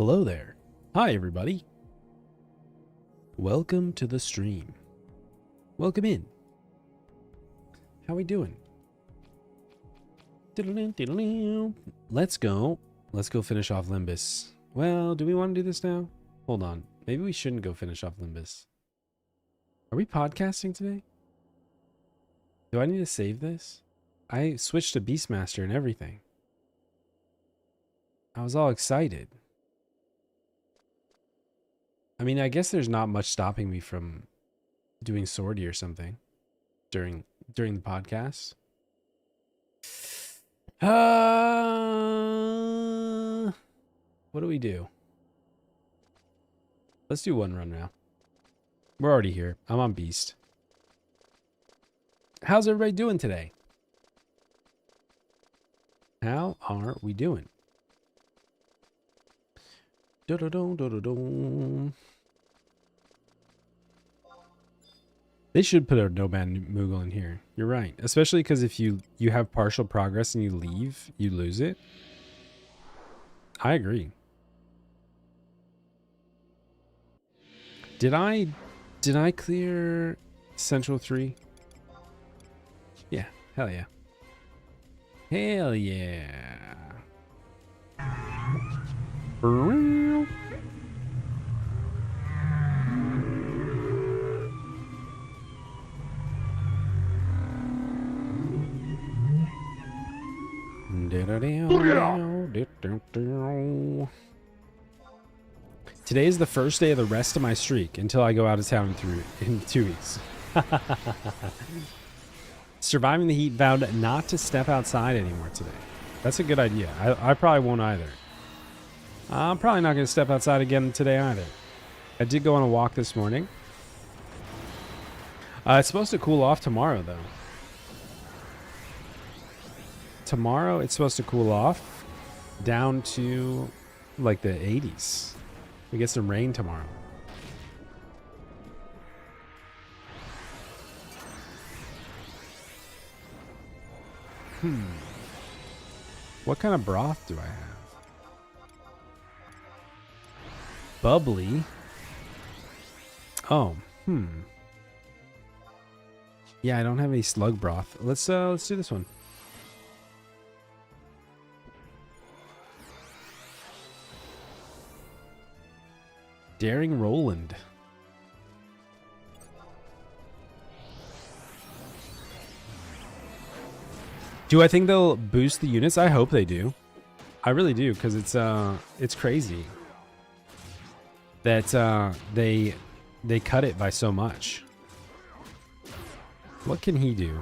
Hello there. Hi, everybody. Welcome to the stream. Welcome in. How we doing? Let's go. Let's go finish off Limbus. Well, do we want to do this now? Hold on. Maybe we shouldn't go finish off Limbus. Are we podcasting today? Do I need to save this? I switched to Beastmaster and everything. I was all excited. I mean, I guess there's not much stopping me from doing Swordy or something during the podcast. What do we do? Let's do one run now. We're already here. I'm on Beast. How's everybody doing today? How are we doing? They should put a no-ban Moogle in here. You're right. Especially because if you have partial progress and you leave, you lose it. I agree. Did I clear Central 3? Yeah. Hell yeah. Hell yeah. For real. Today is the first day of the rest of my streak until I go out of town in 2 weeks. Surviving the heat, vowed not to step outside anymore today. That's a good idea. I probably won't either. I'm probably not going to step outside again today either. I did go on a walk this morning. It's supposed to cool off tomorrow, though. Tomorrow, it's supposed to cool off down to like the 80s. We get some rain tomorrow. What kind of broth do I have? Bubbly. Oh, yeah, I don't have any slug broth. Let's do this one. Daring Roland. Do I think they'll boost the units? I hope they do. I really do, because it's crazy that they cut it by so much. What can he do?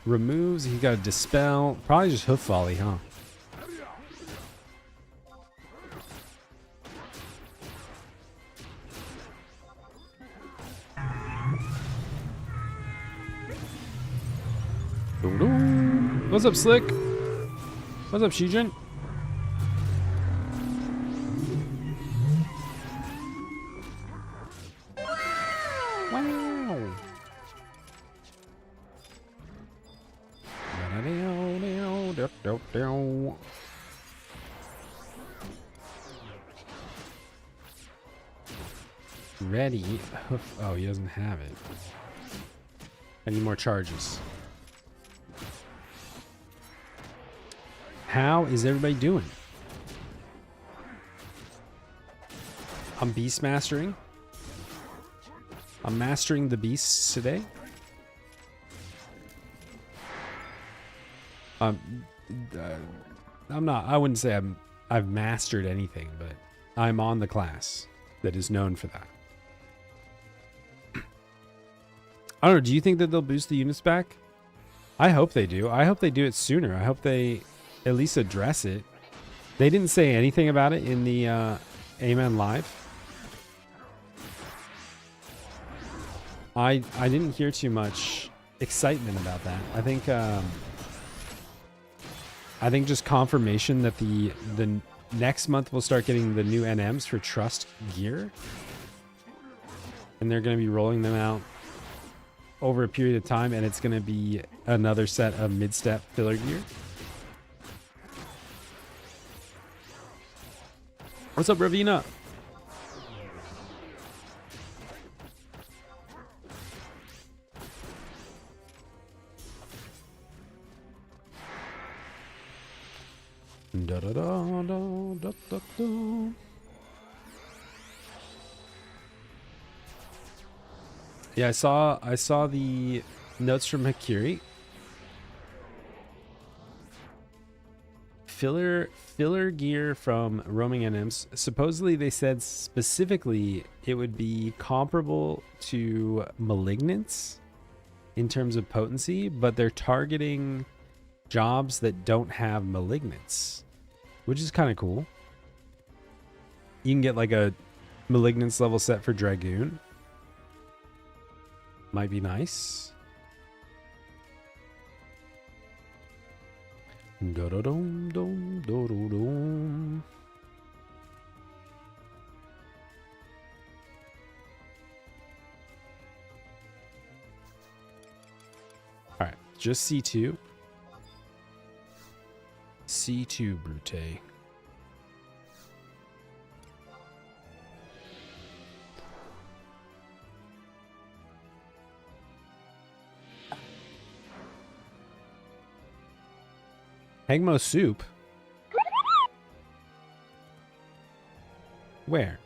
Removes. He got a dispel. Probably just hoof volley, huh? What's up, Slick? What's up, Shijin? Wow. Ready. Oh, he doesn't have it. I need more charges. How is everybody doing? I'm beast mastering. I'm mastering the beasts today. I'm not. I wouldn't say I've mastered anything, but I'm on the class that is known for that. I don't know. Do you think that they'll boost the units back? I hope they do. I hope they do it sooner. I hope they at least address it. They didn't say anything about it in the Amen Live. I didn't hear too much excitement about that. I think just confirmation that the next month we'll start getting the new NMs for Trust gear, and they're going to be rolling them out over a period of time, and it's going to be another set of mid-step filler gear. What's up, Ravina? Da, da, da, da, da, da, da. Yeah, I saw the notes from Hakiri. Filler gear from roaming NMs. Supposedly they said specifically it would be comparable to Malignants in terms of potency, but they're targeting jobs that don't have Malignants, which is kind of cool. You can get like a Malignance level set for Dragoon. Might be nice. Do-do-dum-dum-do-do-dum. All right, just C2. C2 Brute. Hegmo soup? Where?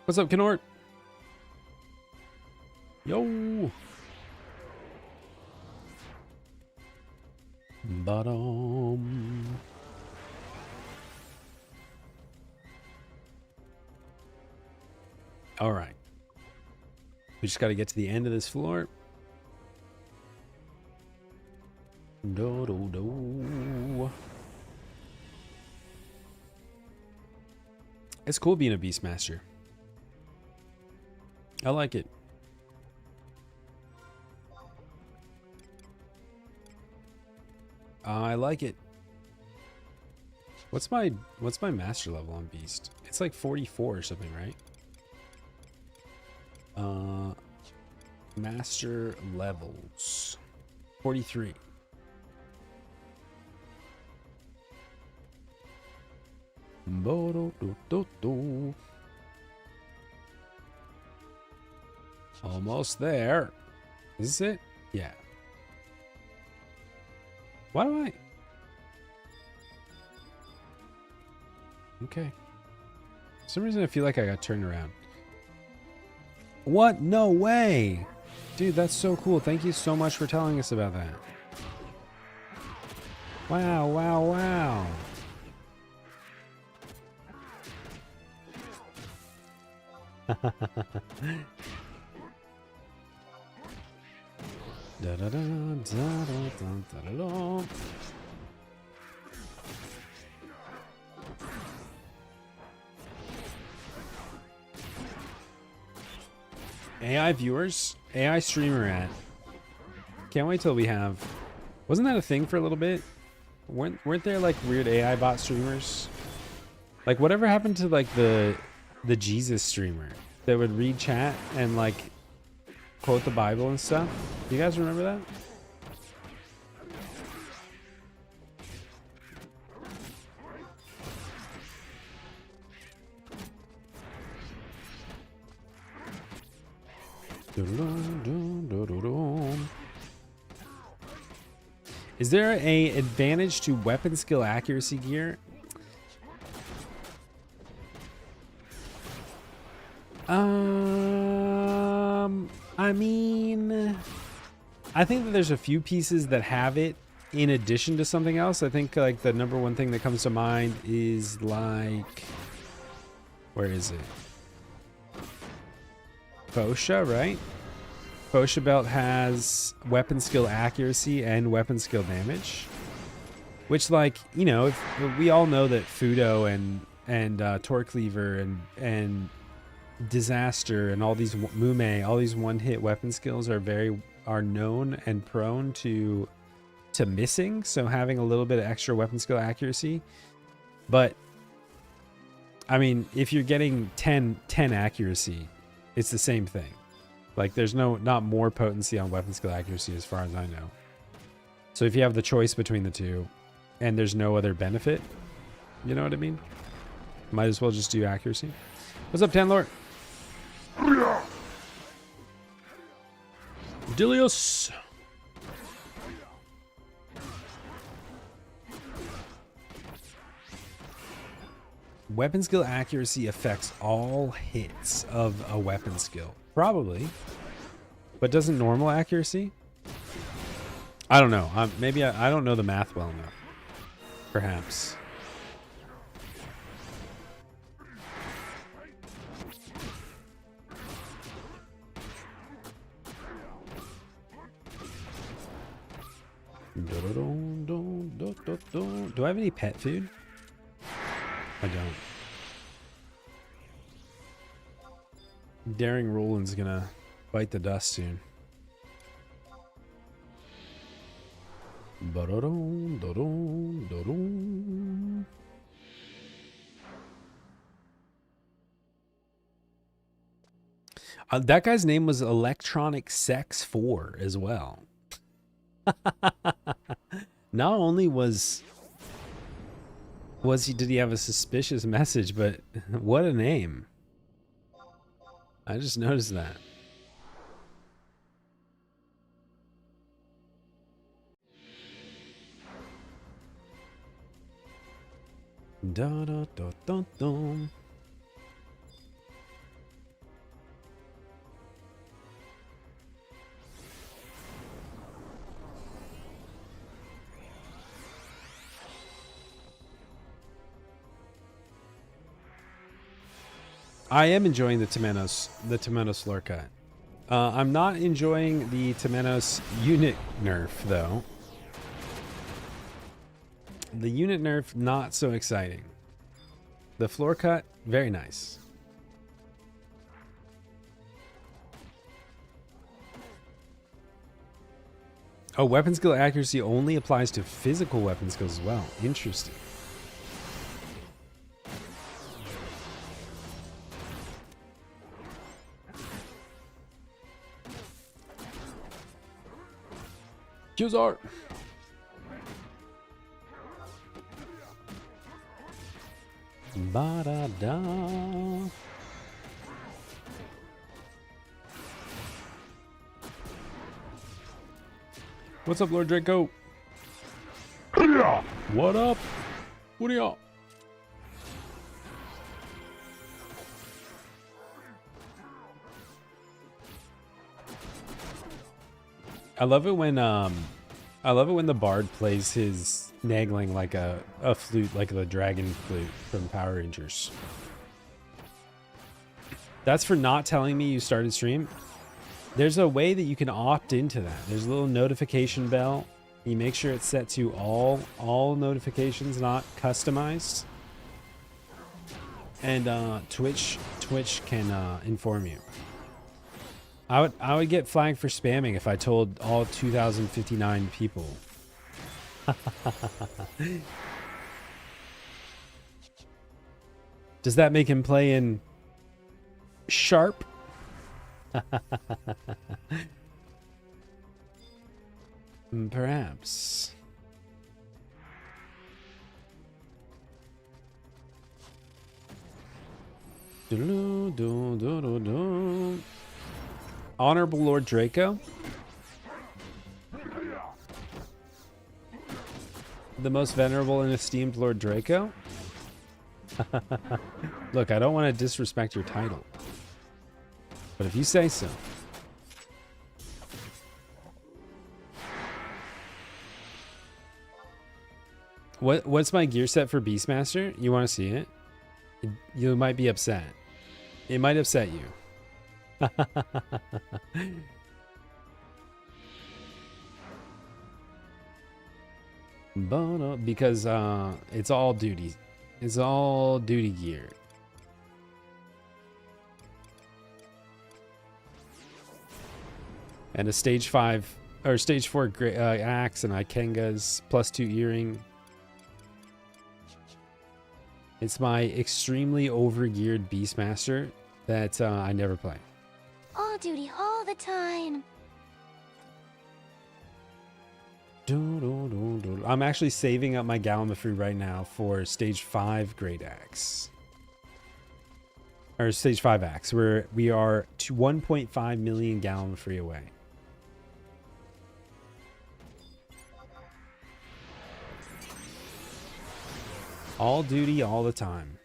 What's up, Knort? Yo! Bottom. All right. We just got to get to the end of this floor. Do, do, do. It's cool being a Beastmaster. I like it. I like it. What's my master level on Beast? It's like 44 or something, right? Master levels 43. Almost there. Is this it? Yeah. Why do I? Okay. For some reason I feel like I got turned around. What? No way! Dude, that's so cool. Thank you so much for telling us about that. Wow, wow, wow. Da, da, da, da, da, da, da, da. AI viewers, AI streamer at. Can't wait till we have. Wasn't that a thing for a little bit? Weren't there like weird AI bot streamers? Like whatever happened to like the Jesus streamer that would read chat and like quote the Bible and stuff? You guys remember that? Is there a advantage to weapon skill accuracy gear? I mean, I think that there's a few pieces that have it in addition to something else. I think like the number one thing that comes to mind is like, where is it? Fosha, right? Fosha belt has weapon skill accuracy and weapon skill damage, which, like, you know, if we all know that Fudo and Torque Cleaver and Disaster and all these Mume, all these one-hit weapon skills are known and prone to missing. So having a little bit of extra weapon skill accuracy, but I mean, if you're getting 10 accuracy, it's the same thing. Like there's not more potency on weapon skill accuracy as far as I know. So if you have the choice between the two and there's no other benefit, You know what I mean? Might as well just do accuracy. What's up, Tanlord? Dilius. Weapon skill accuracy affects all hits of a weapon skill. Probably. But doesn't normal accuracy? I don't know. Maybe I don't know the math well enough. Perhaps. Do I have any pet food? I don't. Daring Roland's gonna bite the dust soon. That guy's name was Electronic Sex 4 as well. Not only did he have a suspicious message, but what a name. I just noticed that. Da da da da da. I am enjoying the Temenos lore cut. I'm not enjoying the Temenos unit nerf though. The unit nerf, not so exciting. The floor cut, very nice. Oh, weapon skill accuracy only applies to physical weapon skills as well. Interesting. Qzar. Ba-da-da. What's up, Lord Draco? What up? What are y'all? I love it when the bard plays his nagling like a flute, like the dragon flute from Power Rangers. That's for not telling me you started stream. There's a way that you can opt into that. There's a little notification bell. You make sure it's set to all notifications, not customized. And Twitch can inform you. I would get flagged for spamming if I told all 2,059 people. Does that make him play in sharp? Perhaps. Honorable Lord Draco. The most venerable and esteemed Lord Draco. Look, I don't want to disrespect your title, but if you say so. What's my gear set for Beastmaster? You want to see it? You might be upset. It might upset you. Because it's all duty. It's all duty gear. And a stage 5 or stage 4 axe and Ikenga's +2 earring. It's my extremely overgeared Beastmaster that I never play. All duty all the time. I'm actually saving up my Gallimafree right now for stage 5 Great Axe. Or stage 5 Axe, where we are to 1.5 million Gallimafree away. All duty, all the time.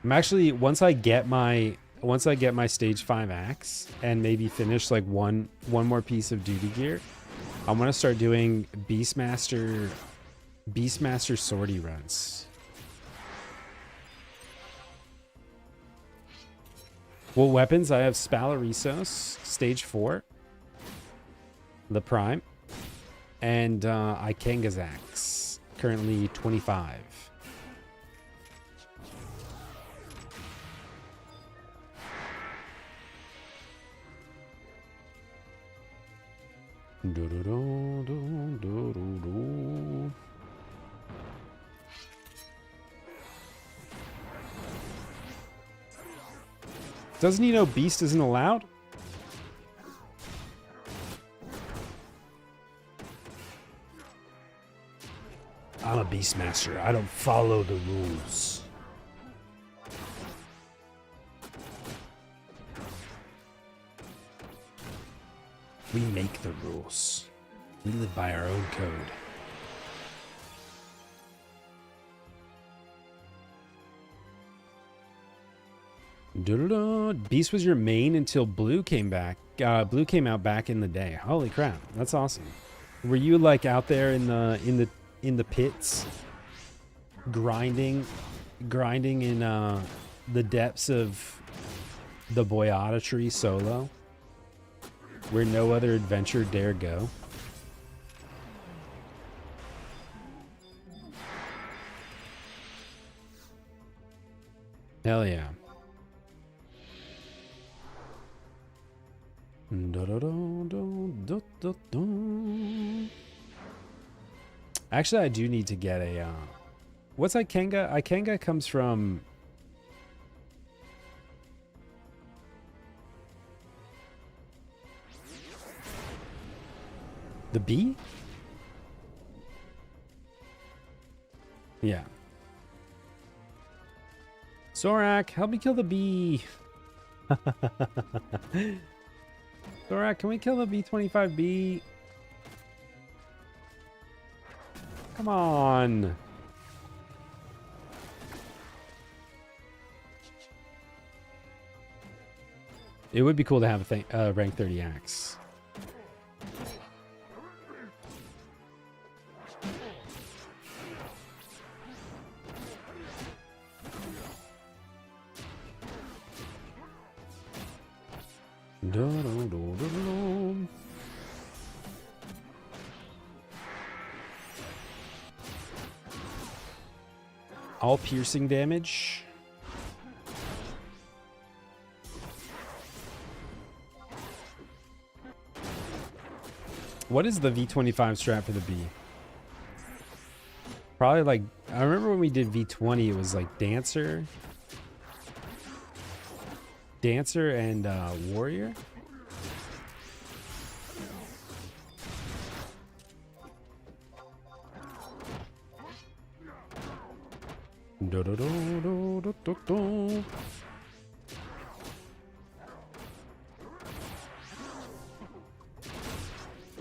I'm actually once I get my stage 5 axe and maybe finish like one more piece of duty gear, I'm gonna start doing Beastmaster sortie runs. What weapons? I have Spalarisos, stage 4, the Prime, and Ikenga's axe, currently 25. Doesn't he know Beast isn't allowed? I'm a Beastmaster. I don't follow the rules. We make the rules. We live by our own code. Beast was your main until Blue came back. Blue came out back in the day. Holy crap, that's awesome. Were you like out there in the pits, grinding in the depths of the Boyata tree solo, where no other adventure dare go? Hell yeah. Actually, I do need to get a what's Ikenga? Ikenga comes from the bee? Yeah. Zorak, help me kill the bee. Zorak, can we kill the B-25B? Come on. It would be cool to have a rank 30 axe. All piercing damage. What is the V25 strat for the B? Probably like, I remember when we did V20, it was like Dancer and Warrior.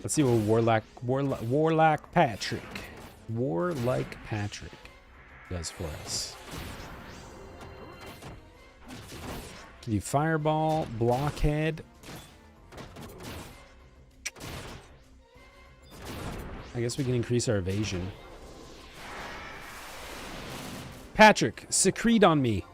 Let's see what Warlock Patrick does for us. Can you fireball, blockhead? I guess we can increase our evasion. Patrick, secrete on me.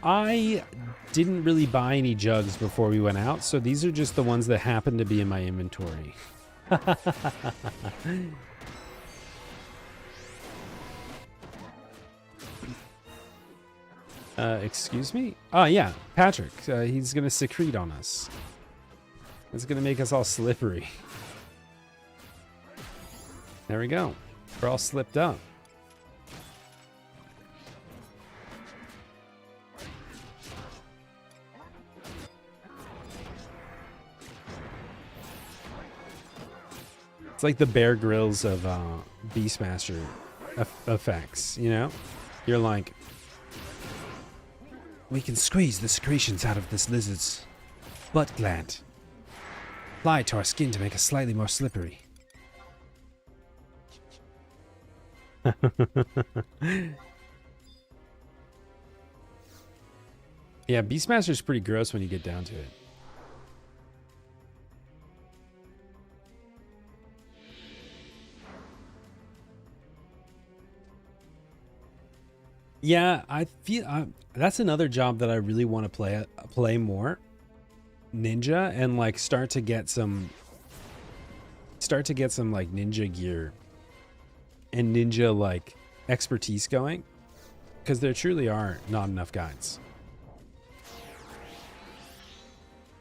I didn't really buy any jugs before we went out, so these are just the ones that happen to be in my inventory. Excuse me? Oh, yeah. Patrick. He's going to secrete on us. It's going to make us all slippery. There we go. We're all slipped up. It's like the Bear Grylls of Beastmaster effects, you know? You're like, we can squeeze the secretions out of this lizard's butt gland. Apply it to our skin to make us slightly more slippery. Yeah, Beastmaster's pretty gross when you get down to it. Yeah, I feel that's another job that I really want to play more. Ninja, and like start to get some like ninja gear and ninja like expertise going, because there truly are not enough guides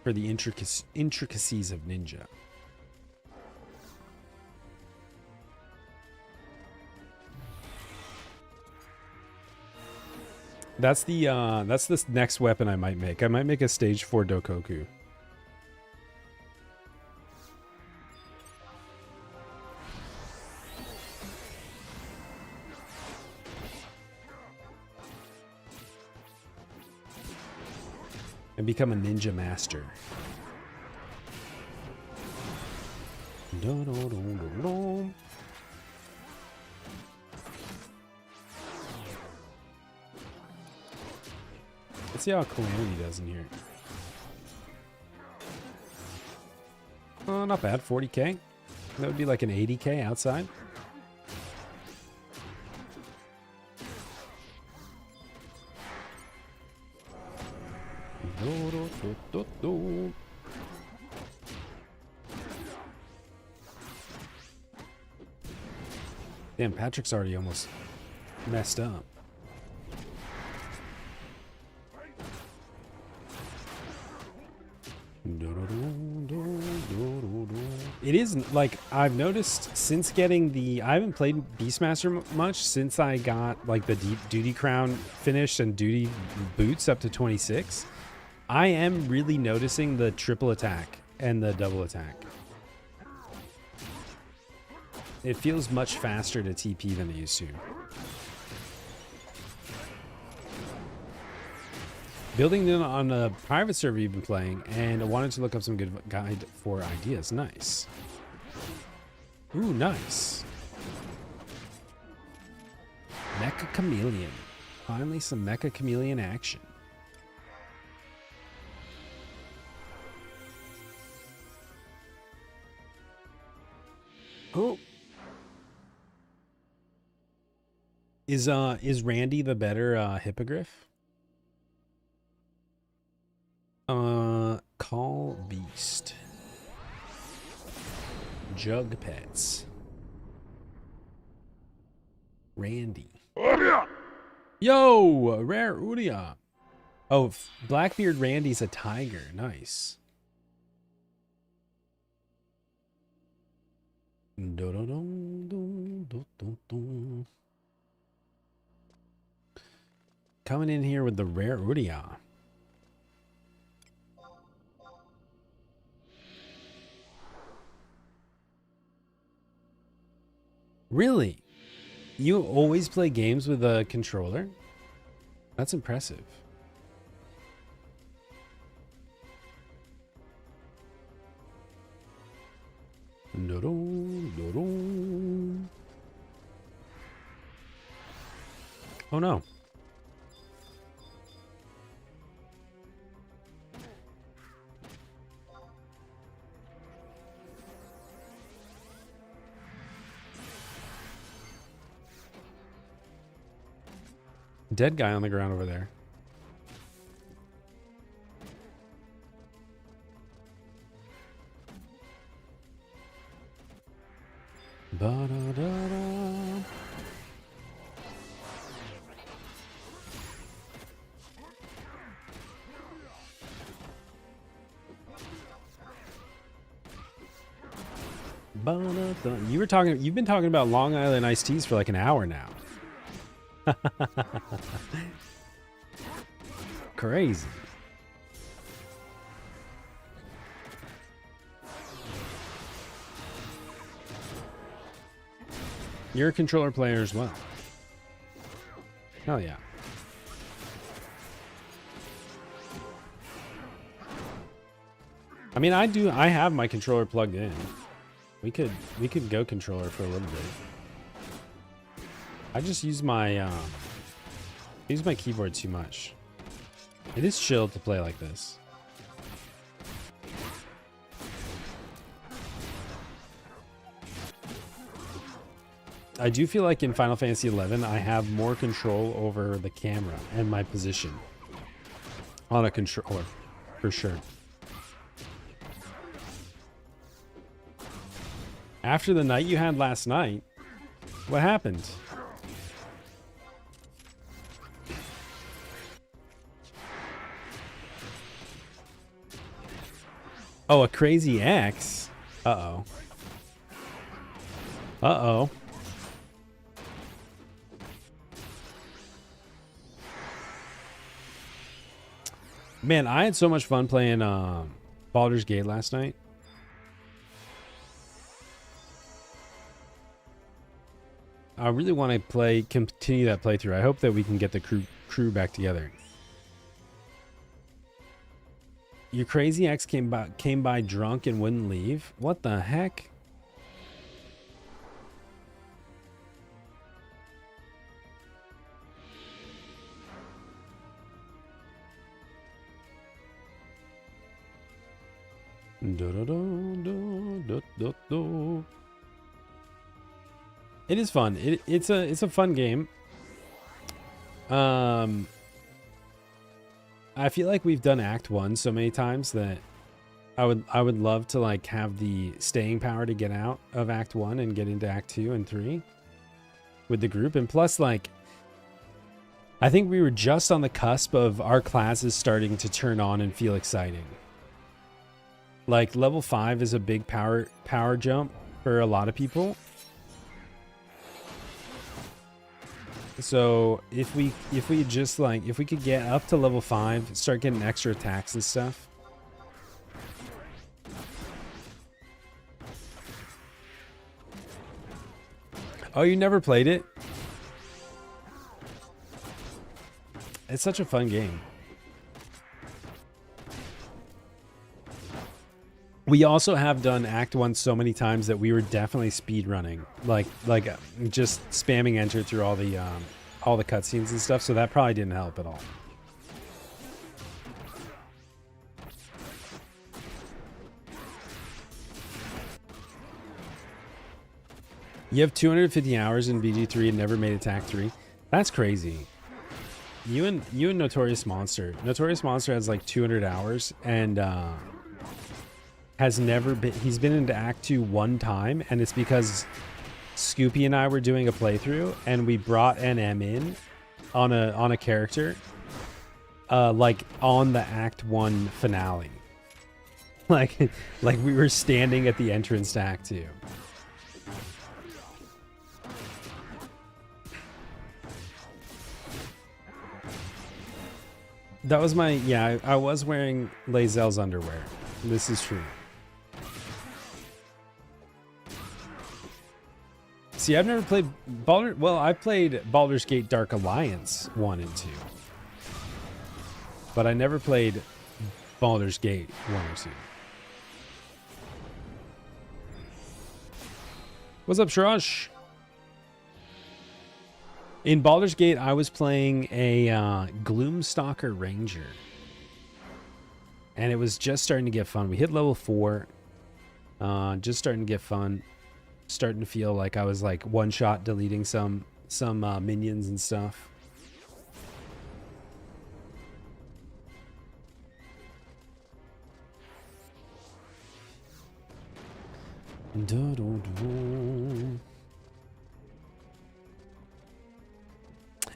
for the intricacies of ninja. That's the next weapon I might make. I might make a stage 4 Dokoku. And become a ninja master. Let's see how Calamity does in here. Oh, not bad. 40k. That would be like an 80k outside. Damn, Patrick's already almost messed up. It isn't like I've noticed since getting I haven't played Beastmaster much since I got like the duty crown finished and duty boots up to 26. I am really noticing the triple attack and the double attack. It feels much faster to TP than it used to. Building them on a private server you've been playing, and I wanted to look up some good guide for ideas. Nice. Ooh, nice. Mecha Chameleon. Finally, some Mecha Chameleon action. Oh. Is Randy the better hippogriff? Call Beast. Jug Pets. Randy. Yo, rare Udia. Oh, Blackbeard Randy's a tiger. Nice. Coming in here with the rare Udia. Really? You always play games with a controller? That's impressive. Oh no. Dead guy on the ground over there. Ba-da-da-da. You've been talking about Long Island iced teas for like an hour now. Crazy. You're a controller player as well. Hell yeah. I mean, I have my controller plugged in. We could go controller for a little bit. I just use my keyboard too much. It is chill to play like this. I do feel like in Final Fantasy XI, I have more control over the camera and my position on a controller, for sure. After the night you had last night, what happened? Oh, a crazy ex? Uh-oh. Uh-oh. Man, I had so much fun playing Baldur's Gate last night. I really want to continue that playthrough. I hope that we can get the crew back together. Your crazy ex came by drunk and wouldn't leave. What the heck? It is fun. It's a fun game. I feel like we've done Act 1 so many times that I would love to like have the staying power to get out of Act 1 and get into Act 2 and 3 with the group. And plus, like, I think we were just on the cusp of our classes starting to turn on and feel exciting. Like level 5 is a big power jump for a lot of people. So if we could get up to level 5, start getting extra attacks and stuff. Oh, you never played it? It's such a fun game. We also have done Act 1 so many times that we were definitely speed running, like just spamming enter through all the cutscenes and stuff. So that probably didn't help at all. You have 250 hours in BG3 and never made it to Act 3. That's crazy. You and Notorious Monster. Notorious Monster has like 200 hours and has never been. He's been into Act 2 one time, and it's because Scoopy and I were doing a playthrough, and we brought NM in on a character, like on the Act 1 finale. like we were standing at the entrance to Act 2. That was my, yeah, I was wearing Lae'zel's underwear. This is true. See, I've never played I played Baldur's Gate Dark Alliance 1 and 2. But I never played Baldur's Gate 1 or 2. What's up, Shrush? In Baldur's Gate, I was playing a Gloomstalker Ranger. And it was just starting to get fun. We hit level 4. Just starting to get fun. Starting to feel like I was like one-shot deleting some minions and stuff.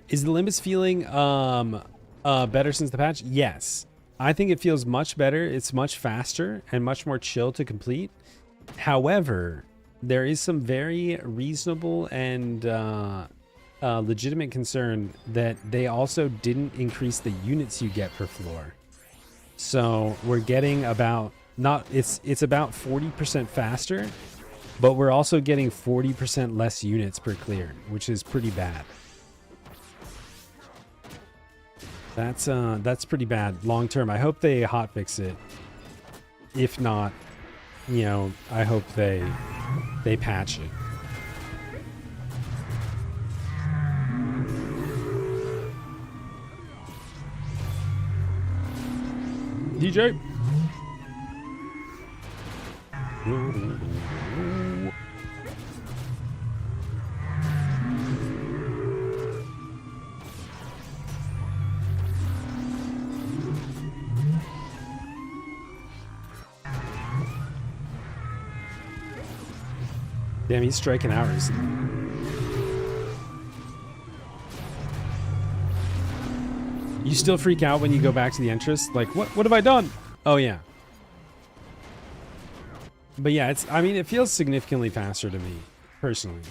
Is the Limbus feeling better since the patch? Yes. I think it feels much better. It's much faster and much more chill to complete. However, there is some very reasonable and legitimate concern that they also didn't increase the units you get per floor. So we're getting about it's about 40% faster, but we're also getting 40% less units per clear, which is pretty bad. That's pretty bad long term. I hope they hotfix it. If not, you know, I hope they patch it. DJ. Damn, he's striking out recently. You still freak out when you go back to the entrance? Like, what have I done? Oh, yeah. But yeah, I mean, it feels significantly faster to me, personally.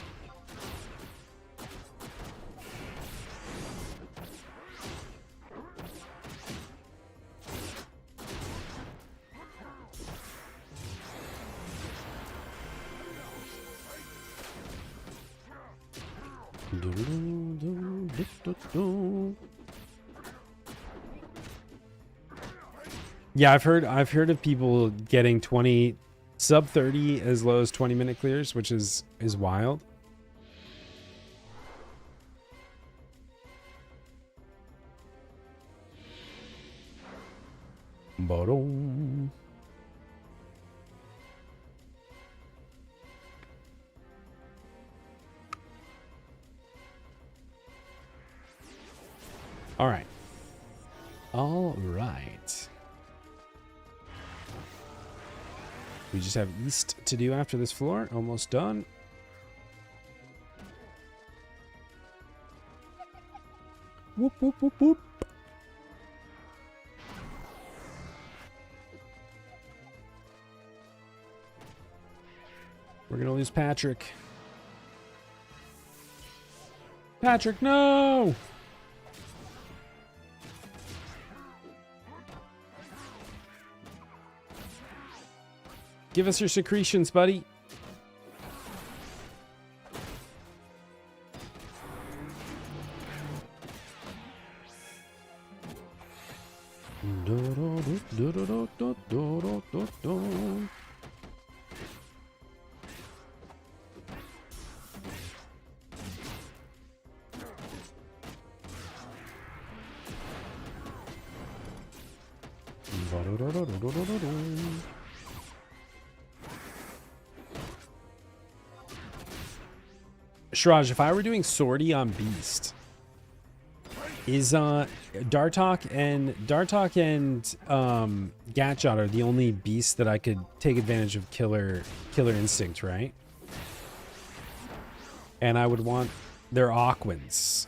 Yeah, I've heard of people getting 20 sub 30 as low as 20-minute clears, which is wild. Ba-dum. All right. All right. We just have east to do after this floor. Almost done. Whoop, whoop, whoop, whoop. We're going to lose Patrick. Patrick, no! Give us your secretions, buddy. Shraj, if I were doing sortie on Beast, is Dartok and Gatshot are the only beasts that I could take advantage of killer instinct, right? And I would want their Aquans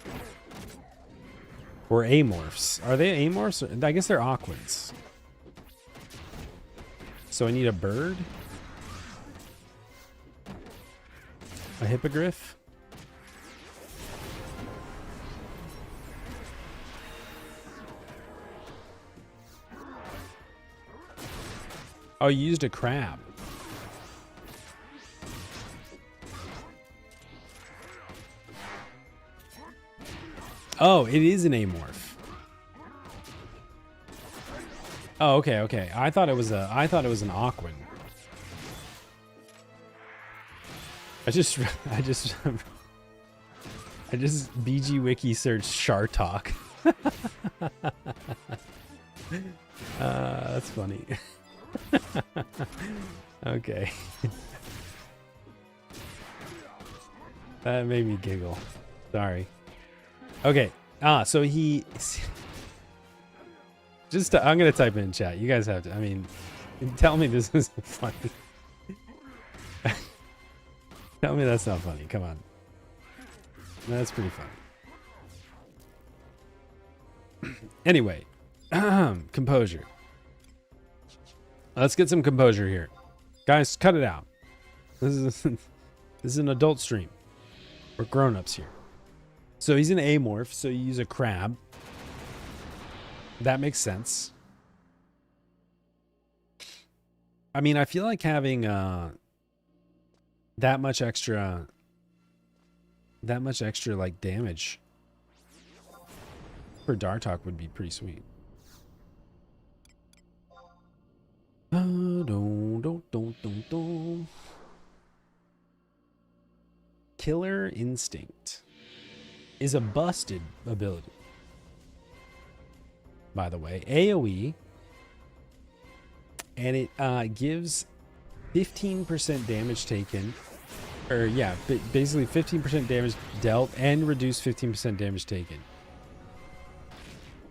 or Amorphs. Are they Amorphs? I guess they're Aquans. So I need a bird, a hippogriff. Oh, you used a crab. Oh, it is an amorph. Oh, okay, okay. I thought it was an Aquan. I just BG Wiki searched Shartok. That's funny. Okay. That made me giggle. Sorry. Okay. So he just I'm gonna type in chat. You guys have to. I mean, tell me this isn't funny. Tell me that's not funny. Come on. That's pretty funny. Anyway, composure. Let's get some composure here, guys. Cut it out. This is This is an adult stream. We're grown-ups here. So he's an amorph, so you use a crab. That makes sense. I mean, I feel like having that much extra like damage for Dartok would be pretty sweet. Killer Instinct is a busted ability. By the way, AoE, and it gives 15% damage taken, or yeah, basically 15% damage dealt and reduced 15% damage taken.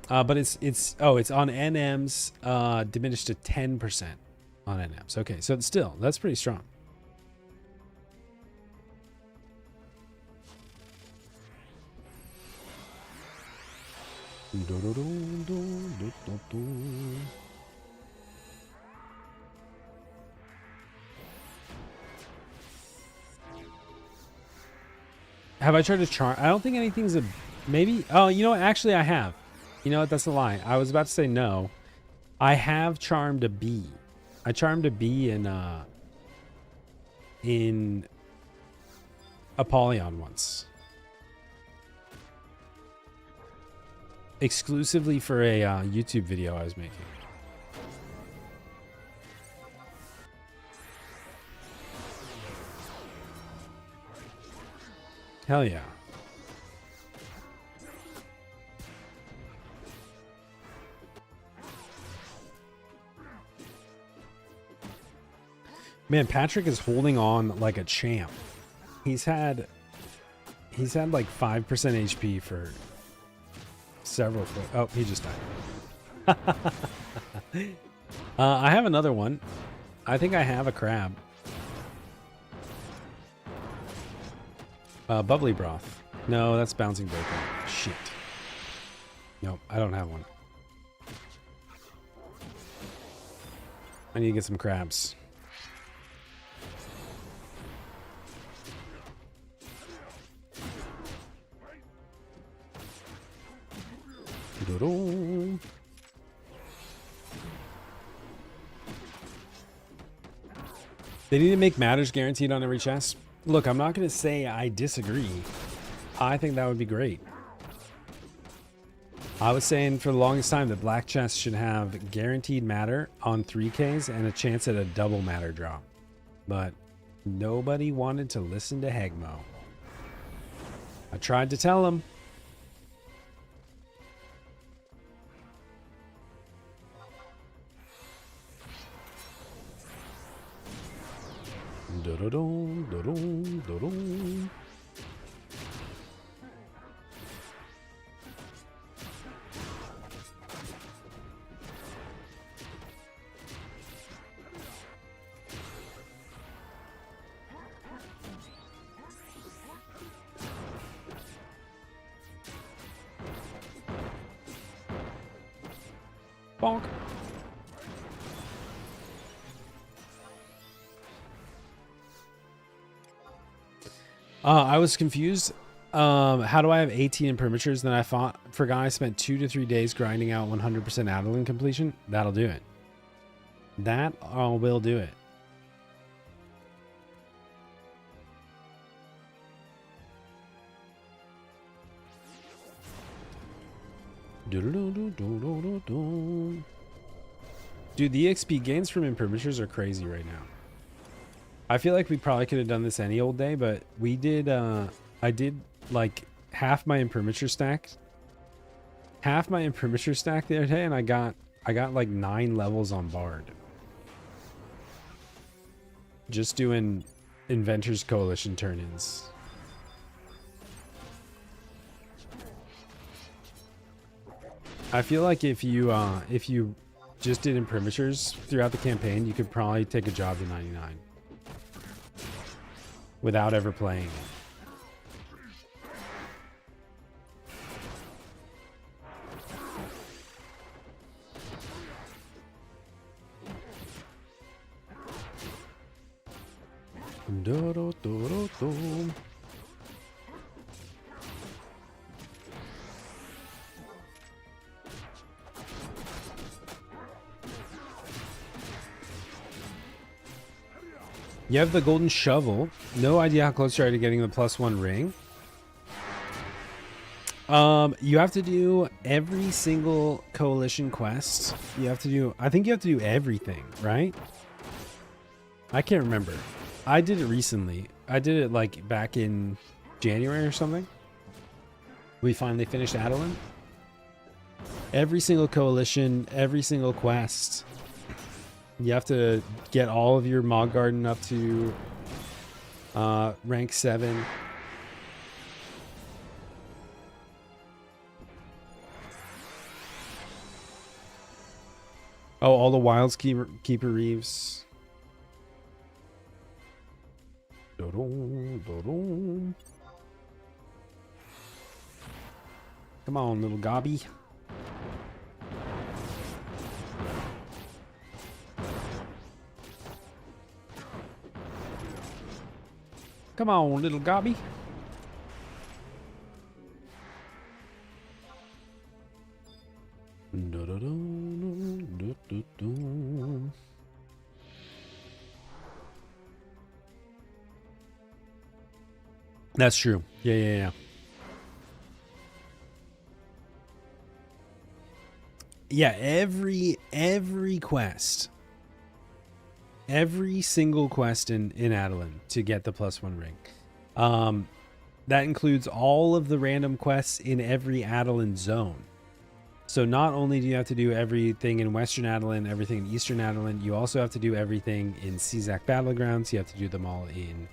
But it's on NMs, diminished to 10% on NMs. Okay, so still, that's pretty strong. Have I tried to charm? I don't think anything's a maybe. Oh, you know what? Actually, I have. You know what? That's a lie. I was about to say no. I have charmed a bee. I charmed a bee in Apollyon once. Exclusively for a YouTube video I was making. Hell yeah. Man, Patrick is holding on like a champ. He's had like 5% HP for several. Oh, he just died. I have another one. I think I have a crab. Bubbly broth. No, that's bouncing breaker. Shit. Nope, I don't have one. I need to get some crabs. They need to make matters guaranteed on every chest. Look, I'm not going to say I disagree. I think that would be great. I was saying for the longest time that black chests should have guaranteed matter on 3Ks and a chance at a double matter drop. But nobody wanted to listen to Hegmo. I tried to tell them. Do-do-dum, do-dum, do-dum. Bonk. I was confused. How do I have 18 imprimatures? Then I forgot I spent 2 to 3 days grinding out 100% Adeline completion. That'll do it. That will do it. Dude, the XP gains from imprimatures are crazy right now. I feel like we probably could have done this any old day, but we did, I did like half my imprimature stack the other day, and I got like 9 levels on Bard. Just doing Inventors Coalition turn-ins. I feel like if you just did imprimatures throughout the campaign, you could probably take a job to 99 without ever playing it. You have the golden shovel. No idea how close you are to getting the +1 ring. You have to do every single coalition quest. You have to do, I think you have to do everything, right? I can't remember. I did it recently. I did it like back in January or something. We finally finished Adeline. Every single coalition, every single quest. You have to get all of your Mog Garden up to rank 7. Oh, all the Wilds Keeper Reeves. Come on, little gobby. Come on, little gobby. That's true. Yeah. Yeah, every quest. Every single quest in Adeline to get the +1 ring. That includes all of the random quests in every Adeline zone. So not only do you have to do everything in Western Adeline, everything in Eastern Adeline, you also have to do everything in Czak Battlegrounds. You have to do them all in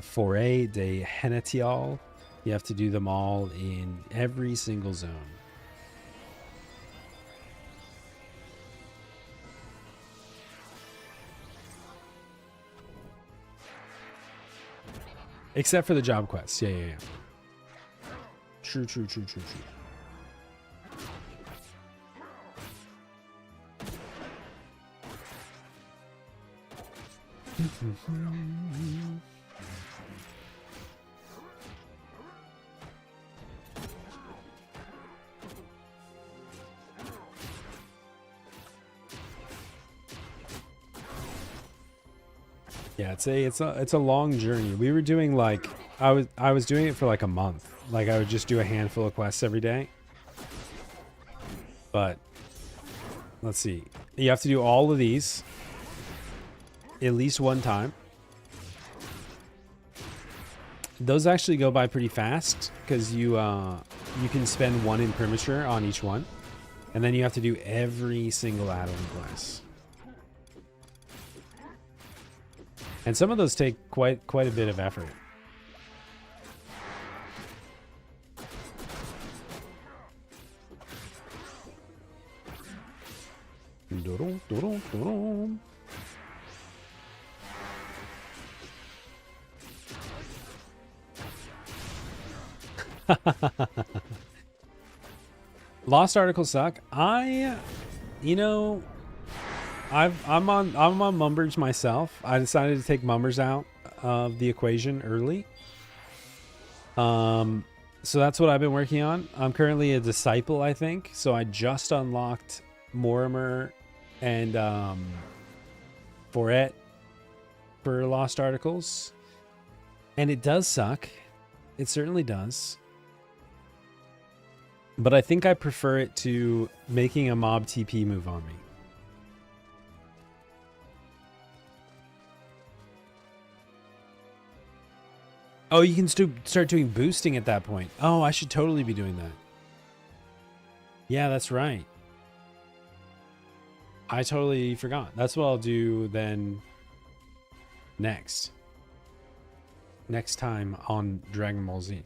Foray de Henetial. You have to do them all in every single zone. Except for the job quests. Yeah. True. Yeah, it's a long journey. We were doing like I was doing it for like a month. Like I would just do a handful of quests every day. But let's see. You have to do all of these at least one time. Those actually go by pretty fast because you can spend 1 imprimatur on each one, and then you have to do every single add-on quest. And some of those take quite a bit of effort. Lost articles suck. You know, I'm on Mumbers myself. I decided to take Mumbers out of the equation early. So that's what I've been working on. I'm currently a disciple, I think. So I just unlocked Mortimer and Foret for Lost Articles. And it does suck. It certainly does. But I think I prefer it to making a mob TP move on me. Oh, you can start doing boosting at that point. Oh, I should totally be doing that. Yeah, that's right. I totally forgot. That's what I'll do then next time on Dragon Ball Z.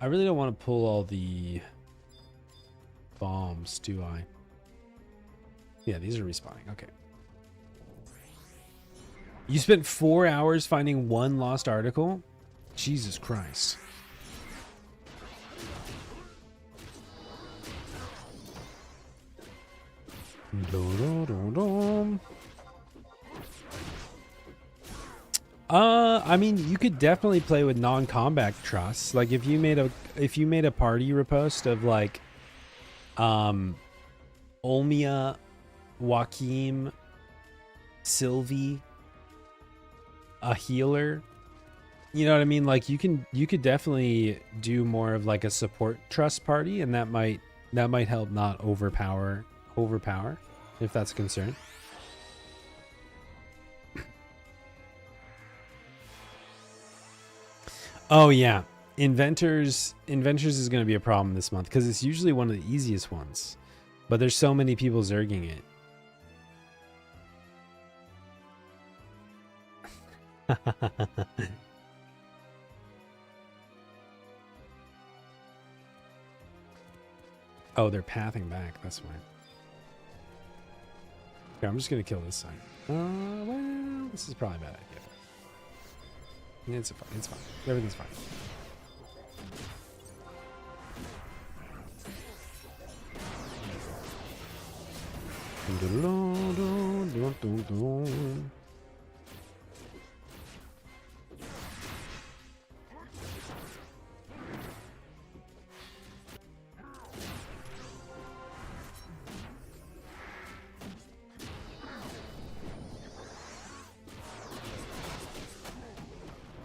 I really don't want to pull all the bombs, do I? Yeah, these are respawning. Okay. You spent 4 hours finding one lost article? Jesus Christ. I mean, you could definitely play with non-combat trusts. Like if you made a party repost of like Olmia, Joaquim, Sylvie, a healer. You know what I mean? Like you could definitely do more of like a support trust party, and that might help not overpower if that's a concern. Oh yeah, inventors is going to be a problem this month because it's usually one of the easiest ones, but there's so many people zerging it. Oh, they're pathing back. That's why. Okay, I'm just gonna kill this side. Well, this is probably a bad idea. It's fine. It's fine. Everything's fine.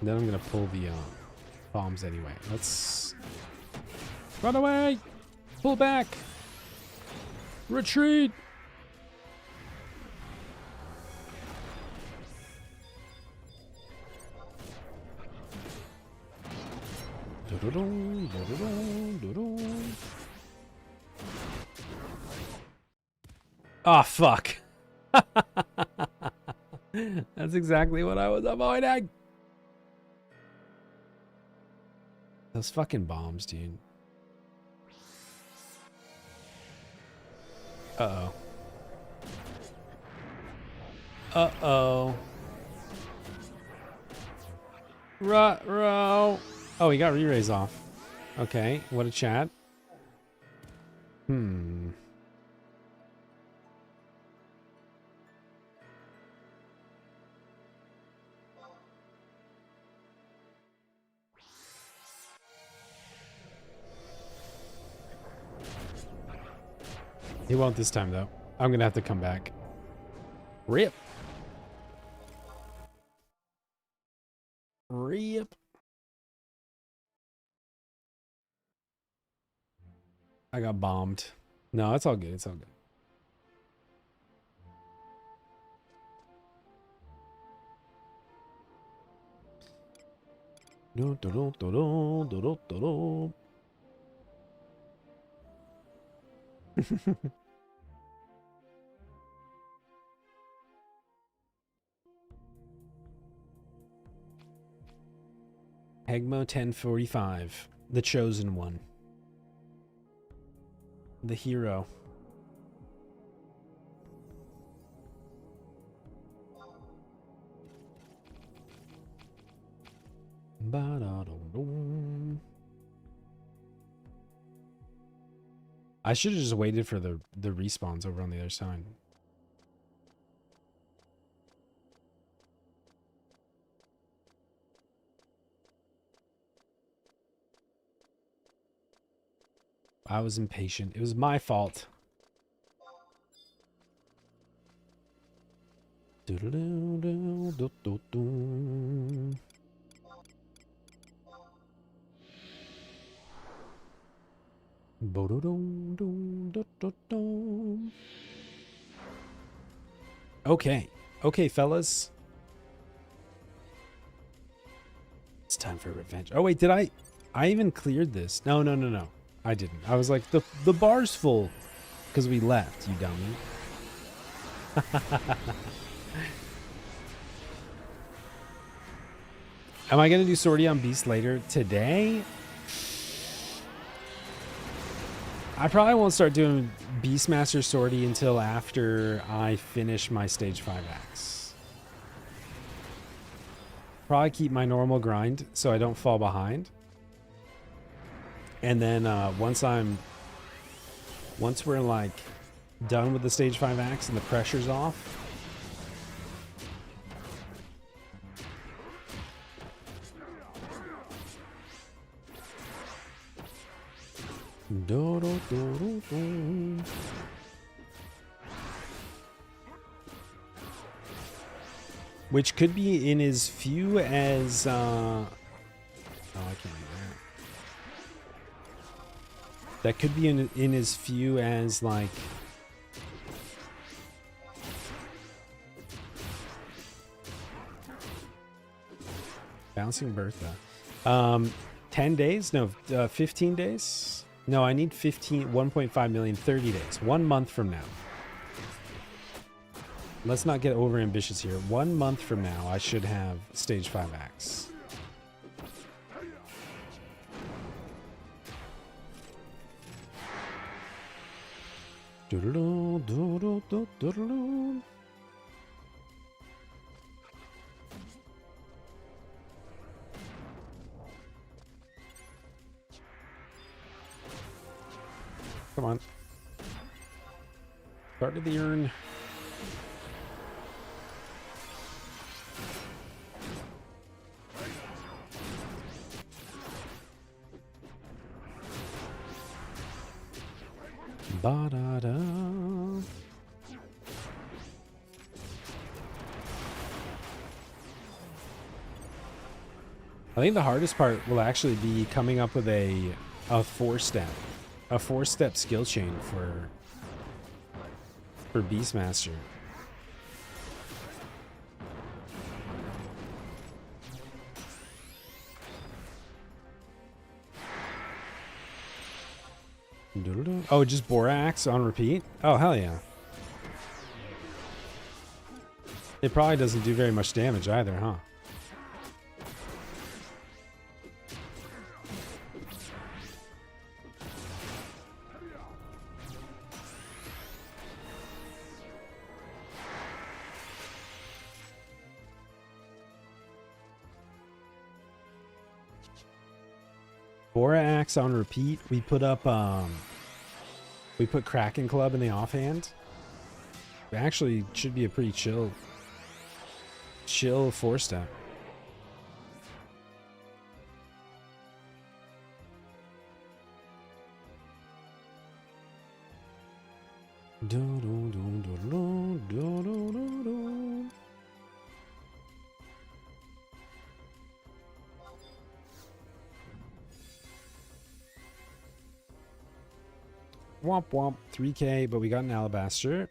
Then I'm gonna pull the bombs anyway. Let's run away, pull back, retreat. Ah, fuck. That's exactly what I was avoiding. Those fucking bombs, dude. Uh-oh. Uh-oh. Ruh-roh. Oh, he got re-raise off. Okay, what a chat. He won't this time, though. I'm gonna have to come back. Rip. Rip. I got bombed. No, it's all good. It's all good. Hegmo 1045, the chosen one, the hero. I should have just waited for the respawns over on the other side. I was impatient. It was my fault. Okay. Okay, fellas. It's time for revenge. Oh, wait, did I even cleared this? No. I didn't. I was like, the bar's full because we left, you dummy. Am I going to do sortie on Beast later today? I probably won't start doing Beastmaster sortie until after I finish my stage 5 axe. Probably keep my normal grind so I don't fall behind. And then once we're like done with the stage 5 axe and the pressure's off, which could be in as few as oh, I can't do that. That could be in as few as like Bouncing Bertha. 10 days? No, 15 days? No, I need 1.5 million, 30 days. 1 month from now. Let's not get over ambitious here. 1 month from now, I should have stage 5 axe. Come on. Start of the urn. Ba-da-da. I think the hardest part will actually be coming up with a 4-step skill chain for Beastmaster. Oh, just Borax on repeat? Oh, hell yeah. It probably doesn't do very much damage either, huh? Borax on repeat. We put Kraken Club in the offhand. It actually should be a pretty chill 4-step. Womp womp, 3K, but we got an Alabaster.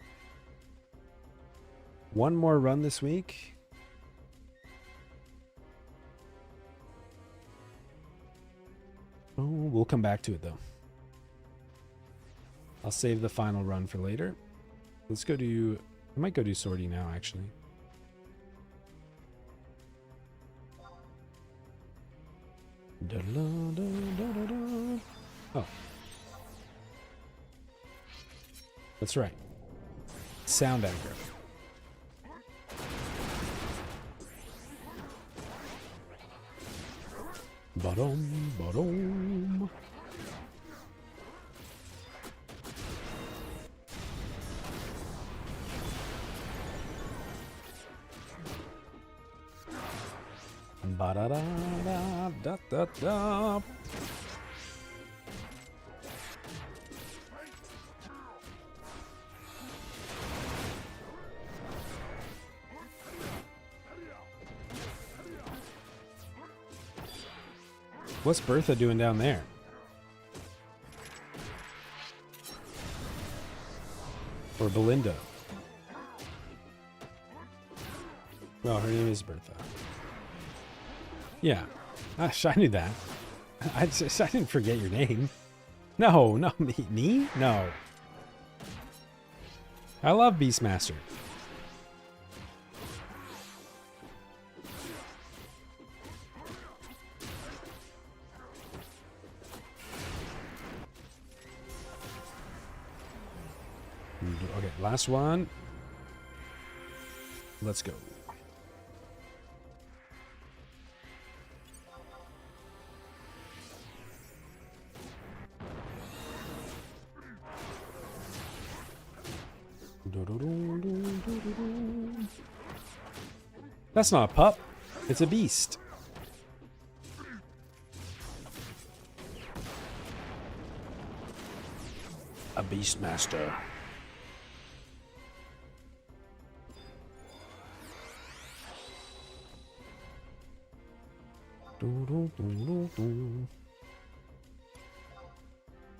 One more run this week. Oh, we'll come back to it though. I'll save the final run for later. Let's go do... I might go do Sortie now, actually. Oh. That's right. Sound aggro. Ba-dum, ba-dum. Ba-da-da-da-da-da-da. What's Bertha doing down there? Or Belinda? Oh, her name is Bertha. Yeah. I knew that. I didn't forget your name. No, me? No. I love Beastmaster. Okay, last one. Let's go. That's not a pup. It's a beast. A beast master.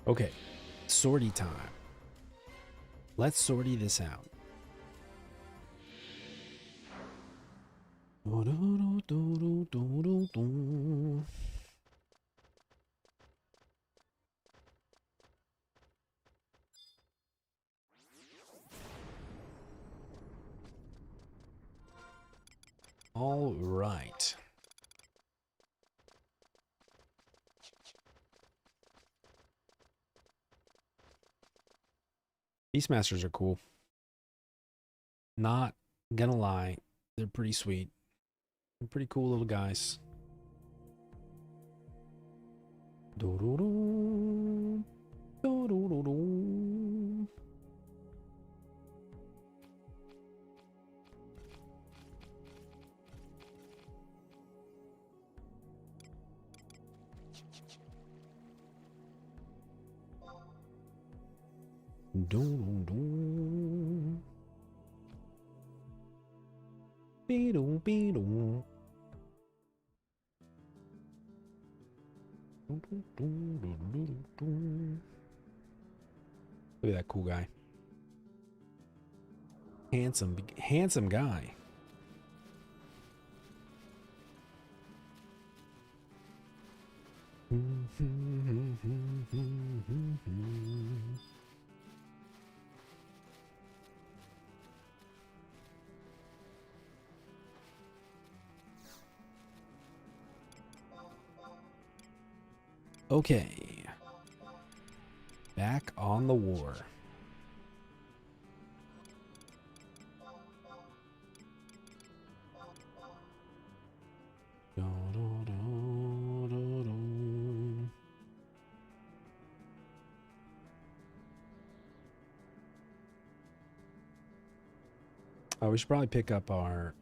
Okay, sortie time. Let's sortie this out. All right. Beastmasters are cool. Not gonna lie, they're pretty sweet. They're pretty cool little guys. Look at that cool guy. Handsome guy. Okay. Back on the war. Oh, we should probably pick up our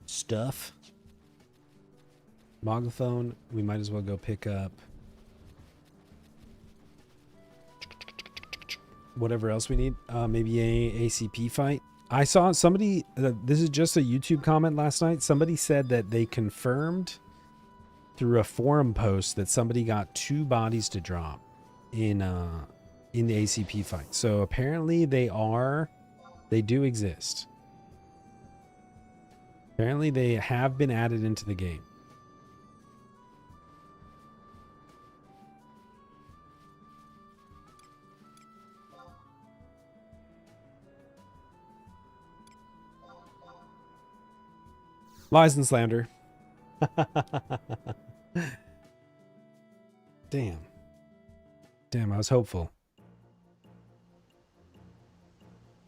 stuff. Mogophone, we might as well go pick up whatever else we need. Maybe a ACP fight. I saw somebody, this is just a YouTube comment last night. Somebody said that they confirmed through a forum post that somebody got 2 bodies to drop in the ACP fight. So apparently they do exist. Apparently they have been added into the game. Lies and slander. Damn. Damn, I was hopeful.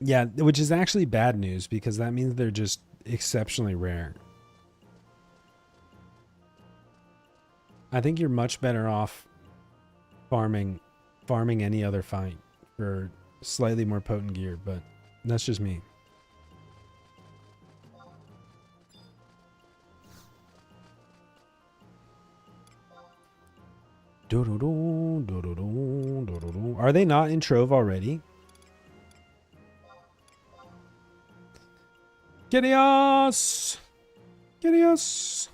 Yeah, which is actually bad news because that means they're just exceptionally rare. I think you're much better off farming any other fight for slightly more potent gear, but that's just me. Are they not in Trove already? Gideos! Gideos!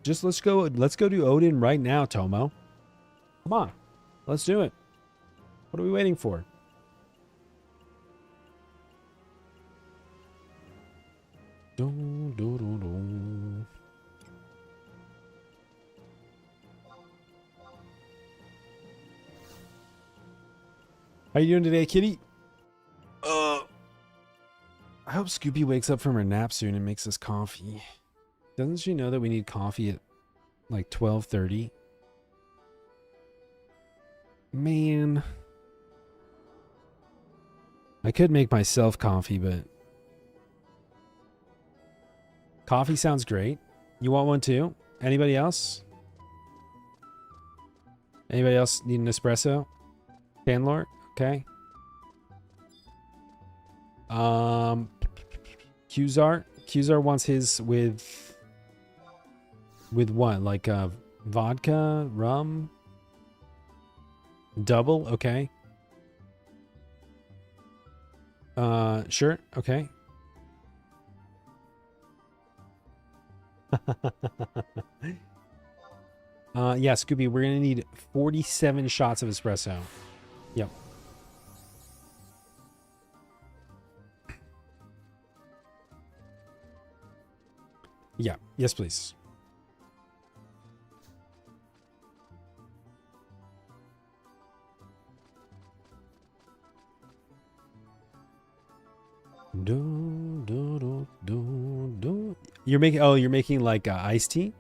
Just let's go do Odin right now, Tomo. Come on. Let's do it. What are we waiting for? How you doing today, kitty? I hope Scoopy wakes up from her nap soon and makes us coffee. Doesn't she know that we need coffee at like 12:30? Man. I could make myself coffee, but coffee sounds great. You want one too? Anybody else? Anybody else need an espresso? Candlor? Okay. Qzar wants his with what? Like vodka, rum, double. Okay. Sure. Okay. Yeah, Scooby, we're gonna need 47 shots of espresso. Yep. Yeah. Yes, please. You're making, oh, you're making like iced tea?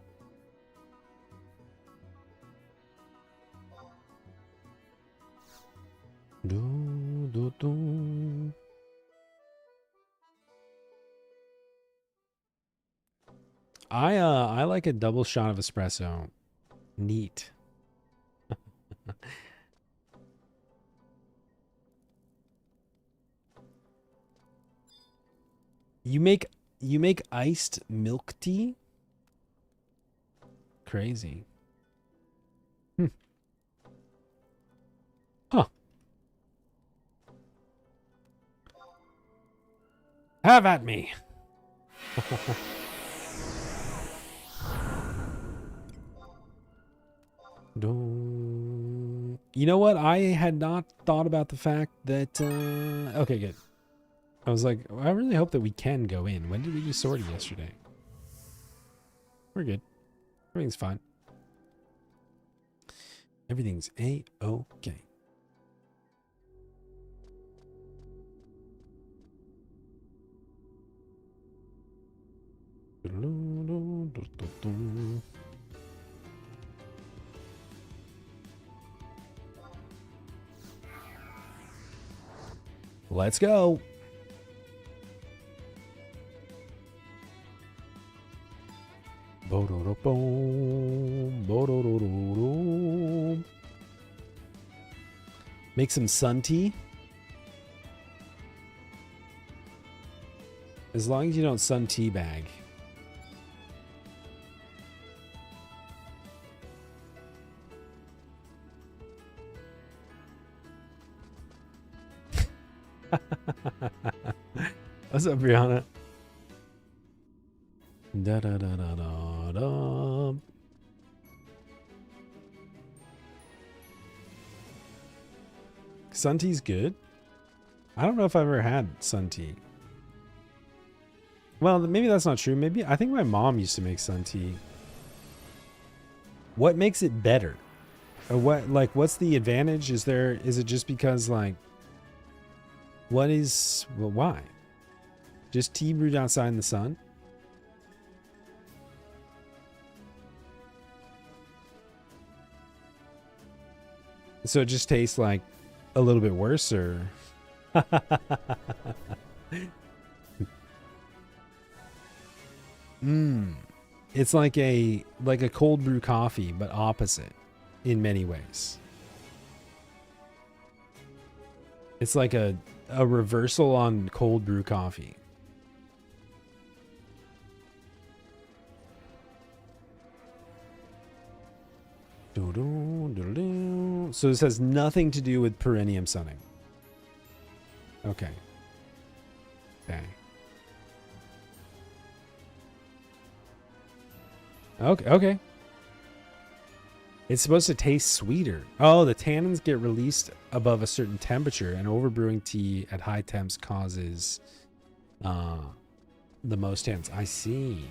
I like a double shot of espresso. Neat. You make iced milk tea? Crazy. Huh. Have at me. You know what? I had not thought about the fact that okay, good. I was like, I really hope that we can go in. When did we do sortie yesterday? We're good. Everything's fine. Everything's A-okay. Let's go. Make some sun tea. As long as you don't sun tea bag. What's up, Brianna? Da da da da da da. Sun tea's good. I don't know if I've ever had sun tea. Well, maybe that's not true. Maybe I think my mom used to make sun tea. What makes it better? Or what's the advantage? Is it just because like why? Just tea brewed outside in the sun? So it just tastes like a little bit worse, or it's like a cold brew coffee, but opposite in many ways. It's like a reversal on cold brew coffee. So this has nothing to do with perineum sunning. Okay. Okay. Okay. It's supposed to taste sweeter. Oh, the tannins get released above a certain temperature, and overbrewing tea at high temps causes the most tannins. I see.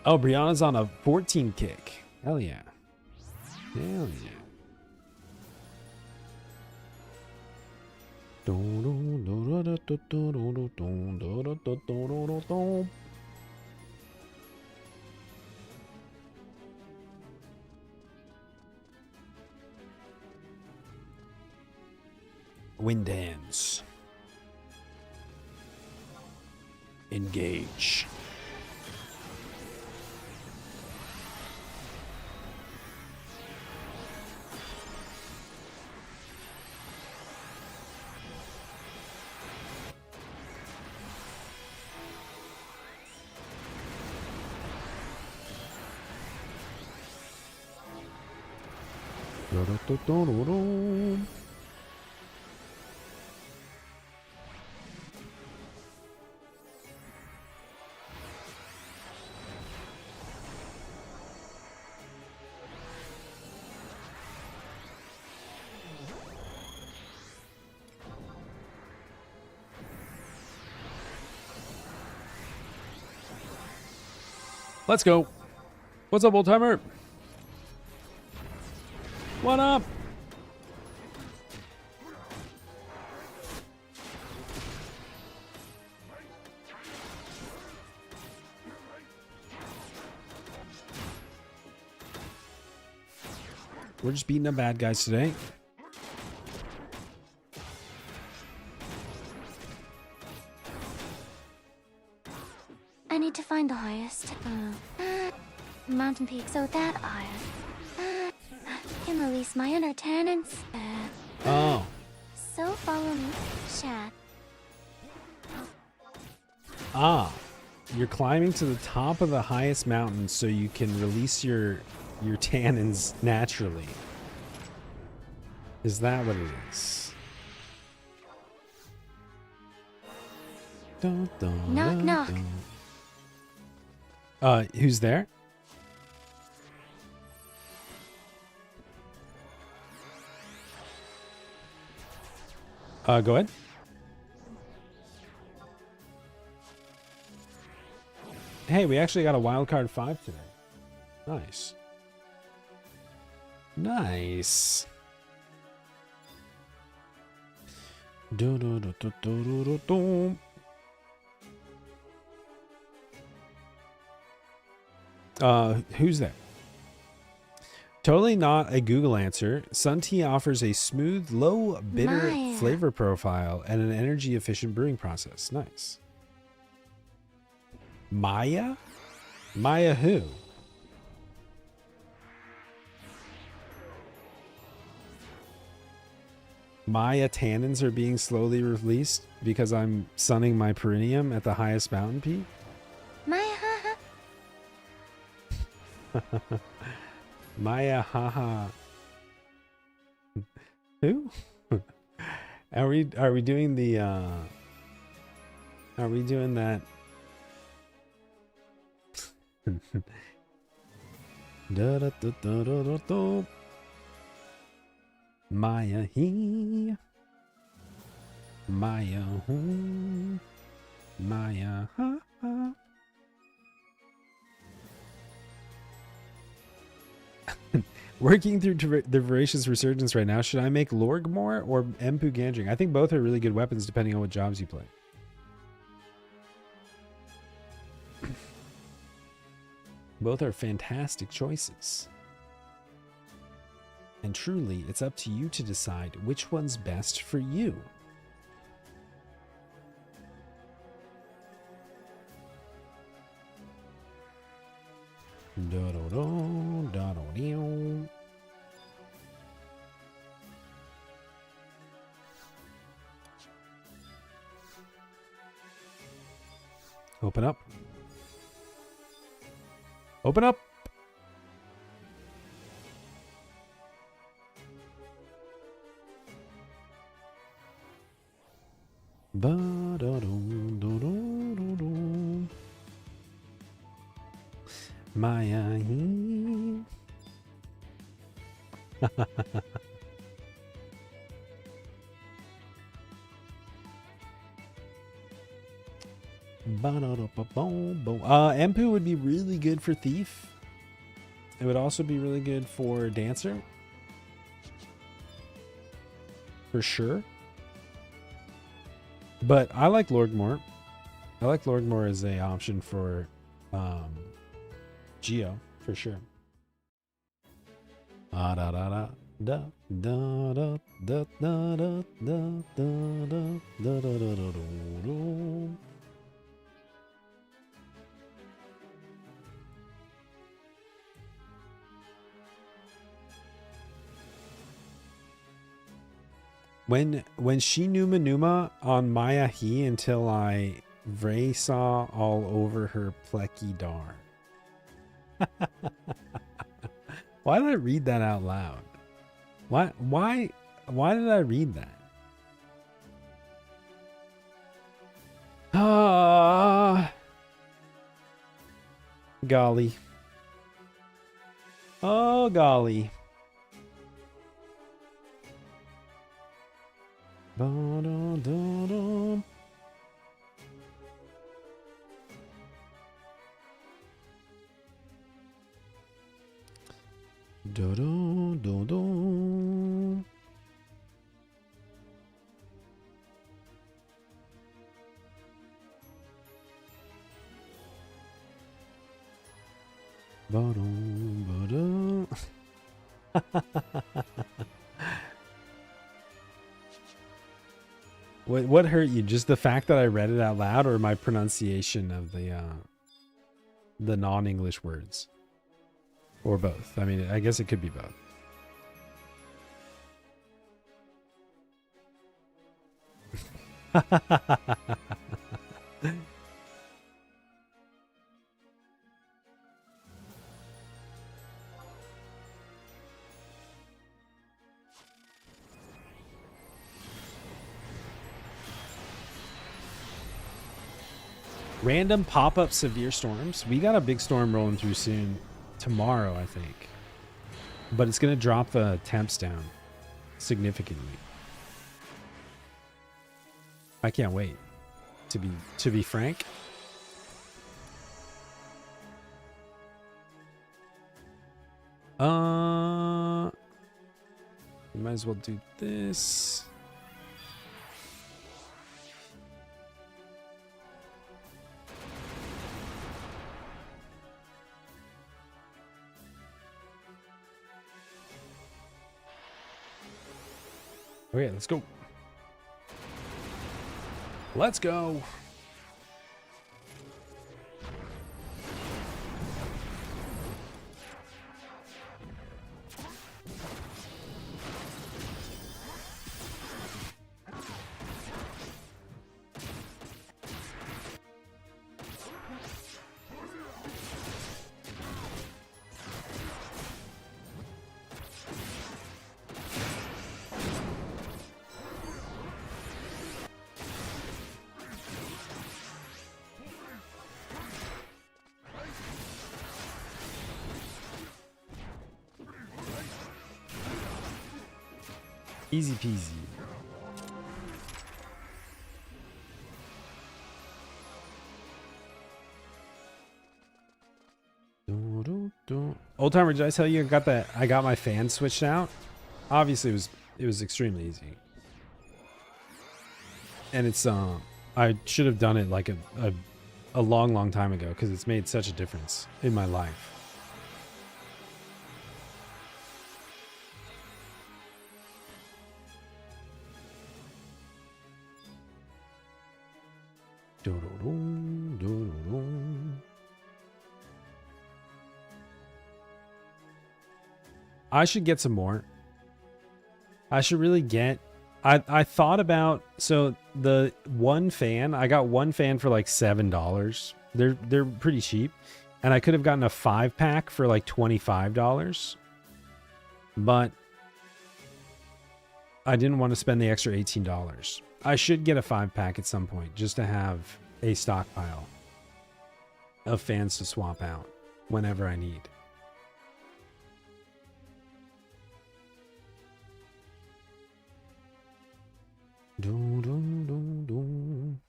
Oh, Brianna's on a 14 kick. Hell yeah. Hell yeah. Wind hands. Engage. Let's go. What's up, old timer? What up? We're just beating up bad guys today. I need to find the highest mountain peak so that I can release my inner tenants. Oh. So follow me, chat. Ah. You're climbing to the top of the highest mountain so you can release your tannins naturally. Is that what it is? Dun, dun, Knock, dun, knock. dun. Who's there? Go ahead. Hey, we actually got a wildcard 5 today. Nice. Nice. Do, do, do, do, do, do, do, do. Who's there? Totally not a Google answer. Sun tea offers a smooth, low, bitter Maya. flavor profile and an energy-efficient brewing process. Nice. Maya? Maya who? Maya tannins are being slowly released because I'm sunning my perineum at the highest mountain peak? My Maya haha. Who? Are we doing the are we doing that? Da, da, da, da, da, da, da. Maya he. Maya who. Maya ha ha. Working through the voracious resurgence right now. Should I make Lorg more or Empu Gandring? I think both are really good weapons depending on what jobs you play. Both are fantastic choices. And truly, it's up to you to decide which one's best for you. Da-do-do, da-do-do. Open up. Open up. Ba-da-dum-dum-dum-dum-dum. Maya. Empu would be really good for Thief. It would also be really good for Dancer. For sure. But I like Lord more. I like Lord more as a option for Geo, for sure. Da, da, da, da. Da da da da da da da da da da da da da. When she Numa Numa on Maya he until I Vray saw all over her plecky dar. Why did I read that out loud? Why did I read that? Ah, golly. Oh, golly. Ba-da-da-da. Do-do-do-do. Ba-dum, ba-dum. What hurt you? Just the fact that I read it out loud, or my pronunciation of the non-English words, or both? I mean, I guess it could be both. Random pop-up severe storms. We got a big storm rolling through soon. Tomorrow, I think. But it's going to drop the temps down significantly. I can't wait. To be frank. We might as well do this. Okay, let's go. Let's go. Easy peasy. Old timer, did I tell you I got my fan switched out? Obviously it was extremely easy. And it's I should have done it like a long time ago because it's made such a difference in my life. I should get some more. I should really get... I thought about... So the one fan, I got one fan for like $7. They're pretty cheap. And I could have gotten a 5-pack for like $25. But I didn't want to spend the extra $18. I should get a 5-pack at some point just to have a stockpile of fans to swap out whenever I need. Dun, dun, dun, dun.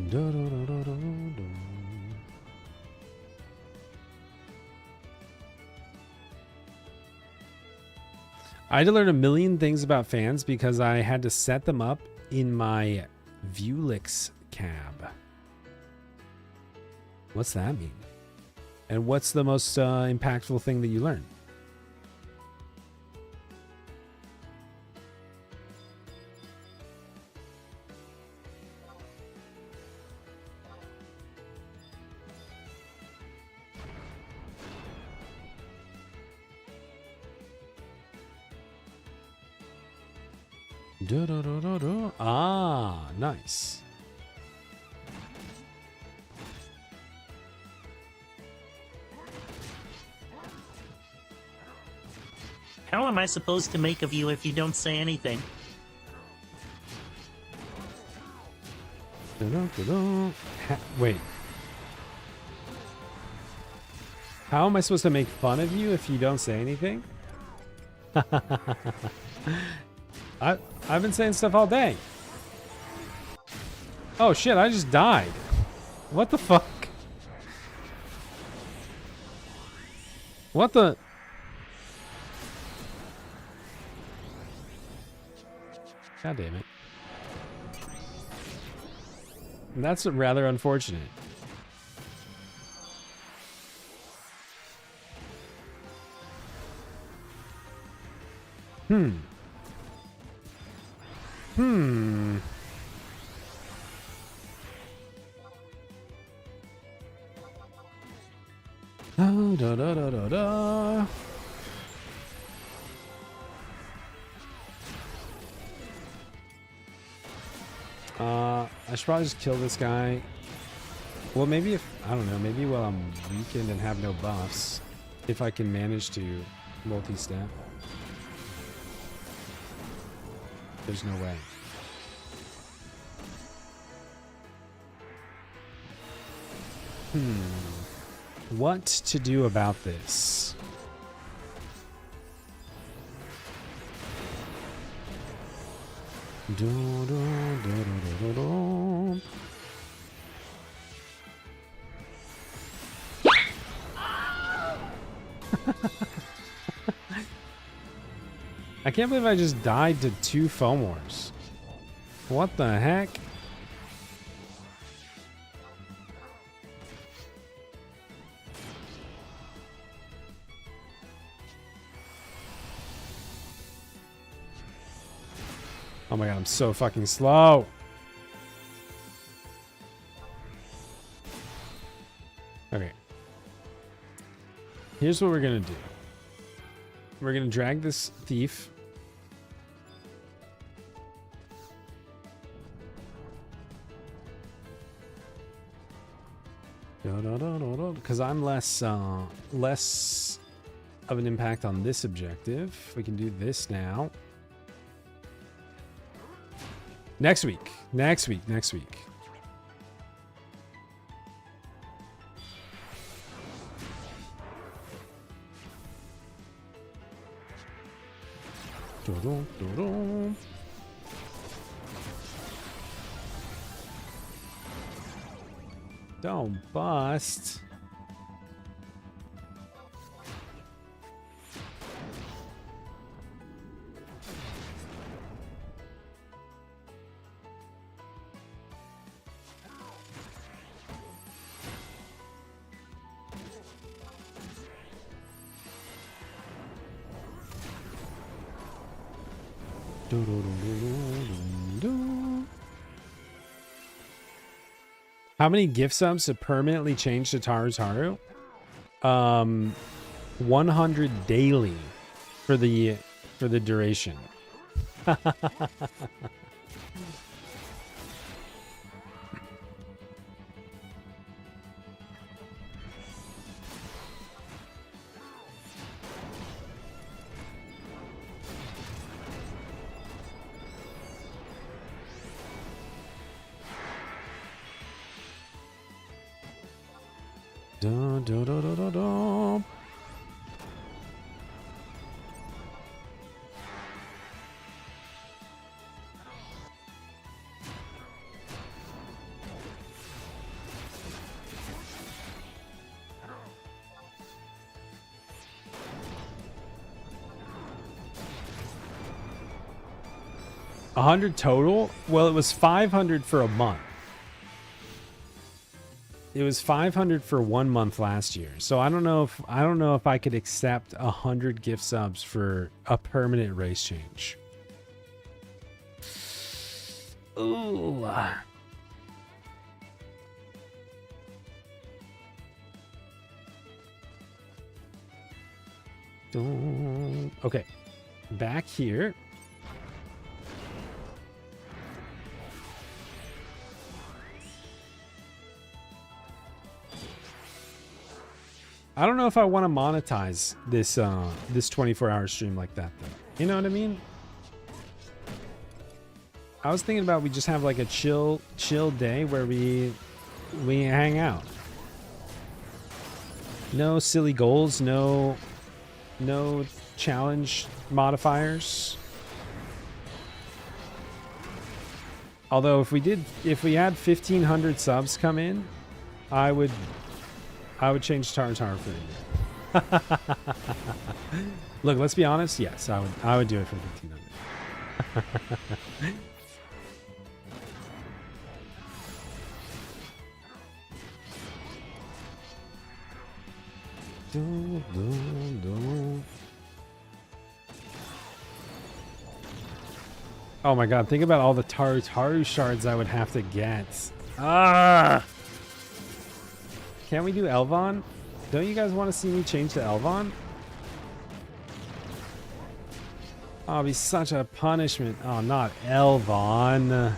Da, da, da, da, da, I had to learn a million things about fans because I had to set them up in my Vuelix cab. What's that mean? And what's the most impactful thing that you learned? Ah, nice. How am I supposed to make of you if you don't say anything? Wait. How am I supposed to make fun of you if you don't say anything? I've been saying stuff all day. Oh shit, I just died. What the fuck? What the? God damn it. That's rather unfortunate. Hmm. Oh, da da da da da. I should probably just kill this guy. Well, maybe if, I don't know, maybe while I'm weakened and have no buffs, if I can manage to multi-step. There's no way. What to do about this? I can't believe I just died to 2 foam wars. What the heck? Oh my god, I'm so fucking slow. Okay. Here's what we're gonna do. We're gonna drag this thief. Because I'm less of an impact on this objective. We can do this now. Next week. Next week. Don't bust. How many gift subs to permanently change to Taru's Haru? 100 daily for the duration. Dun, dun, dun, dun, dun, dun. 100 total? Well, it was 500 for a month. It was 500 for 1 month last year. So I don't know if I could accept 100 gift subs for a permanent race change. Ooh. Okay. Back here. I don't know if I want to monetize this this 24-hour stream like that though. You know what I mean? I was thinking about we just have like a chill day where we hang out. No silly goals, no challenge modifiers. Although if we had 1,500 subs come in, I would change Tartar for you. Look, let's be honest. Yes, I would do it for 1,500. Oh my god, think about all the Taru shards I would have to get. Ah! Can't we do Elvon? Don't you guys want to see me change to Elvon? Oh, it'd be such a punishment. Oh, not Elvon.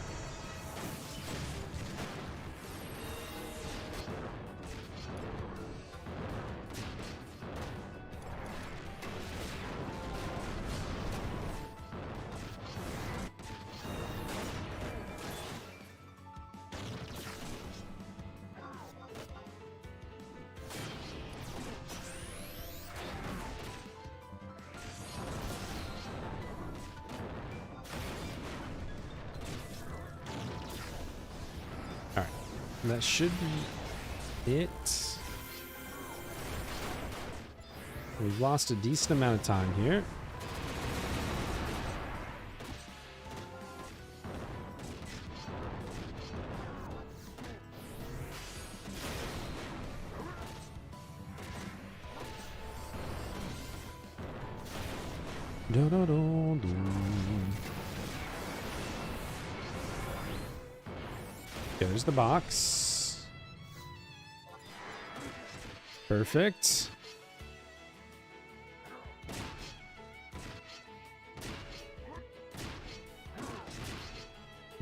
That should be it. We've lost a decent amount of time here. There's the box. Perfect.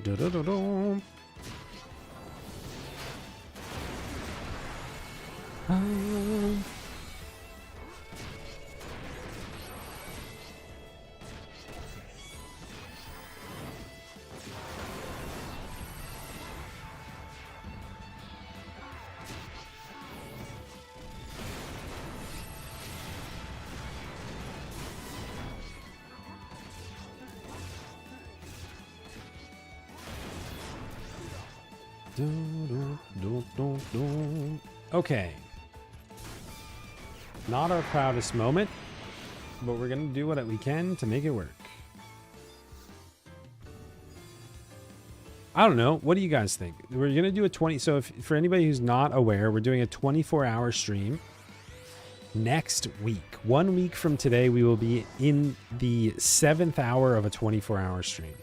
Do-do-do-do. Okay. Not our proudest moment, but we're going to do what we can to make it work. I don't know. What do you guys think? We're going to do a 20. So for anybody who's not aware, we're doing a 24-hour stream next week. 1 week from today, we will be in the 7th hour of a 24-hour stream.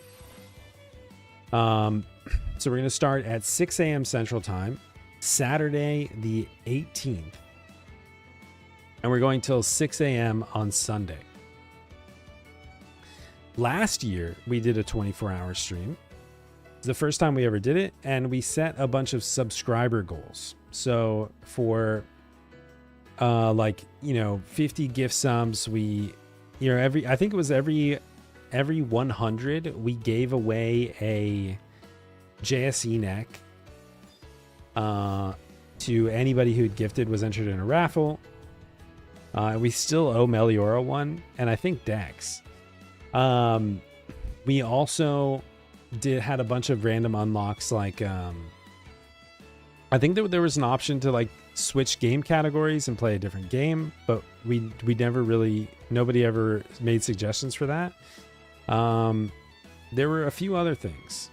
So we're going to start at 6 a.m. Central Time, Saturday the 18th. And we're going till 6 a.m. on Sunday. Last year, we did a 24-hour stream. It's the first time we ever did it, and we set a bunch of subscriber goals. So for 50 gift subs, I think it was every 100 we gave away a JSE neck to anybody who'd gifted, was entered in a raffle. We still owe Meliora one, and I think Dex. We also had a bunch of random unlocks, like I think there was an option to like switch game categories and play a different game, but we never really, nobody ever made suggestions for that. there were a few other things,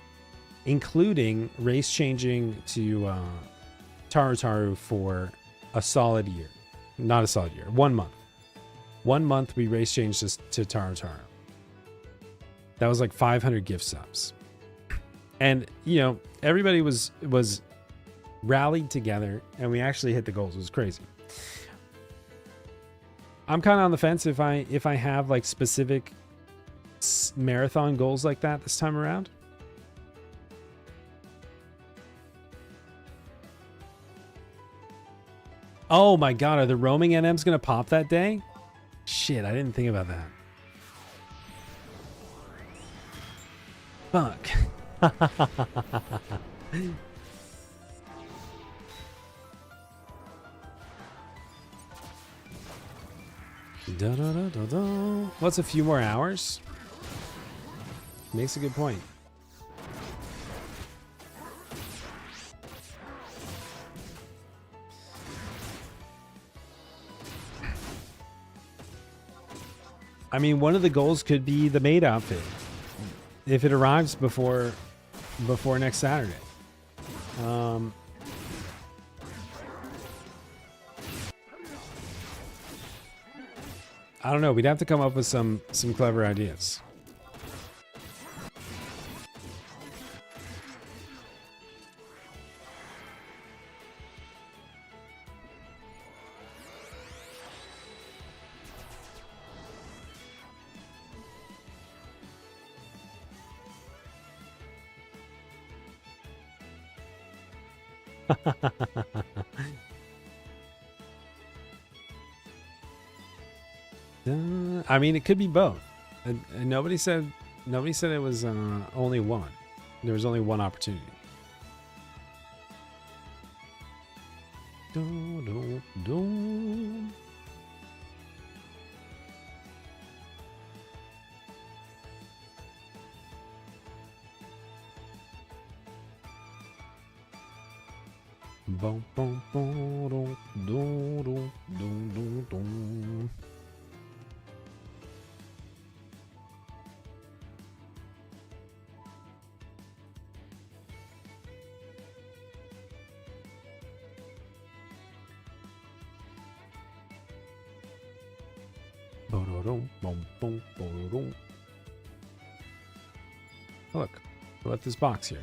including race changing to Tarutaru for a solid year. Not a solid year, 1 month. 1 month we race changed this to Tarutaru. That was like 500 gift subs. And, you know, everybody was rallied together and we actually hit the goals. It was crazy. I'm kind of on the fence if I have like specific marathon goals like that this time around. Oh my god, are the roaming NMs gonna pop that day? Shit, I didn't think about that. Fuck. Da, da, da, da, da. What's a few more hours? Makes a good point. I mean, one of the goals could be the maid outfit if it arrives before next Saturday. I don't know. We'd have to come up with some clever ideas. I mean, it could be both. And nobody said it was only one. There was only one opportunity. Look, I left this box here.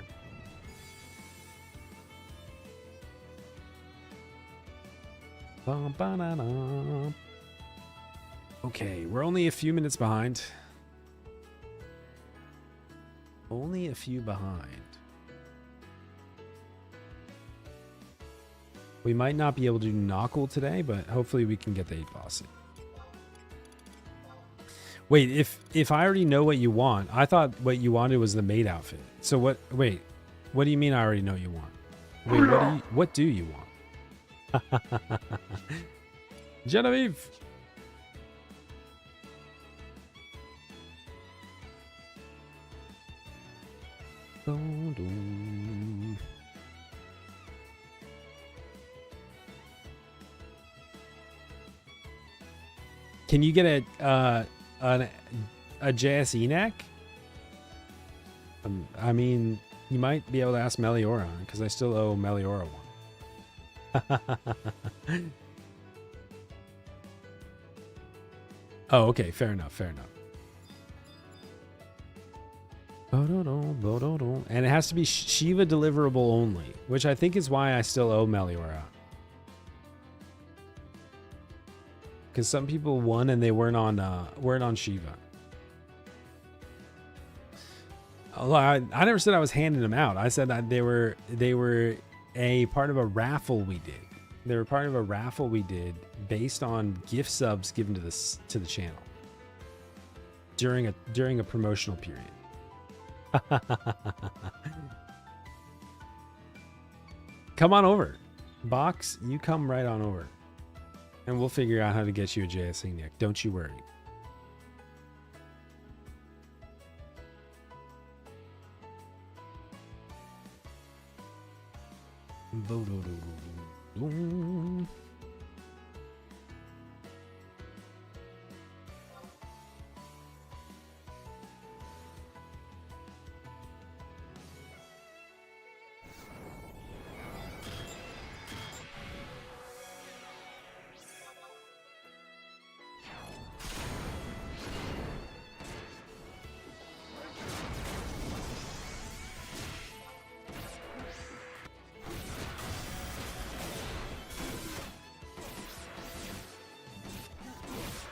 Okay, we're only a few minutes behind. Only a few behind. We might not be able to do Knuckle today, but hopefully we can get the 8 boss in. Wait, if I already know what you want, I thought what you wanted was the maid outfit. So what? Wait, what do you mean I already know you want? Wait, what do you want? Genevieve. Can you get a JSE neck? I mean, you might be able to ask Meliora, because I still owe Meliora one. Oh, okay. Fair enough. Fair enough. And it has to be Shiva deliverable only, which I think is why I still owe Meliora. Because some people won and they weren't on Shiva. Although I never said I was handing them out. I said that they were a part of a raffle we did. They were part of a raffle we did based on gift subs given to the channel during a promotional period. Come on over, Box. You come right on over. And we'll figure out how to get you a JSA neck. Don't you worry.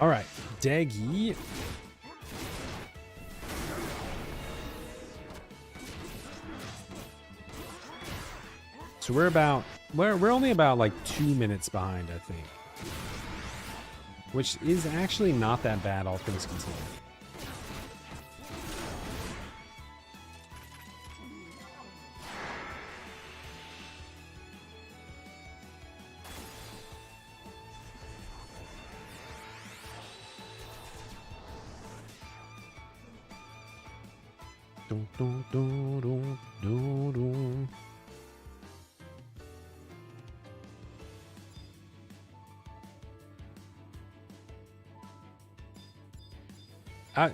All right, Daggy. So we're only about like 2 minutes behind, I think. Which is actually not that bad, all things considered. Dun, dun, dun, dun, dun, dun.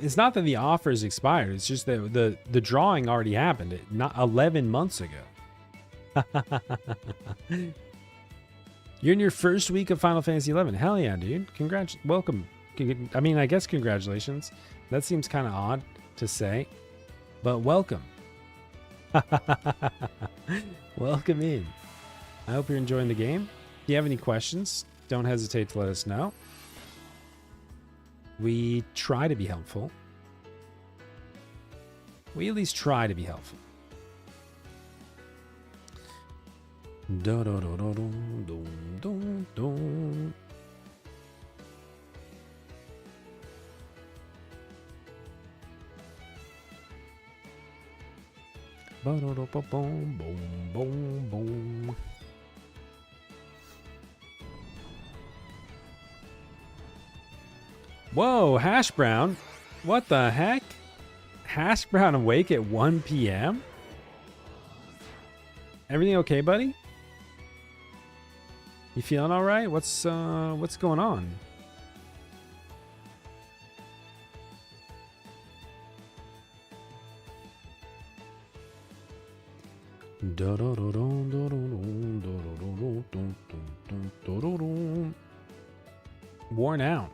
It's not that the offer is expired. It's just that the drawing already happened. Not 11 months ago. You're in your first week of Final Fantasy 11. Hell yeah, dude! Welcome. I mean, I guess congratulations. That seems kind of odd to say, but welcome. Welcome in. I hope you're enjoying the game. If you have any questions, don't hesitate to let us know. We try to be helpful. We at least try to be helpful. Do, do, do, do, do, do, do. Boom, boom, boom, boom. Whoa, Hash Brown. What the heck? Hash Brown awake at 1 p.m.? Everything okay, buddy? You feeling all right? What's going on? Worn out.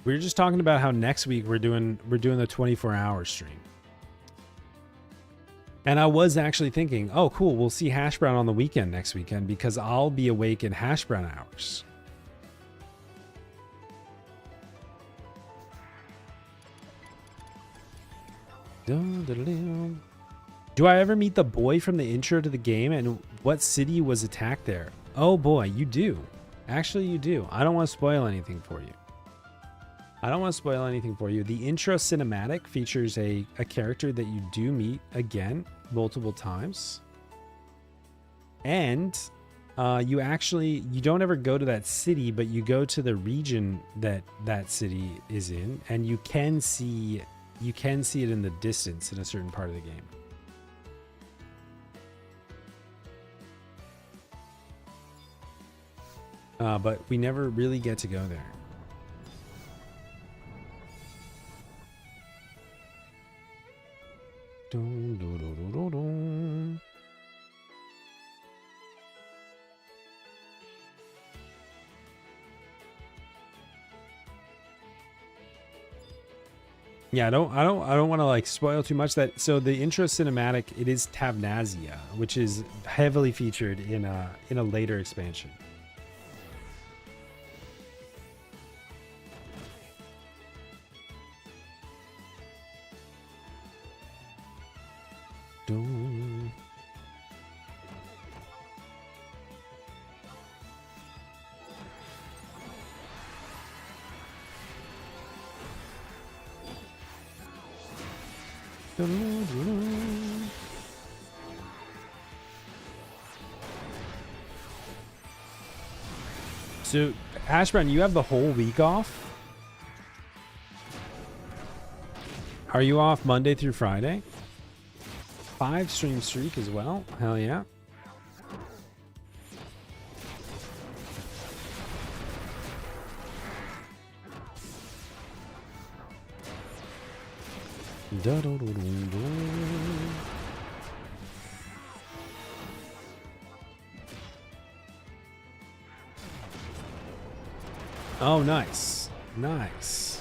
We were just talking about how next week we're doing the 24-hour stream. And I was actually thinking, oh cool, we'll see Hash Brown on the weekend next weekend because I'll be awake in Hash Brown hours. Do I ever meet the boy from the intro to the game, and what city was attacked there? Oh boy, you do. Actually, you do. I don't want to spoil anything for you. The intro cinematic features a character that you do meet again multiple times. And you don't ever go to that city, but you go to the region that city is in, and you can see it in the distance in a certain part of the game. But we never really get to go there. Dun, dun, dun, dun, dun. Yeah, I don't want to like spoil too much. So the intro cinematic, it is Tabnazia, which is heavily featured in a later expansion. Dun. So, Hash Brown, you have the whole week off? Are you off Monday through Friday? 5 stream streak as well? Hell yeah. Oh, nice. Nice.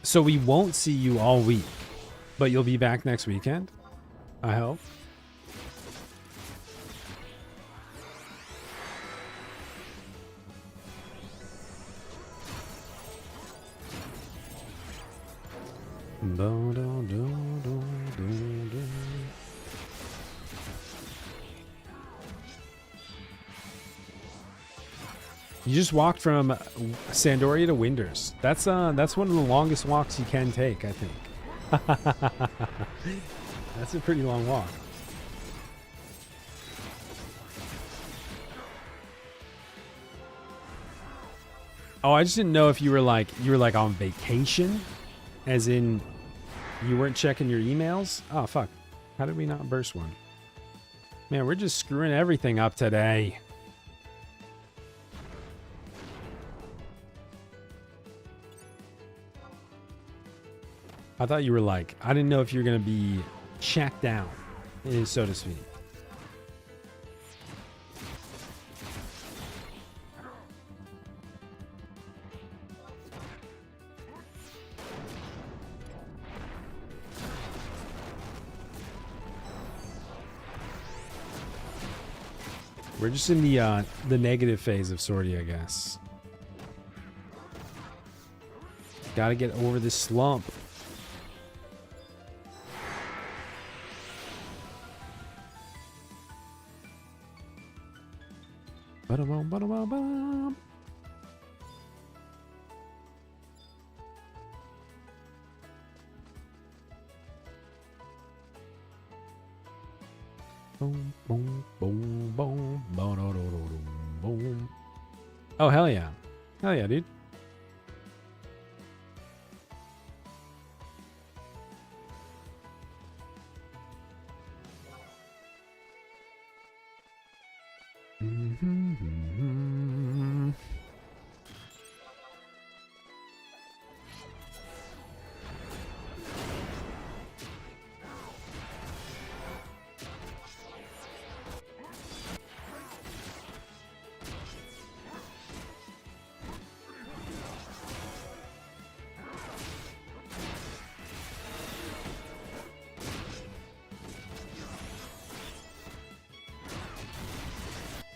So we won't see you all week, but you'll be back next weekend, I hope. Do, do, do, do, do, do. You just walked from Sandoria to Winders. That's one of the longest walks you can take, I think. That's a pretty long walk. Oh, I just didn't know if you were like on vacation, as in you weren't checking your emails. Oh fuck! How did we not burst one? Man, we're just screwing everything up today. I thought you were like, I didn't know if you were gonna be checked out, so to speak. We're just in the negative phase of Sortie, I guess. Gotta get over this slump. Ba-da-bum, ba-da-bum-bum. Boom, boom, boom, boom, ba-da-da-da-dum, boom. Oh, hell yeah. Hell yeah, dude. Mm-hmm.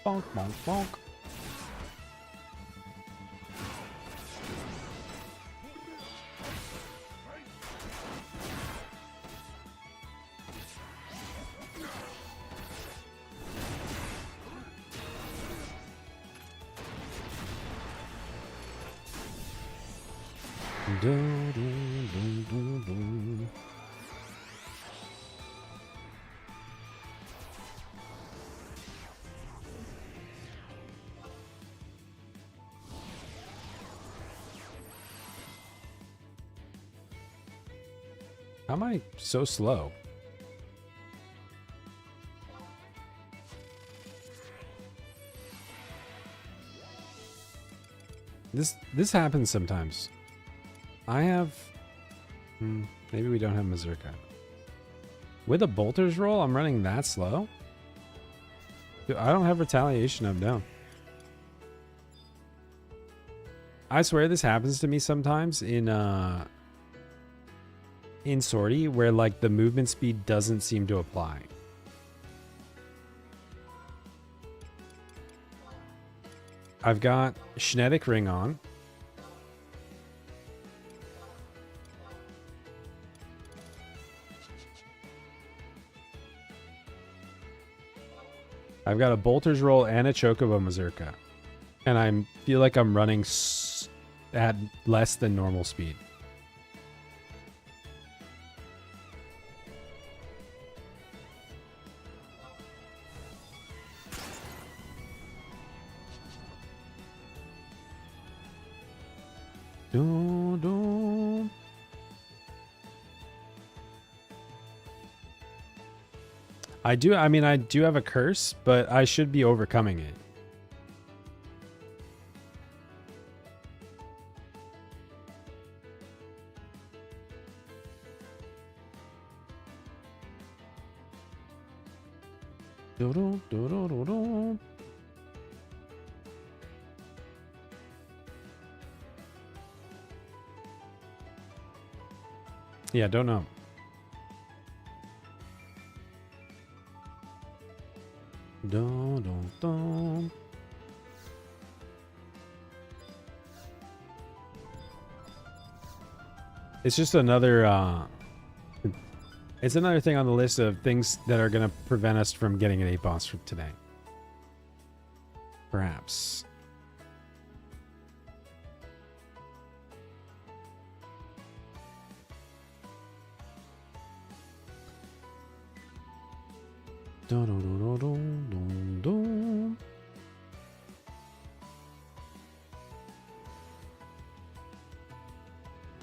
Bonk, bonk, bonk. Dun, dun, dun, dun, dun. How am I so slow? This happens sometimes. I have... maybe we don't have Mazurka. With a Bolter's roll, I'm running that slow? Dude, I don't have Retaliation up down. I swear this happens to me sometimes in Sortie, where like the movement speed doesn't seem to apply. I've got Schnetic Ring on. I've got a Bolter's Roll and a Chocobo Mazurka. And I feel like I'm running at less than normal speed. Dun, dun. I do have a curse, but I should be overcoming it. Dun, dun, dun, dun, dun. Yeah, don't know. Dun, dun, dun. It's just another it's another thing on the list of things that are going to prevent us from getting an 8 boss for today. Perhaps. Dun, dun, dun, dun, dun, dun.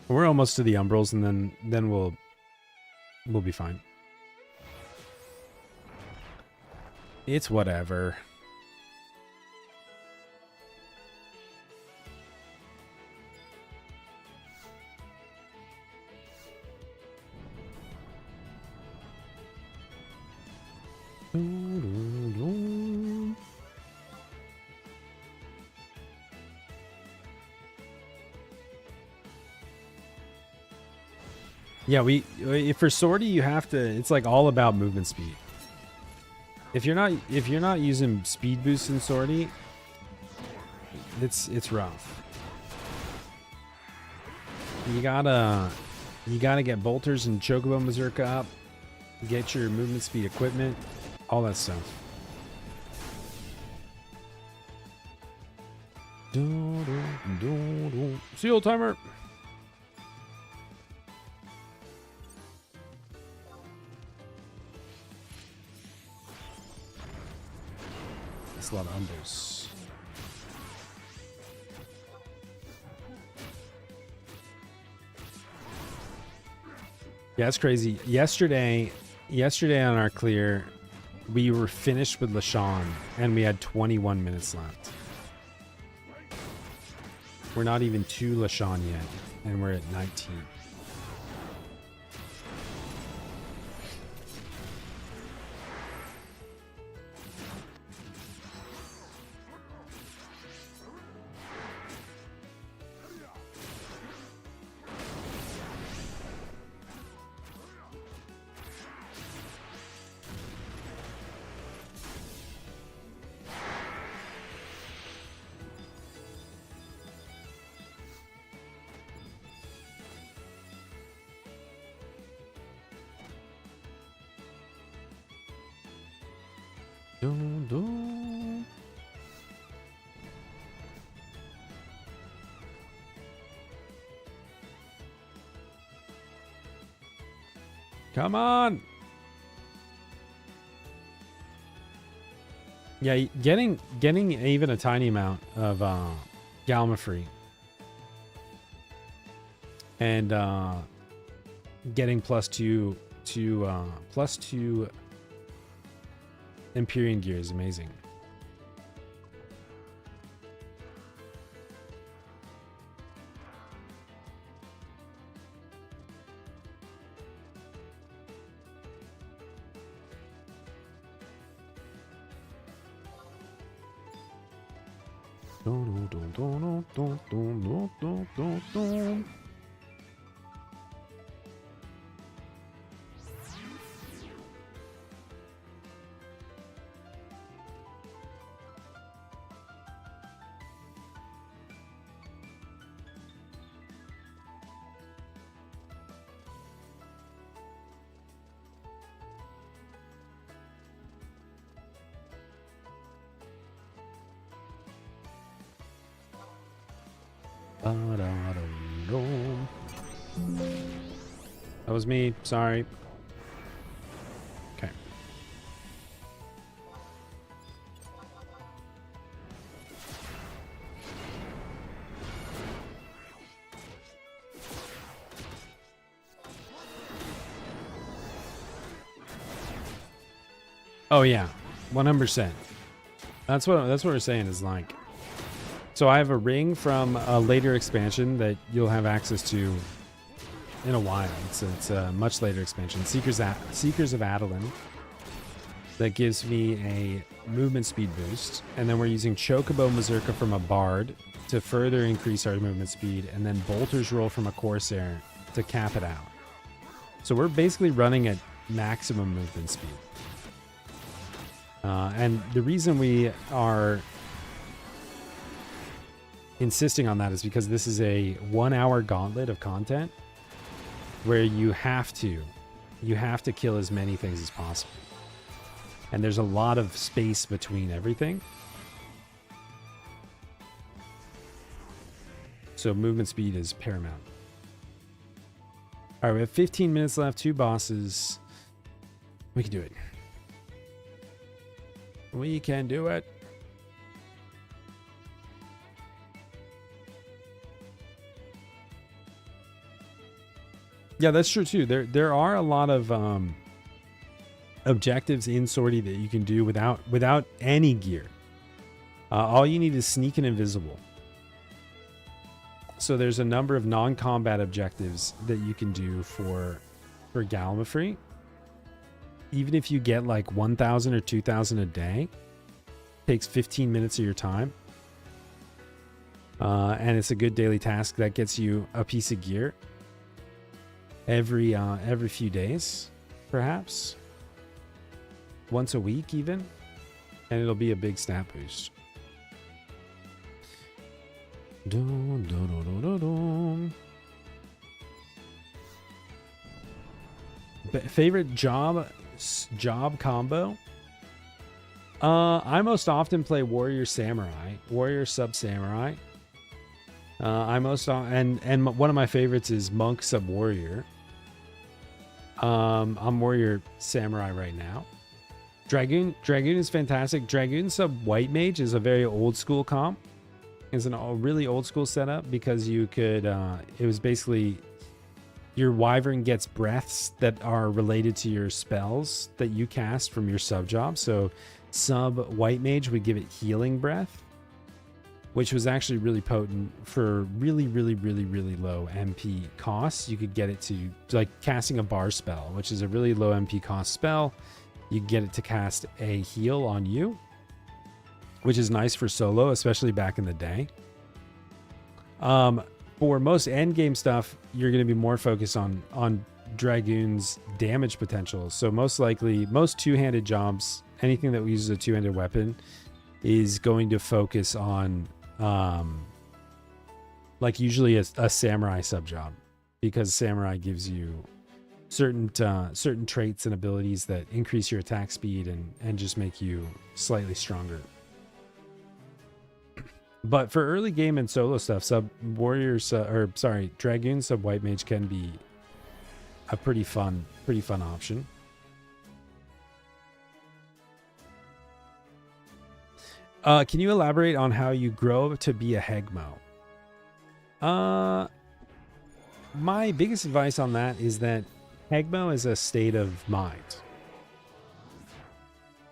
We're almost to the Umbrals, and then we'll be fine. It's whatever. Yeah, for sortie you have to. It's like all about movement speed. If you're not using speed boost in sortie, it's rough. You gotta get bolters and chocobo mazurka up, get your movement speed equipment, all that stuff. Seal timer. That's a lot of umbers. Yeah, it's crazy. Yesterday on our clear, we were finished with LaShawn, and we had 21 minutes left. We're not even to LaShawn yet, and we're at 19. Come on. Yeah, getting even a tiny amount of Galmafree and getting +2 Empyrean gear is amazing. That was me. Sorry. Okay. Oh yeah, 100%. That's what we're saying is like. So I have a ring from a later expansion that you'll have access to in a while. It's a much later expansion, Seekers of Adeline, that gives me a movement speed boost, and then we're using Chocobo Mazurka from a Bard to further increase our movement speed, and then Bolter's Roll from a Corsair to cap it out. So we're basically running at maximum movement speed. And the reason we are insisting on that is because this is a 1 hour gauntlet of content. where you have to kill as many things as possible. And there's a lot of space between everything. So movement speed is paramount. All right, we have 15 minutes left, 2 bosses. We can do it. We can do it. Yeah, that's true too. There are a lot of objectives in Sortie that you can do without any gear. All you need is sneak and invisible. So there's a number of non-combat objectives that you can do for Gallimafree. Even if you get like 1,000 or 2,000 a day, takes 15 minutes of your time. And it's a good daily task that gets you a piece of gear every few days, perhaps once a week even, and it'll be a big stat boost. Favorite job combo? I most often play warrior sub samurai. And one of my favorites is monk sub warrior. I'm warrior samurai right now. Dragoon is fantastic. Dragoon sub white mage is a very old school comp. It's a really old school setup because you could it was basically your wyvern gets breaths that are related to your spells that you cast from your sub job. So sub white mage would give it healing breath, which was actually really potent for really low MP costs. You could get it to, like, casting a bar spell, which is a really low MP cost spell. You can get it to cast a heal on you, which is nice for solo, especially back in the day. For most end game stuff, you're going to be more focused on Dragoon's damage potential. So most likely, most two-handed jobs, anything that uses a two-handed weapon, is going to focus on like usually a samurai sub job, because samurai gives you certain traits and abilities that increase your attack speed and just make you slightly stronger. But for early game and solo stuff, Dragoon sub white mage can be a pretty fun option. Can you elaborate on how you grow to be a Hegmo? My biggest advice on that is that Hegmo is a state of mind.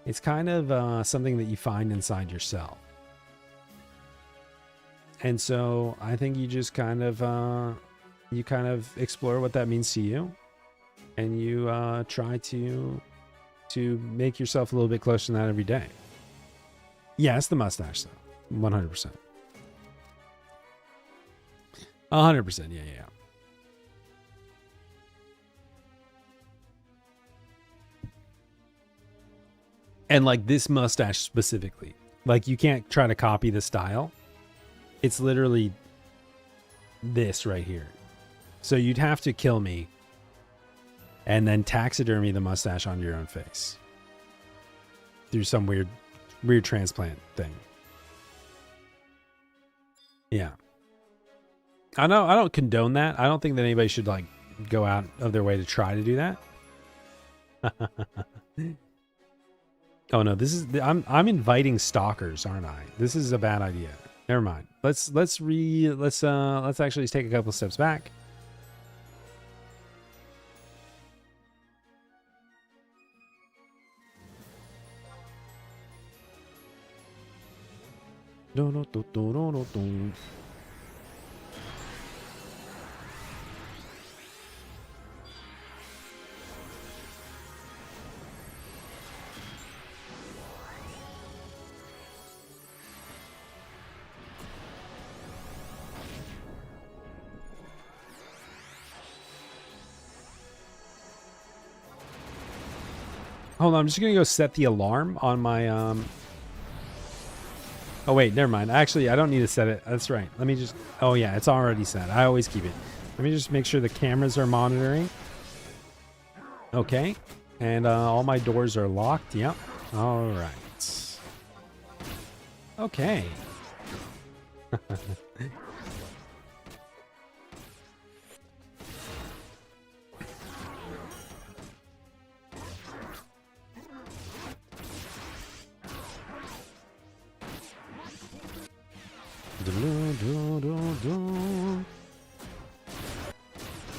It's kind of something that you find inside yourself. And so I think you just kind of explore what that means to you, and you try to make yourself a little bit closer to that every day. Yeah, it's the mustache though. 100%. 100%. Yeah. And like this mustache specifically, like you can't try to copy the style. It's literally this right here. So you'd have to kill me and then taxidermy the mustache onto your own face through some weird transplant thing. Yeah. I don't condone that. I don't think that anybody should like go out of their way to try to do that. Oh no, this is I'm inviting stalkers, aren't I? This is a bad idea. Never mind. Let's actually take a couple steps back. No. Hold on, I'm just gonna go set the alarm on my Oh wait, never mind. Actually, I don't need to set it. That's right. Let me just. Oh yeah, it's already set. I always keep it. Let me just make sure the cameras are monitoring. Okay. And all my doors are locked. Yep. All right. Okay.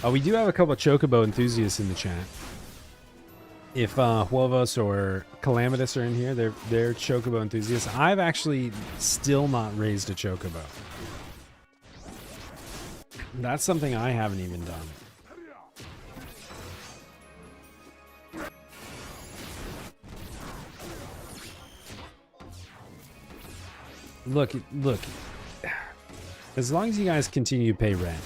Oh, we do have a couple of Chocobo enthusiasts in the chat. If Huevos or Calamitous are in here, they're Chocobo enthusiasts. I've actually still not raised a Chocobo. That's something I haven't even done. Look. As long as you guys continue to pay rent.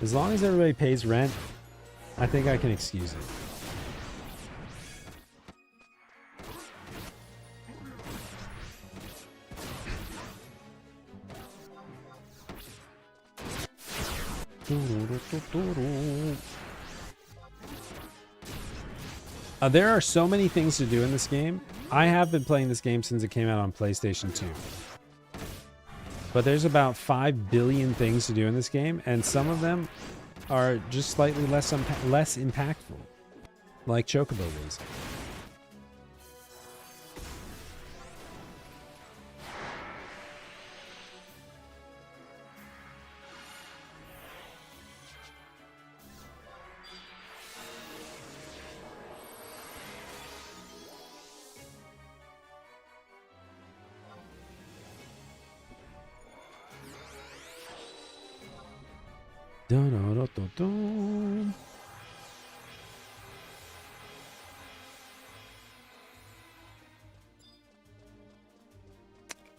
As long as everybody pays rent, I think I can excuse it. There are so many things to do in this game. I have been playing this game since it came out on PlayStation 2. But there's about 5 billion things to do in this game, and some of them are just slightly less impactful. Like Chocobo raising.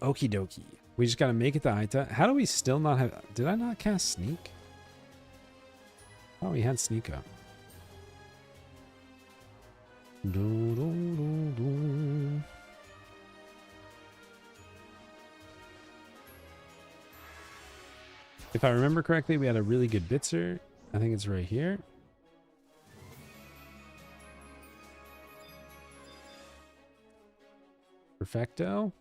Okie dokie. We just gotta make it to Aita. How do we still not have... Did I not cast Sneak? Oh, we had Sneak up. If I remember correctly, we had a really good Bitzer. I think it's right here. Perfecto.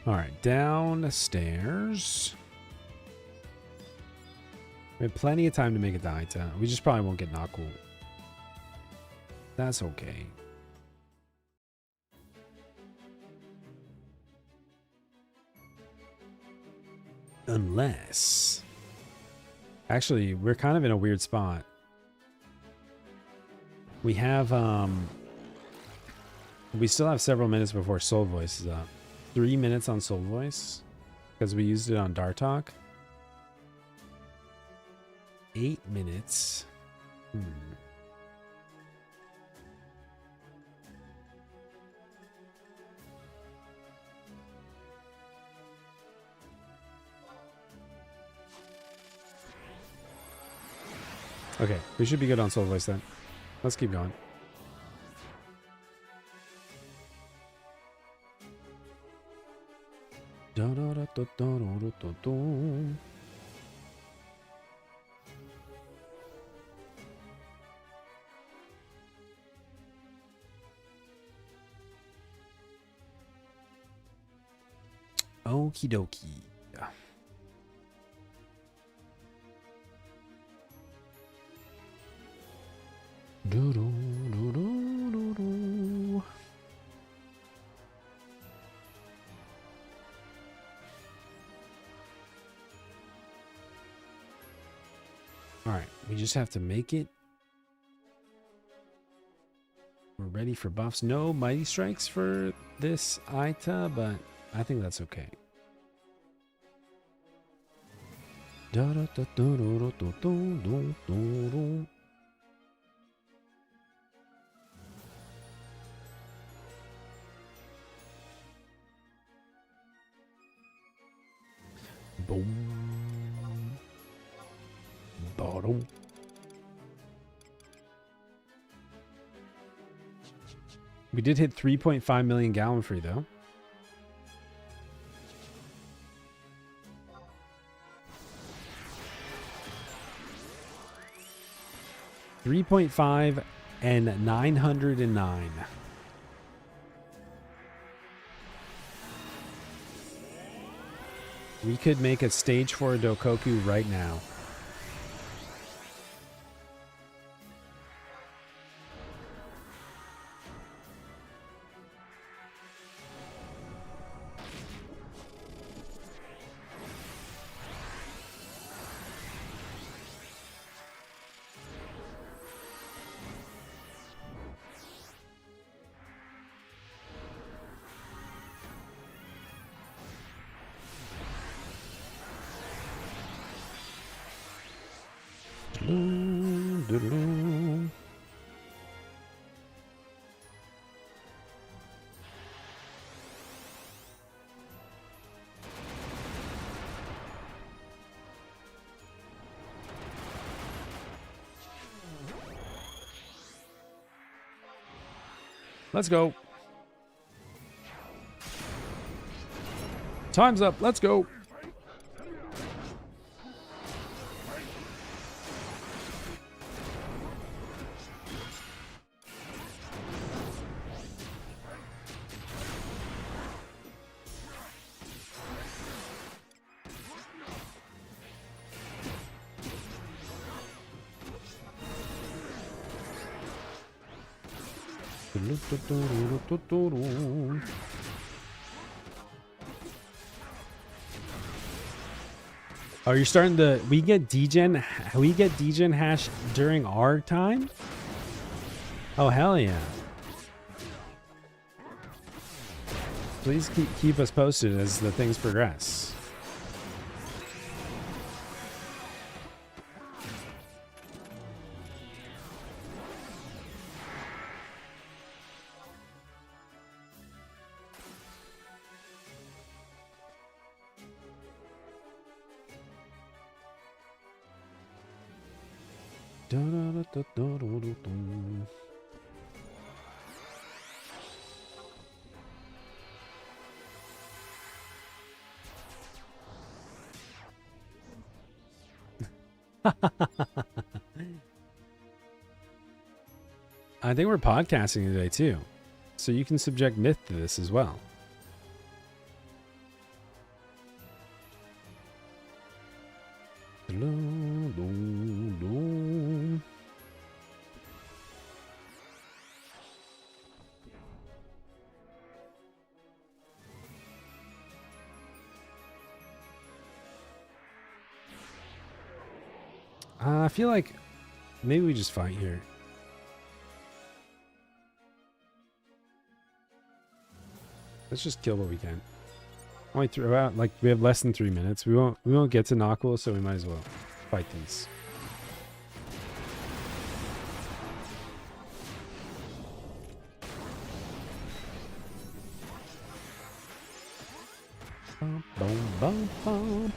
All right, downstairs. We have plenty of time to make it to Aita. We just probably won't get not cool. That's okay. Unless... Actually, we're kind of in a weird spot. We have, we still have several minutes before Soul Voice is up. 3 minutes on Soul Voice. Because we used it on Dartok. 8 minutes. Okay, we should be good on Soul Voice then. Let's keep going. Okie dokie. All right, we just have to make it. We're ready for buffs. No mighty strikes for this Aita, but I think that's okay. Boom. Bottom. We did hit 3.5 million gallon free though. $3.5 and 909. We could make a stage 4 Dokoku right now. Let's go. Time's up. Let's go. Are you starting to... We get degen hash during our time? Oh, hell yeah. Please keep us posted as the things progress. I think we're podcasting today too, so you can subject Myth to this as well. I feel like maybe we just fight here. Let's just kill what we can. Only throw out, like, we have less than 3 minutes. We won't get to Knockable, so we might as well fight these. Bum, bum, bum, bum.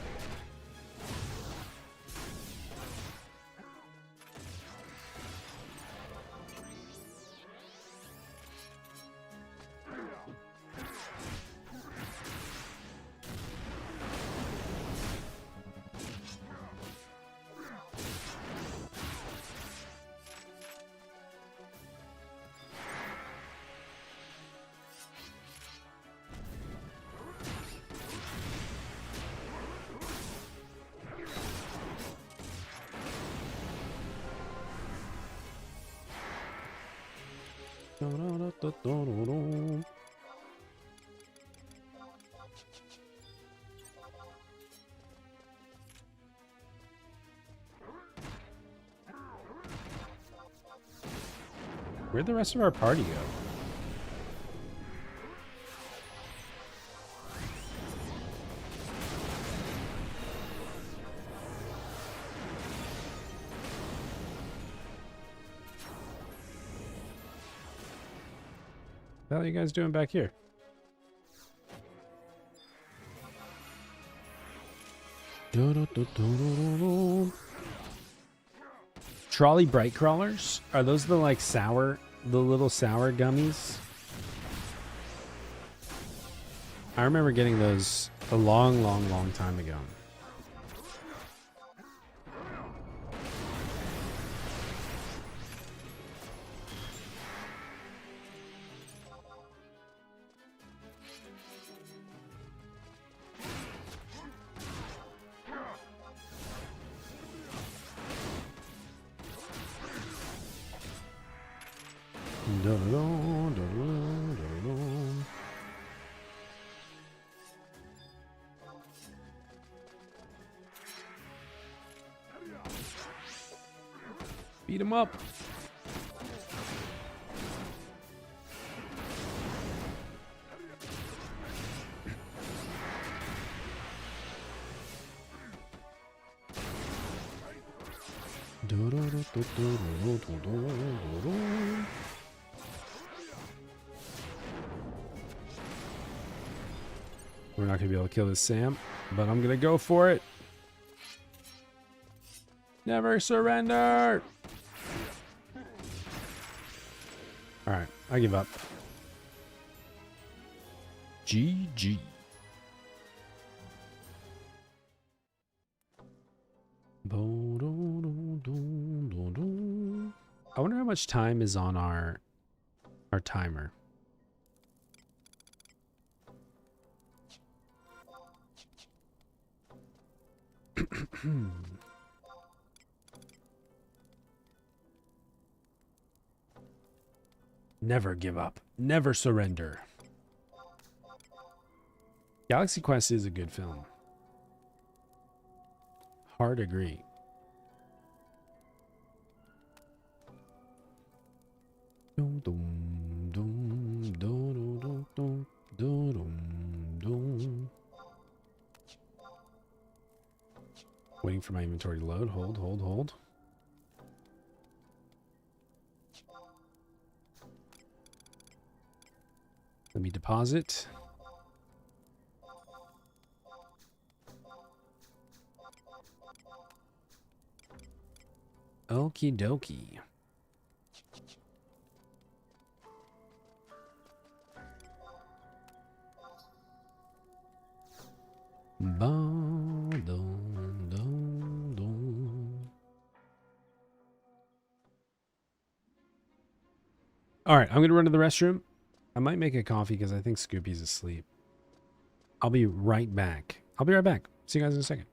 Where'd the rest of our party go? The hell are you guys doing back here? Trolley bright crawlers? Are those the like sour, the little sour gummies? I remember getting those a long, long, long time ago. Beat him up. We're not going to be able to kill this Sam, but I'm going to go for it. Never surrender! Alright, I give up. GG. I wonder how much time is on our timer. Never give up. Never surrender. Galaxy Quest is a good film. Hard agree. Waiting for my inventory to load. Hold, hold, hold. Let me deposit. Okie dokie. All right, I'm going to run to the restroom. I might make a coffee because I think Scoopy's asleep. I'll be right back. I'll be right back. See you guys in a second.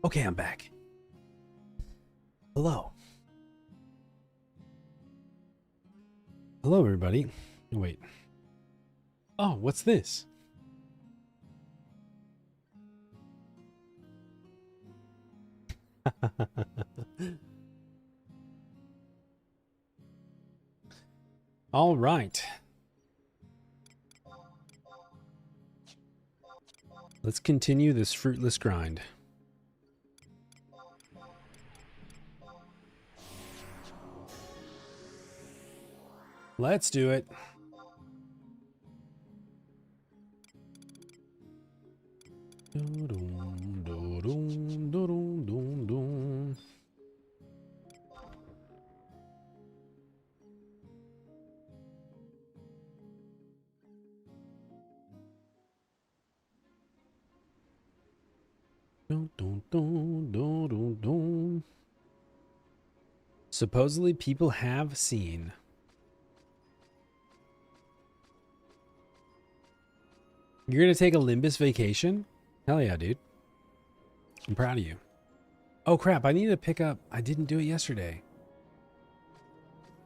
Okay, I'm back. Hello. Hello, everybody. Wait. Oh, what's this? All right. Let's continue this fruitless grind. Let's do it. Supposedly people have seen. You're gonna take a Limbus vacation? Hell yeah, dude. I'm proud of you. Oh crap, I need to pick up. I didn't do it yesterday.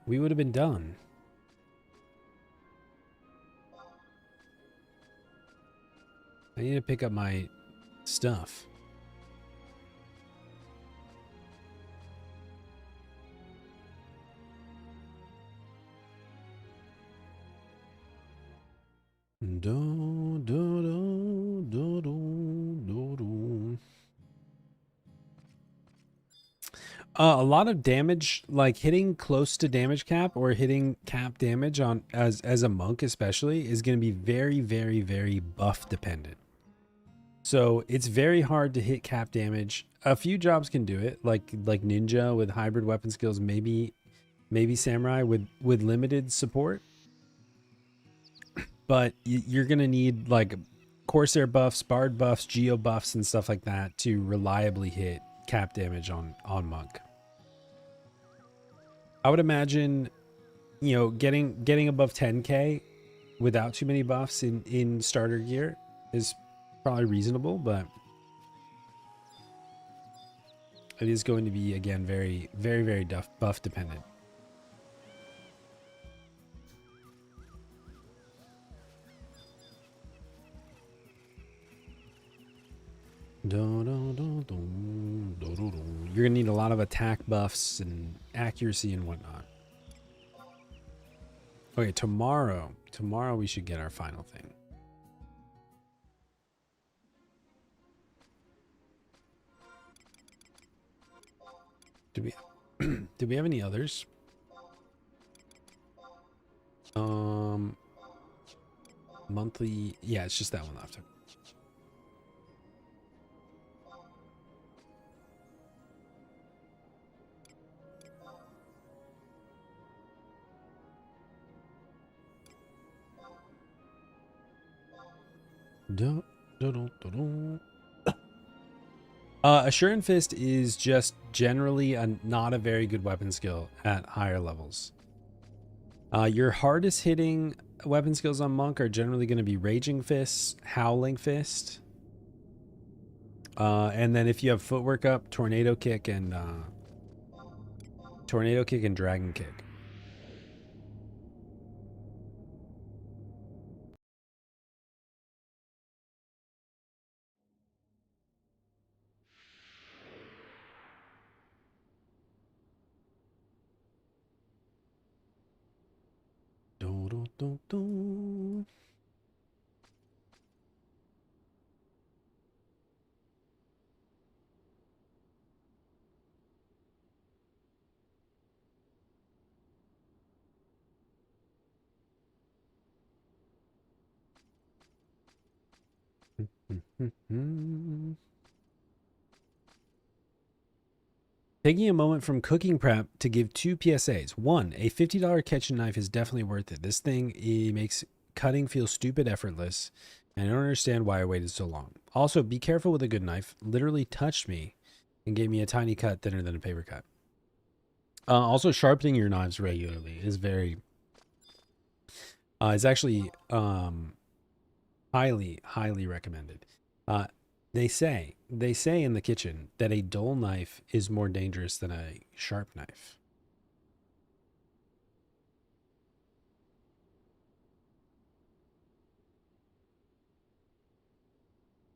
We would have been done. I need to pick up my stuff. Do, do, do, do, do, do, do. A lot of damage, like hitting close to damage cap or hitting cap damage on as a monk especially, is going to be very, very, very buff dependent. So it's very hard to hit cap damage. A few jobs can do it, like ninja with hybrid weapon skills, maybe samurai with limited support. But you're gonna need like corsair buffs, bard buffs, geo buffs, and stuff like that to reliably hit cap damage on monk. I would imagine, you know, getting above 10k without too many buffs in starter gear is probably reasonable, but it is going to be, again, very, very, very buff dependent. You're gonna need a lot of attack buffs and accuracy and whatnot. Okay, tomorrow we should get our final thing. Do we have any others? Monthly, yeah, it's just that one left. Assurance Fist is just generally not a very good weapon skill at higher levels. Your hardest hitting weapon skills on Monk are generally going to be Raging Fist, Howling Fist, and then if you have footwork up, Tornado Kick and Dragon Kick. Taking a moment from cooking prep to give 2 PSAs. 1, a $50 kitchen knife is definitely worth it. This thing, it makes cutting feel stupid effortless, and I don't understand why I waited so long. Also, be careful with a good knife. Literally touched me and gave me a tiny cut thinner than a paper cut. Also, sharpening your knives regularly is very... it's actually highly, highly recommended. They say in the kitchen that a dull knife is more dangerous than a sharp knife.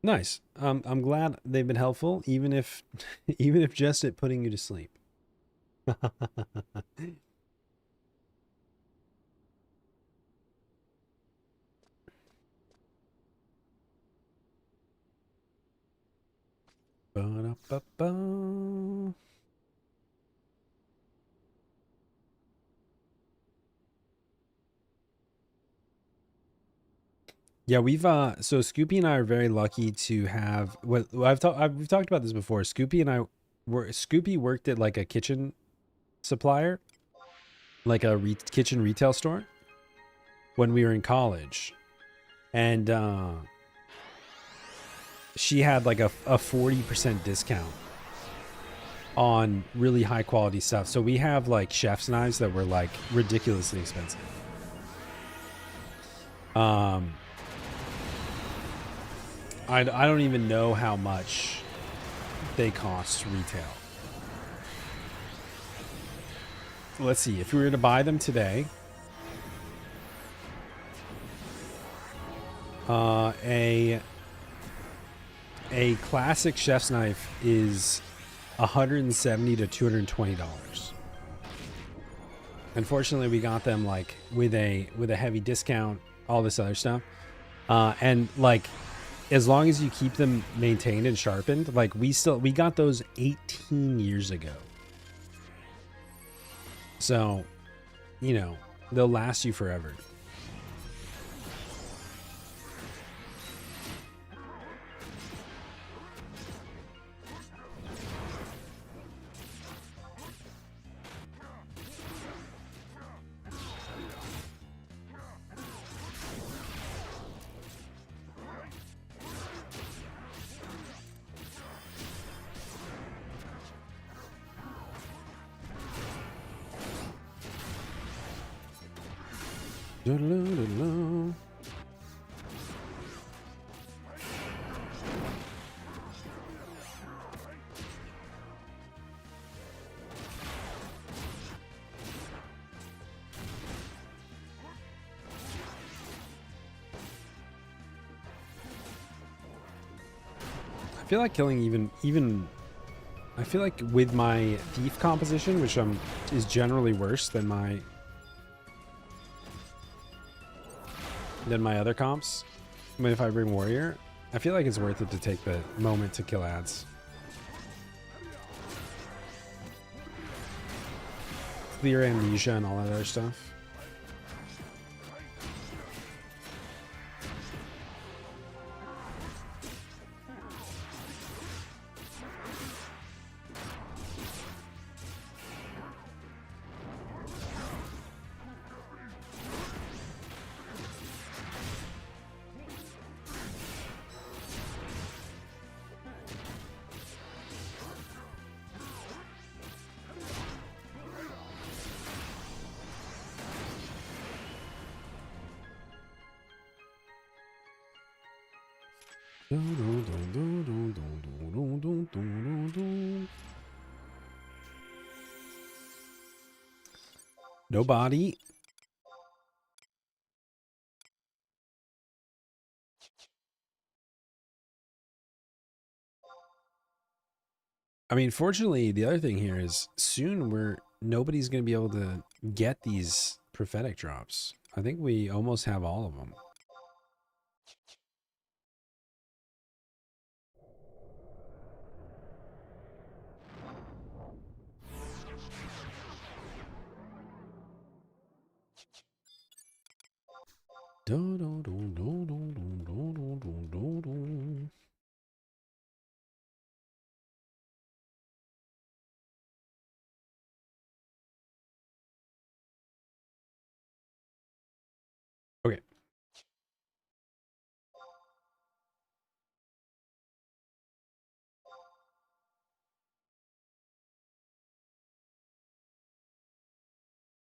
Nice. I'm glad they've been helpful, even if even if just at putting you to sleep. Ba-da-ba-ba. Yeah, we've so Scoopy and I are very lucky to have what we've talked about this before. Scoopy worked at like a kitchen supplier, like a kitchen retail store when we were in college. And she had like a 40% discount on really high quality stuff. So we have like chef's knives that were like ridiculously expensive. I don't even know how much they cost retail. Let's see, if we were to buy them today, a classic chef's knife is $170 to $220. Unfortunately, we got them like with a heavy discount, all this other stuff, and like as long as you keep them maintained and sharpened, like we got those 18 years ago. So, you know, they'll last you forever. I feel like killing even I feel like with my thief composition, which is generally worse than my other comps. I mean, if I bring warrior, I feel like it's worth it to take the moment to kill ads. Clear amnesia and all that other stuff. Nobody. I mean, fortunately, the other thing here is soon nobody's going to be able to get these prophetic drops. I think we almost have all of them. Okay.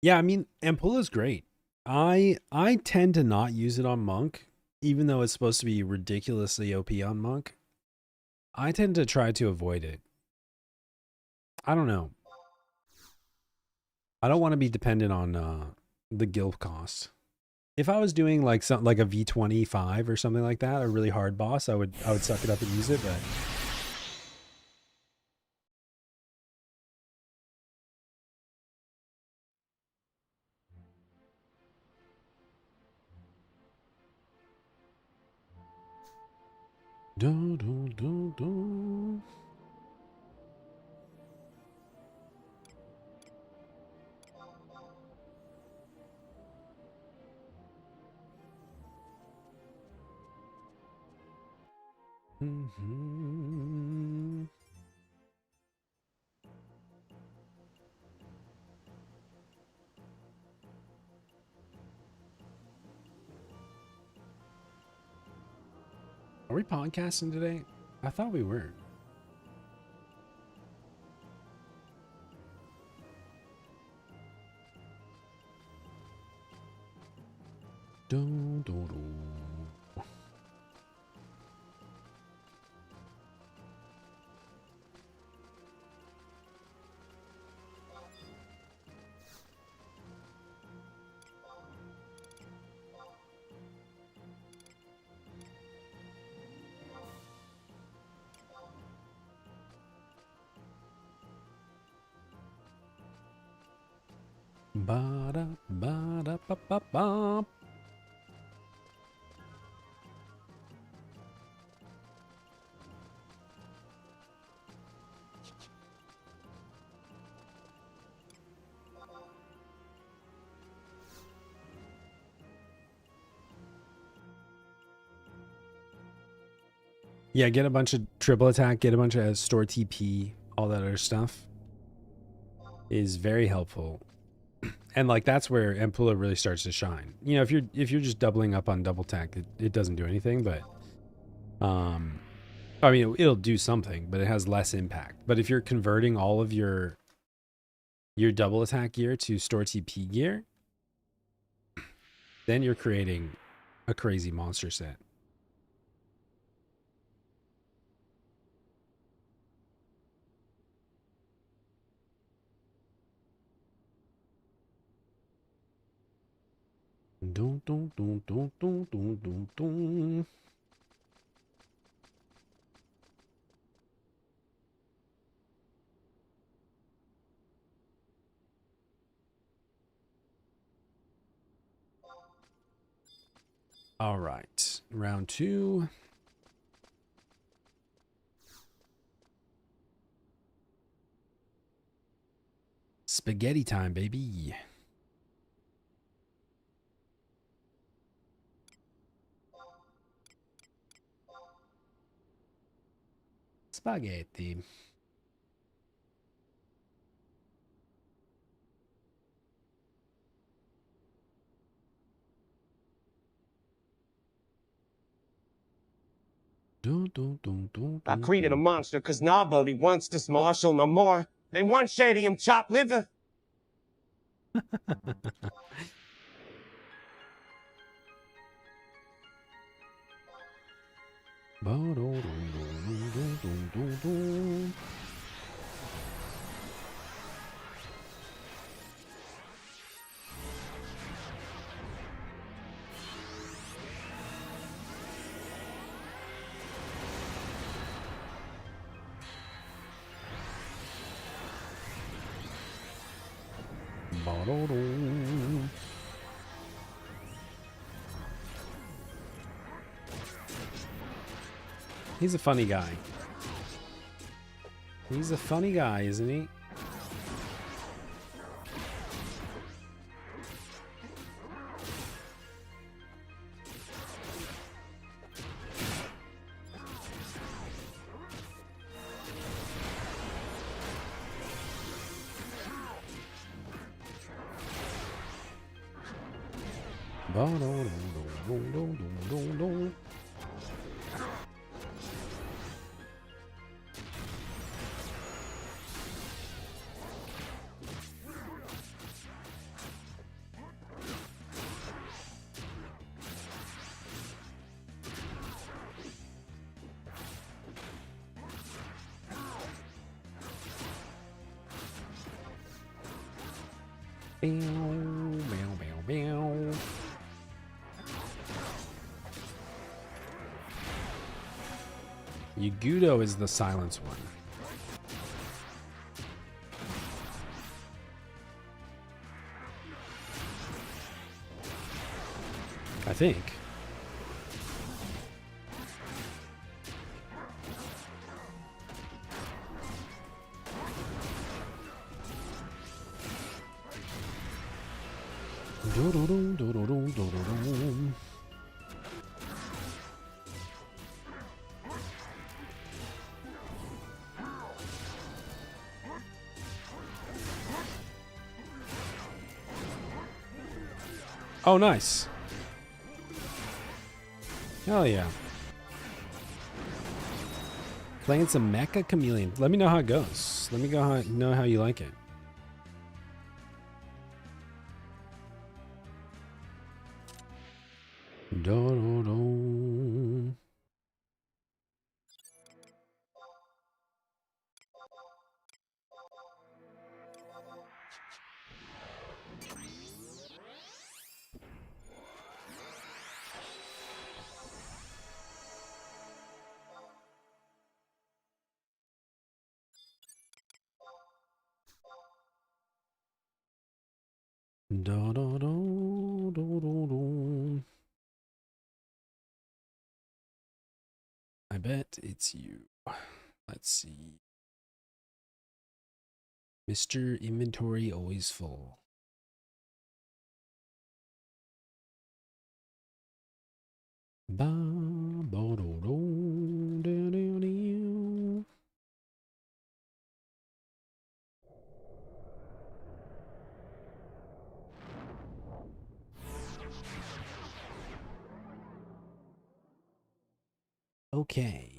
Yeah, I mean, Ampulla's great. I tend to not use it on Monk, even though it's supposed to be ridiculously OP on Monk. I tend to try to avoid it. I don't know. I don't want to be dependent on the guild cost. If I was doing like something like a V25 or something like that, a really hard boss, I would suck it up and use it, but do do do do. Mm-hmm. Are we podcasting today? I thought we were. Do, do, do. Ba-da, ba-da, ba-ba-ba. Yeah, get a bunch of triple attack, get a bunch of store TP, all that other stuff is very helpful. And like that's where Ampula really starts to shine. You know, if you're just doubling up on double attack, it doesn't do anything, but I mean it'll do something, but it has less impact. But if you're converting all of your double attack gear to store TP gear, then you're creating a crazy monster set. Dun, dun, dun, dun, dun, dun, dun, dun. All right, round 2. Spaghetti time, baby. Spaghetti. Dun, dun, dun, dun, I dun, created a dun. monster because nobody wants this Marshall no more. They want Shady and chopped liver. Ba-dum-dum-dum-dum-dum-dum. Ba-dum-dum. He's a funny guy. He's a funny guy, isn't he? Ba-dum-dum-dum-dum-dum-dum-dum. Bow, bow, bow, bow. Yagudo is the silence one. I think. Oh, nice. Hell yeah. Playing some Mecha Chameleon. Let me know how it goes. Let me know how you like it. Do-do-do. Do-do-do-do-do-do. I bet it's you. Let's see. Mr. Inventory always full. Ba, bo, do, do, do, do, do. Okay.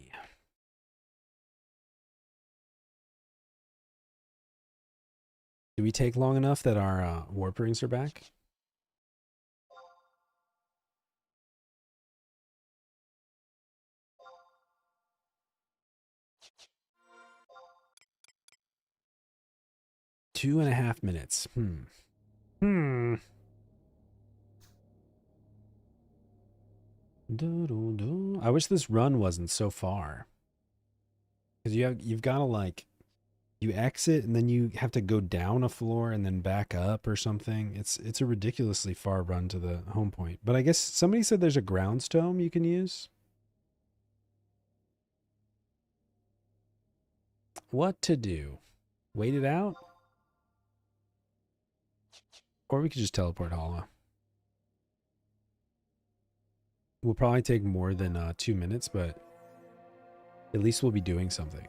Do we take long enough that our warp rings are back? Two and a half minutes. I wish this run wasn't so far. Because you've got to like you exit and then you have to go down a floor and then back up or something. It's a ridiculously far run to the home point. But I guess somebody said there's a ground tome you can use. What to do? Wait it out? Or we could just teleport Hala. Will probably take more than 2 minutes, but at least we'll be doing something.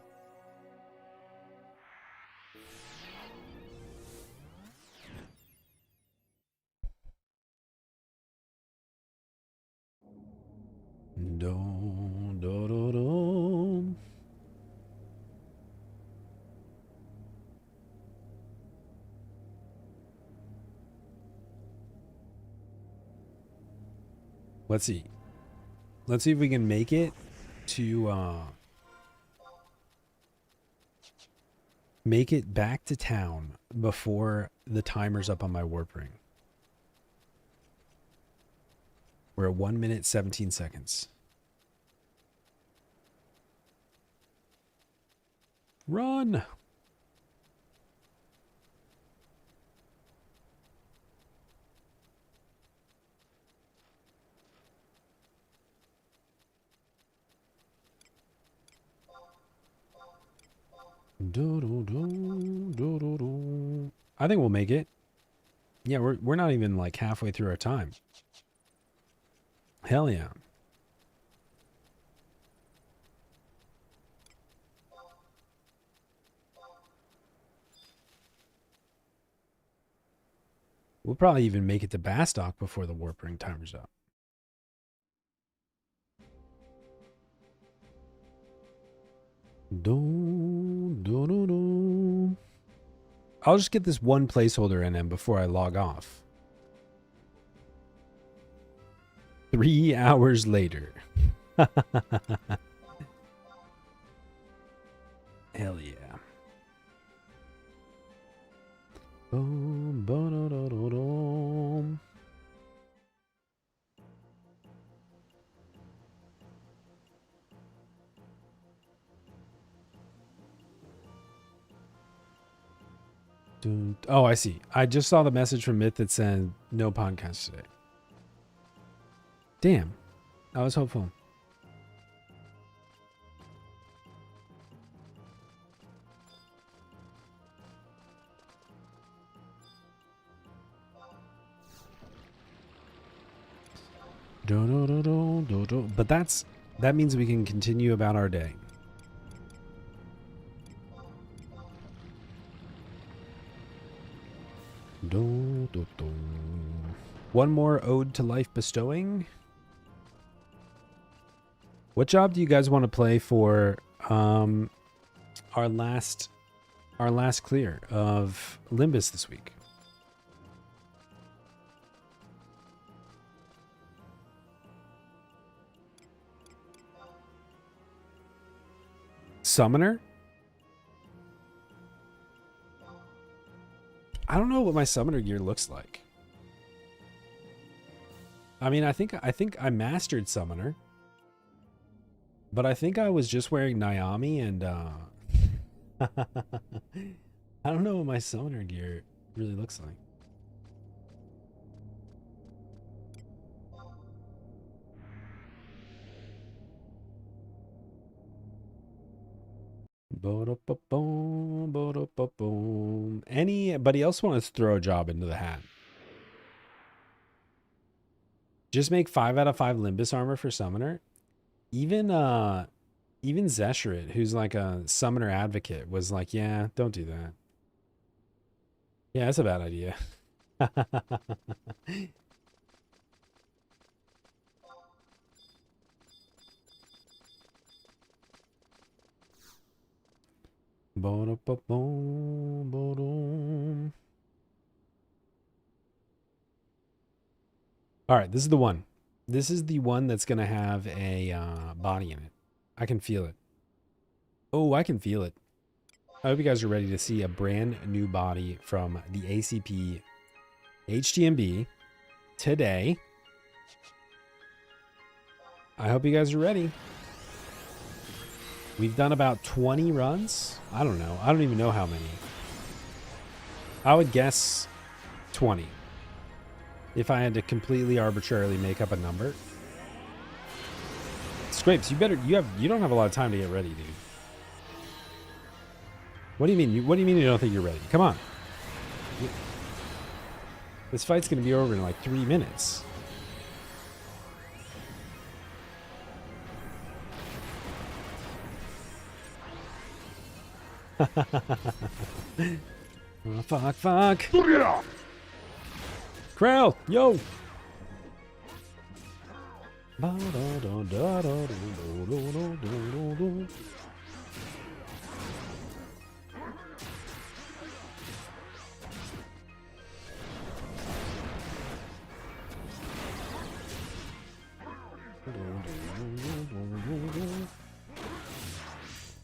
Do, do, do, do. Let's see. Let's see if we can make it to make it back to town before the timer's up on my warp ring. We're at 1 minute 17 seconds. Run! Do, do, do, do, do, do. I think we'll make it. Yeah, we're not even like halfway through our time. Hell yeah. We'll probably even make it to Bastock before the warp ring timer's up. Do, do, do, do. I'll just get this one placeholder in him before I log off. 3 hours later. Hell yeah. Oh, I see. I just saw the message from Myth that said no podcast today. Damn. I was hopeful. But that means we can continue about our day. One more ode to life bestowing. What job do you guys want to play for our last clear of Limbus this week? Summoner? I don't know what my summoner gear looks like. I mean, I think I mastered summoner. But I think I was just wearing Naomi and I don't know what my summoner gear really looks like. Anybody else want to throw a job into the hat? Just make 5 out of 5 Limbus armor for summoner. Even Zeshret, who's like a summoner advocate, was like, yeah, don't do that. Yeah, that's a bad idea. All right, this is the one. This is the one that's going to have a body in it. I can feel it. Oh, I can feel it. I hope you guys are ready to see a brand new body from the ACP HTMB today. I hope you guys are ready. We've done about 20 runs. I don't know. I don't even know how many. I would guess 20. If I had to completely arbitrarily make up a number. Scrapes, you don't have a lot of time to get ready, dude. What do you mean? What do you mean you don't think you're ready? Come on. This fight's gonna be over in like 3 minutes. Oh, fuck. Krell, yo.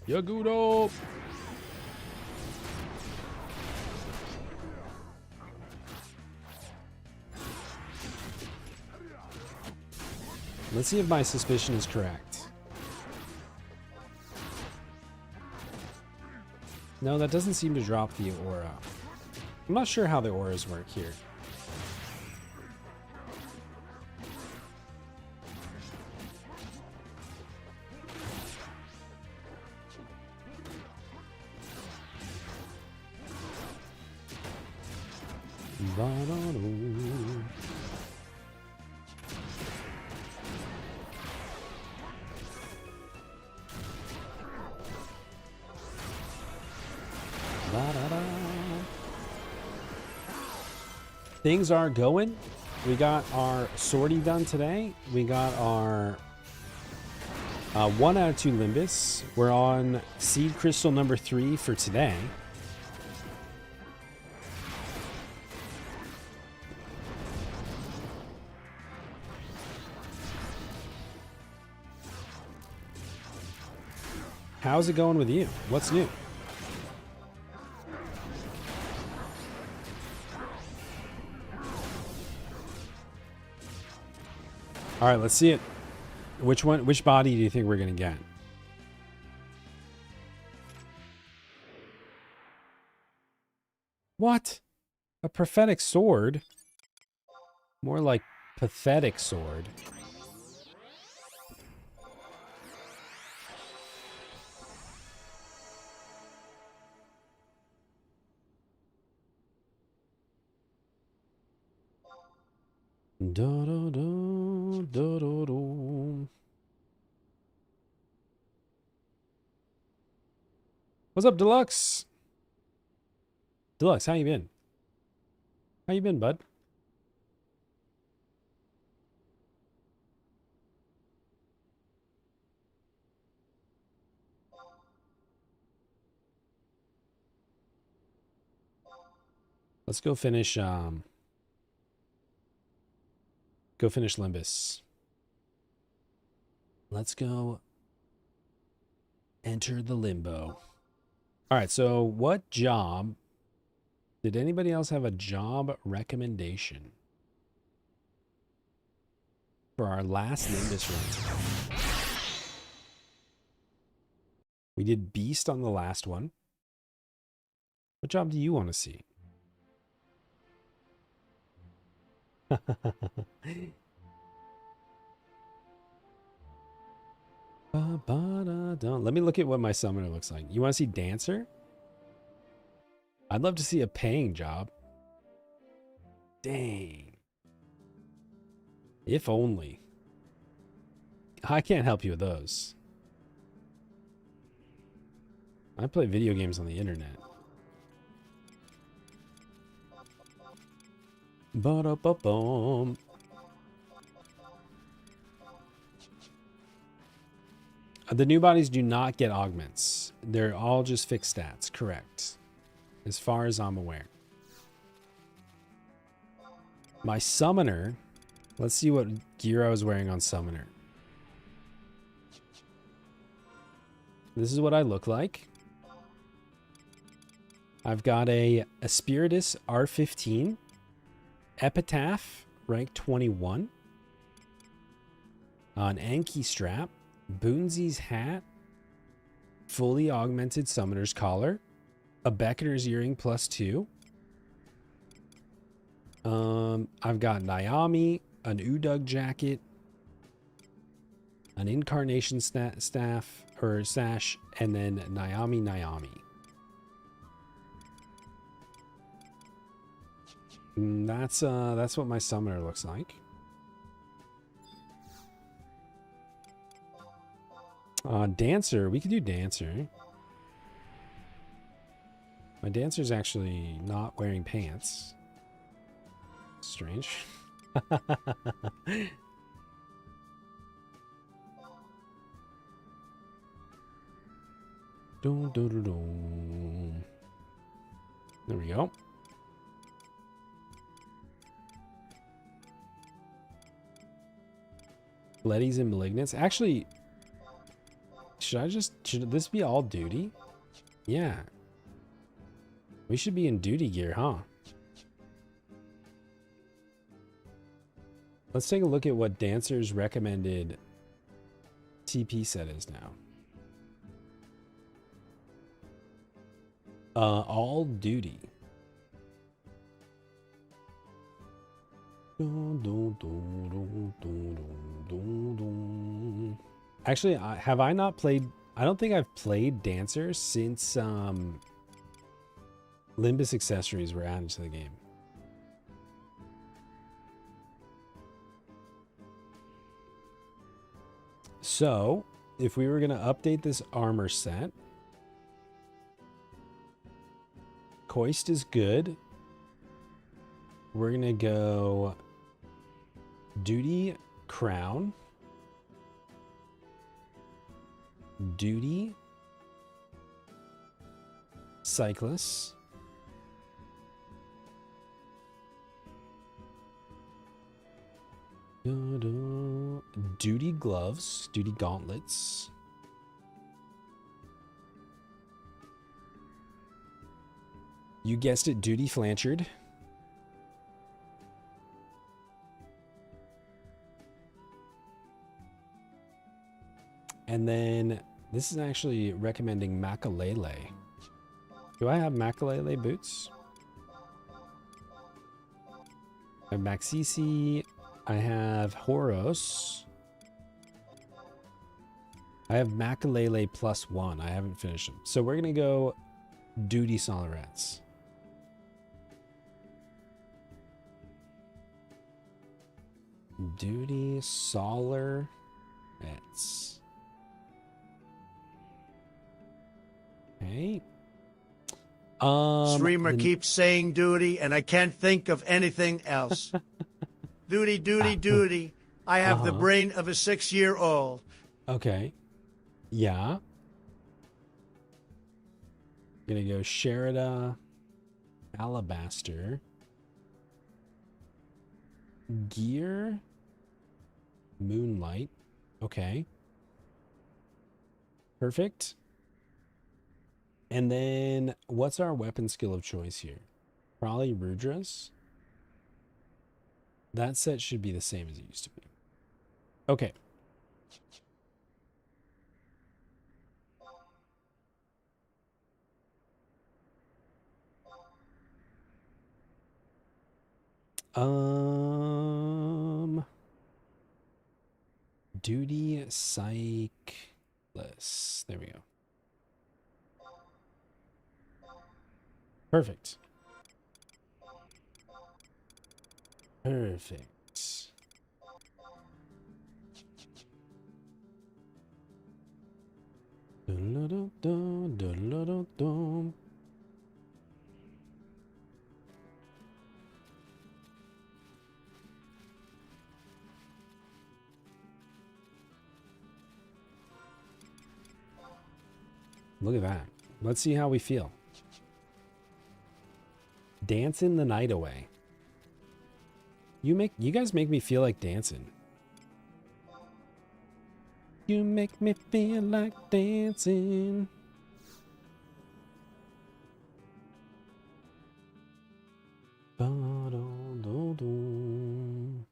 Yagudo. Let's see if my suspicion is correct. No, that doesn't seem to drop the aura. I'm not sure how the auras work here. Things are going. We got our sortie done today. We got our 1 out of 2 Limbus. We're on seed crystal number 3 for today. How's it going with you? What's new? All right, let's see it. Which body do you think we're going to get? What? A prophetic sword? More like pathetic sword. Da, da, da, da, da, da. What's up, Deluxe? Deluxe, how you been? How you been, bud? Let's go finish Limbus. Let's go enter the limbo. All right, so what job? Did anybody else have a job recommendation for our last Nimbus run? We did Beast on the last one. What job do you want to see? Let me look at what my summoner looks like. You want to see Dancer? I'd love to see a paying job. Dang. If only. I can't help you with those. I play video games on the internet. Ba-da-ba-bum. The new bodies do not get augments. They're all just fixed stats, correct. As far as I'm aware. My summoner, let's see what gear I was wearing on summoner. This is what I look like. I've got a Spiritus R15, Epitaph, rank 21, an Anki strap, Boonsy's hat, fully augmented summoner's collar, a Beckoner's earring +2. I've got Naomi, an Udug jacket, an Incarnation staff or sash, and then Naomi. That's what my summoner looks like. Dancer, we could do Dancer. My Dancer's actually not wearing pants. Strange. Dun, dun, dun, dun. There we go. Letties and Malignants. Actually, should this be all duty? Yeah. We should be in duty gear, huh? Let's take a look at what Dancer's recommended TP set is now. All duty. Actually, have I not played? I don't think I've played Dancer since Limbus accessories were added to the game. So, if we were going to update this armor set, Coist is good. We're going to go Duty Crown, Duty Cyclist, Duty Gloves, Duty Gauntlets, you guessed it, Duty Flanchard, and then this is actually recommending Makalele. Do I have Makalele boots? I have Maxisi. I have Horos. I have Makalele +1. I haven't finished them. So we're going to go Duty Solarets. Duty Solarets. Okay. Streamer keeps saying duty, and I can't think of anything else. Duty, duty, duty. I have the brain of a 6-year-old. Okay. Yeah. Gonna go Sherida, Alabaster, Gear, Moonlight. Okay. Perfect. And then what's our weapon skill of choice here? Probably Rudras. That set should be the same as it used to be. Okay. Duty Cyclist. There we go. Perfect. Perfect. Dun-dun-dun-dun, dun-dun-dun-dun. Look at that. Let's see how we feel. Dancing the night away. You guys make me feel like dancing. You make me feel like dancing. Ba-dum-dum-dum.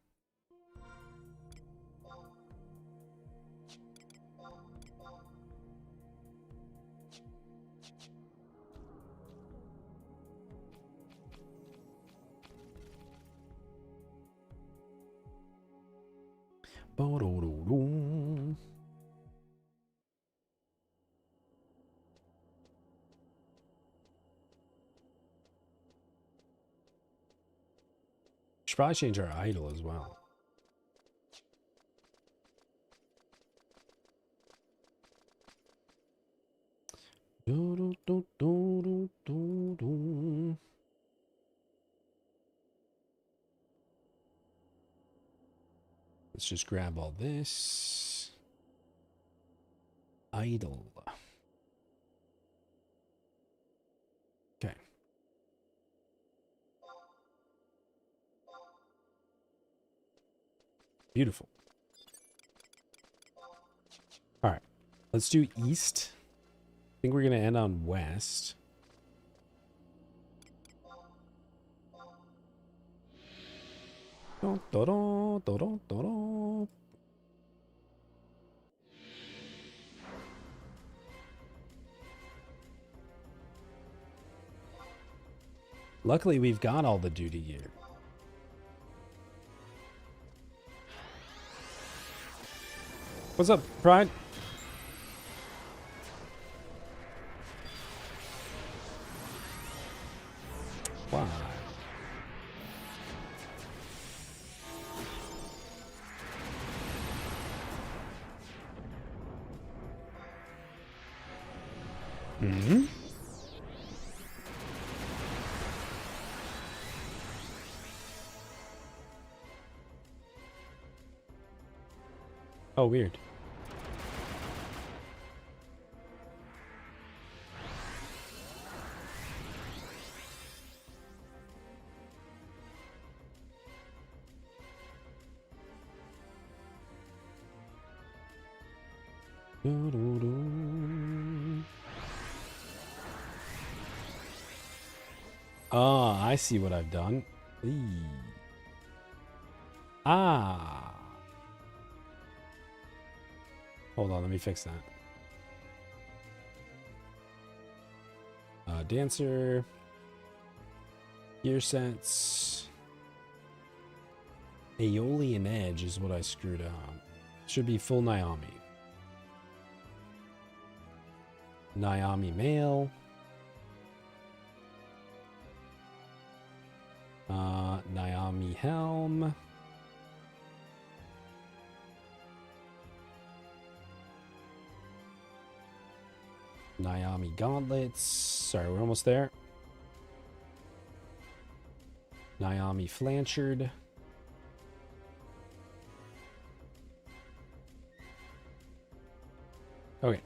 Ba-dum-dum-dum. Should probably change our idol as well. Do-do-do-do-do-do-do. Let's just grab all this. Idol. Okay. Beautiful. All right. Let's do east. I think we're going to end on west. Dun-dun-dun-dun-dun-dun. Luckily, we've got all the duty gear. What's up, Pride? Why? Mm-hmm. Oh, weird. Oh, I see what I've done. Eee. Ah. Hold on, let me fix that. Dancer. Gear sets. Aeolian Edge is what I screwed up. Should be full Naomi. Naomi male. Naomi helm. Naomi gauntlets. Sorry, we're almost there. Naomi flanchard. Okay.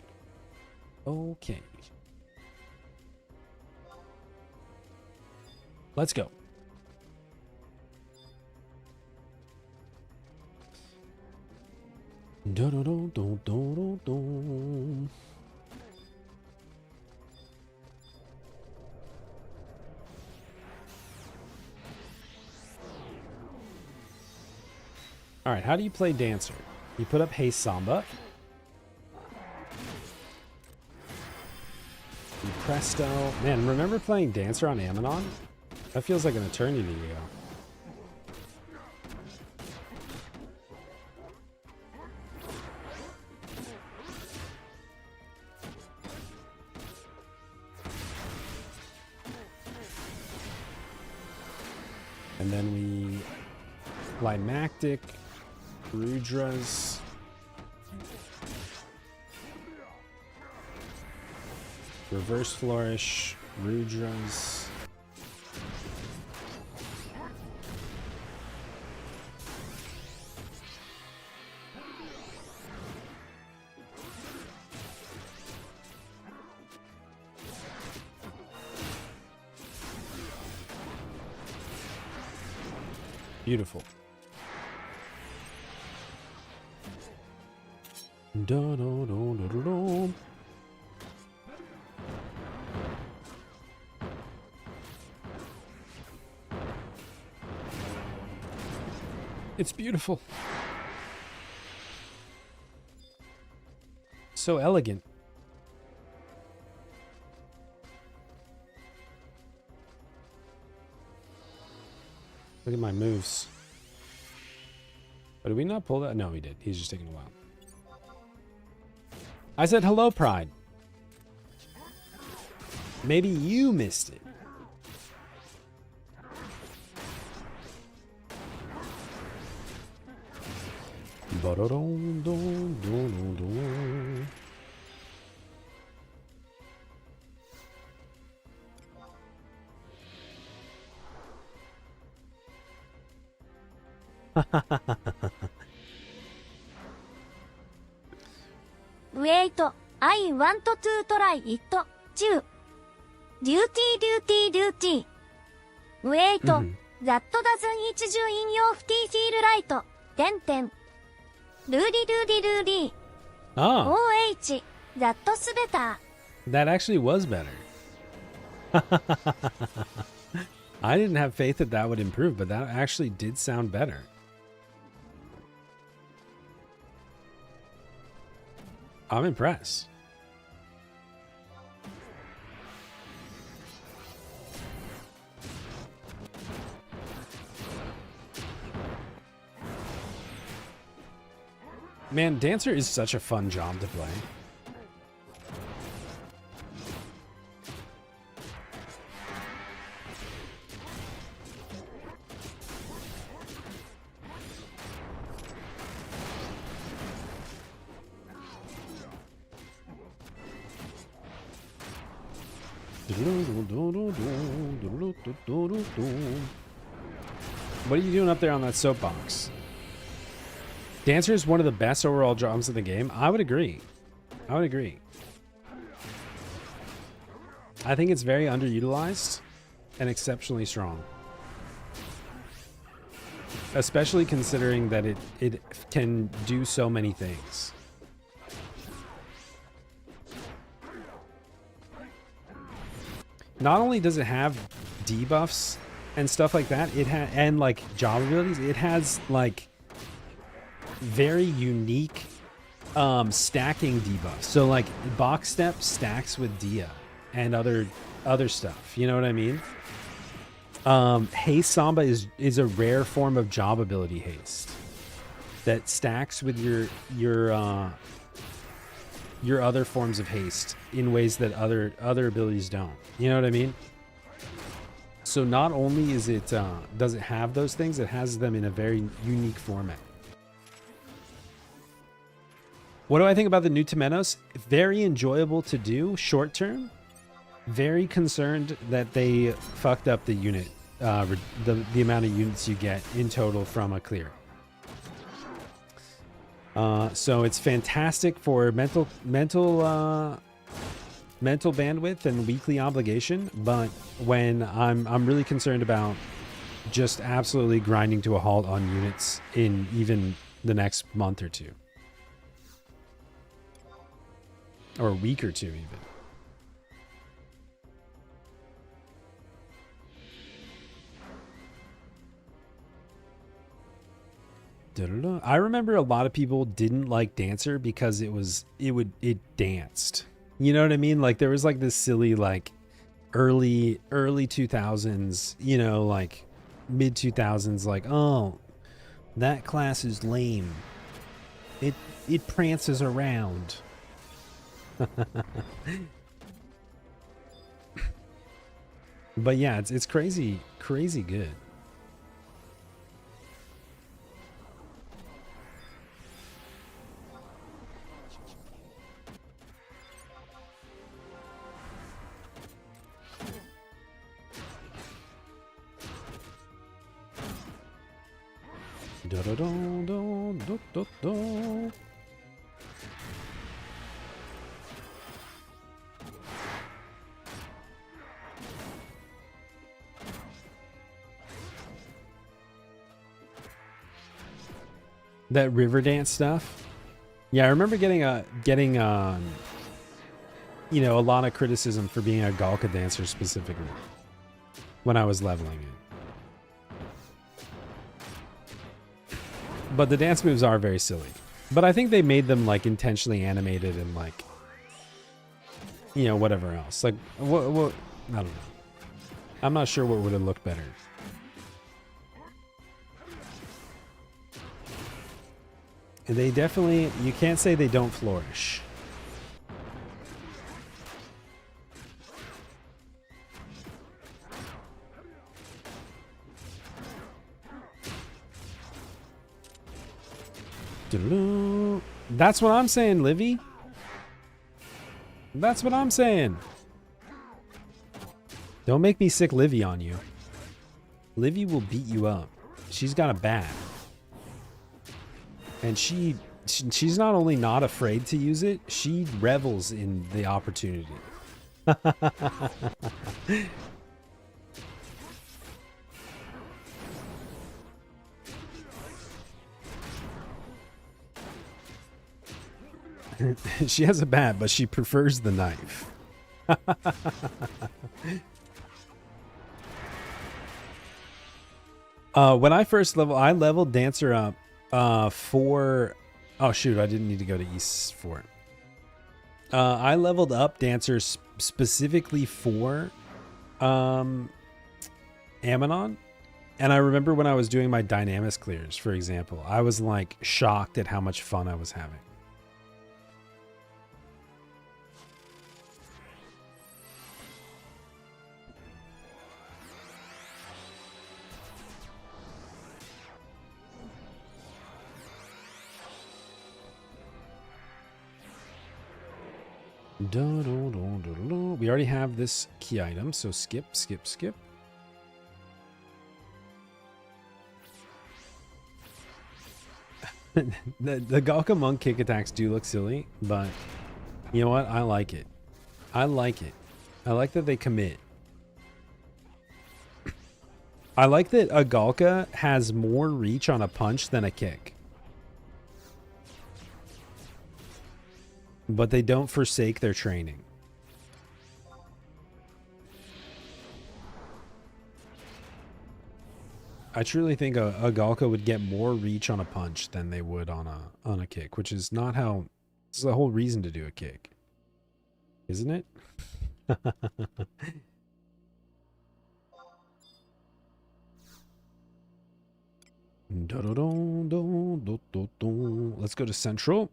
Okay. Let's go. Dun-dun-dun-dun-dun-dun-dun. All right, how do you play Dancer? You put up Hey Samba. You presto. Man, remember playing Dancer on Ammonon? That feels like an eternity ago. And then we Climactic, Rudras. Reverse Flourish, Rudras. Beautiful. Da-da-da-da-da-da. It's beautiful. So elegant. Look at my moves. But did we not pull that? No, we did. He's just taking a while. I said hello, Pride. Maybe you missed it. Ba-da-dum-dum-dum-dum-dum. Wait, I want to try it too. Duty. Wait, that doesn't each you in your feel right. Ten. Rudy. Oh, OH, that's better. that actually was better. I didn't have faith that that would improve, but that actually did sound better. I'm impressed. Man, Dancer is such a fun job to play. What are you doing up there on that soapbox? Dancer is one of the best overall jobs in the game. I would agree. I think it's very underutilized and exceptionally strong. Especially considering that it can do so many things. Not only does it have debuffs and stuff like that, and like job abilities, it has like very unique stacking debuffs. So like box step stacks with Dia and other stuff. You know what I mean? Haste Samba is a rare form of job ability haste that stacks with your other forms of haste in ways that other abilities don't. You know what I mean? So not only is it does it have those things, it has them in a very unique format. What do I think about the new Temenos? Very enjoyable to do short term. Very concerned that they fucked up the unit, the amount of units you get in total from a clear. So it's fantastic for mental bandwidth and weekly obligation, but when I'm really concerned about just absolutely grinding to a halt on units in even the next month or two, or a week or two even. I remember a lot of people didn't like Dancer because it danced. You know what I mean? Like there was like this silly like early 2000s, you know, like mid 2000s, like, oh, that class is lame. It prances around. But yeah, it's crazy good. That river dance stuff. Yeah, I remember getting you know, a lot of criticism for being a Galka dancer specifically when I was leveling it. But the dance moves are very silly. But I think they made them like intentionally animated and like, you know, whatever else. Like what I don't know. I'm not sure what would have looked better. They definitely, you can't say they don't flourish. That's what I'm saying, Livy. That's what I'm saying. Don't make me sick Livy on you. Livy will beat you up. She's got a bat. And she's not only not afraid to use it, she revels in the opportunity. She has a bat, but she prefers the knife. When I first I leveled Dancer up for... Oh, shoot, I didn't need to go to East for it. I leveled up Dancer specifically for Ammonon. And I remember when I was doing my Dynamis clears, for example, I was like shocked at how much fun I was having. We already have this key item, so skip. The Galka Monk kick attacks do look silly, but you know what? I like it. I like that they commit. I like that a Galka has more reach on a punch than a kick. But they don't forsake their training. I truly think a Galka would get more reach on a punch than they would on a kick, which is not how... It's the whole reason to do a kick. Isn't it? Let's go to Central.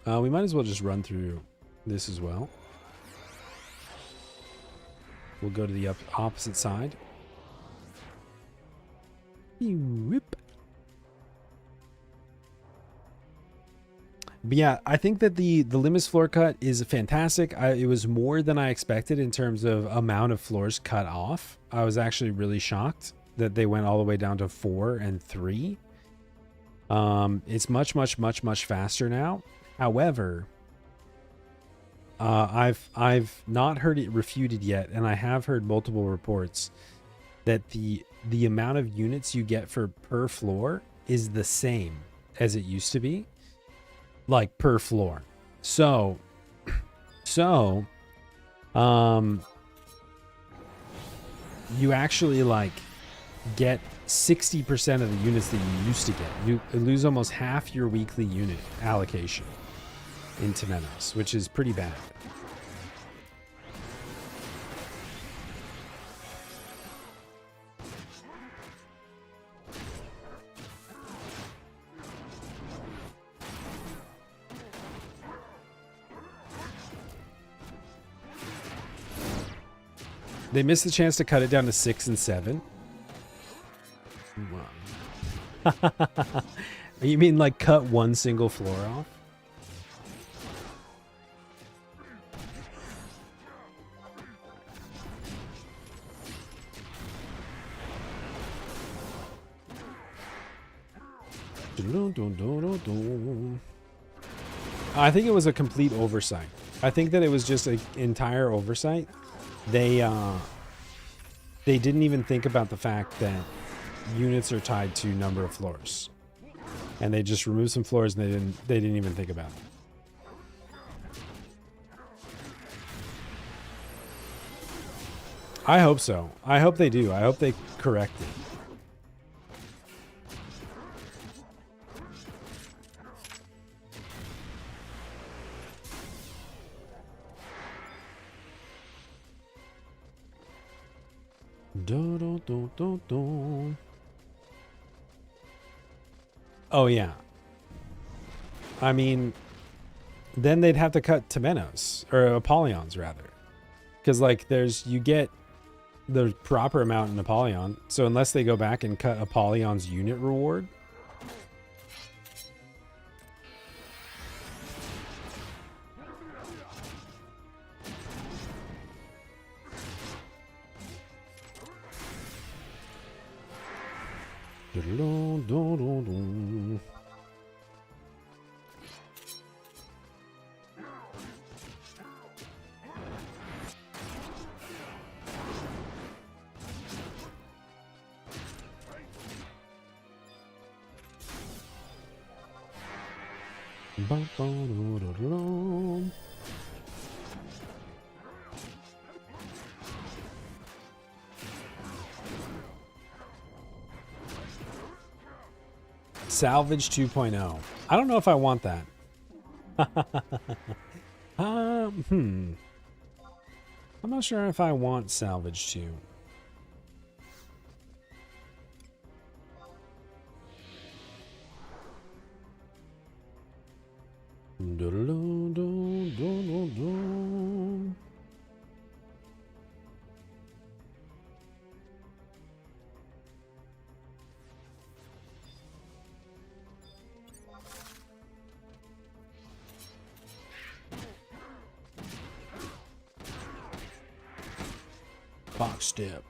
We might as well just run through this as well. We'll go to the opposite side. Whoop. But yeah, I think that the Limbus floor cut is fantastic. It was more than I expected in terms of amount of floors cut off. I was actually really shocked that they went all the way down to 4 and 3. It's much faster now. However, I've not heard it refuted yet, and I have heard multiple reports that the amount of units you get for per floor is the same as it used to be, like per floor. So you actually like get 60% of the units that you used to get. You lose almost half your weekly unit allocation into Menos, which is pretty bad. They missed the chance to cut it down to 6 and 7. You mean like cut one single floor off? I think it was a complete oversight. I think that it was just an entire oversight. They didn't even think about the fact that units are tied to number of floors, and they just removed some floors and they didn't even think about it. I hope so. I hope they do. I hope they correct it. Oh yeah. I mean, then they'd have to cut Temenos or Apollons rather, because like you get the proper amount in Apollon. So unless they go back and cut Apollon's unit reward. Salvage 2.0. I don't know if I want that. I'm not sure if I want Salvage 2. Box step.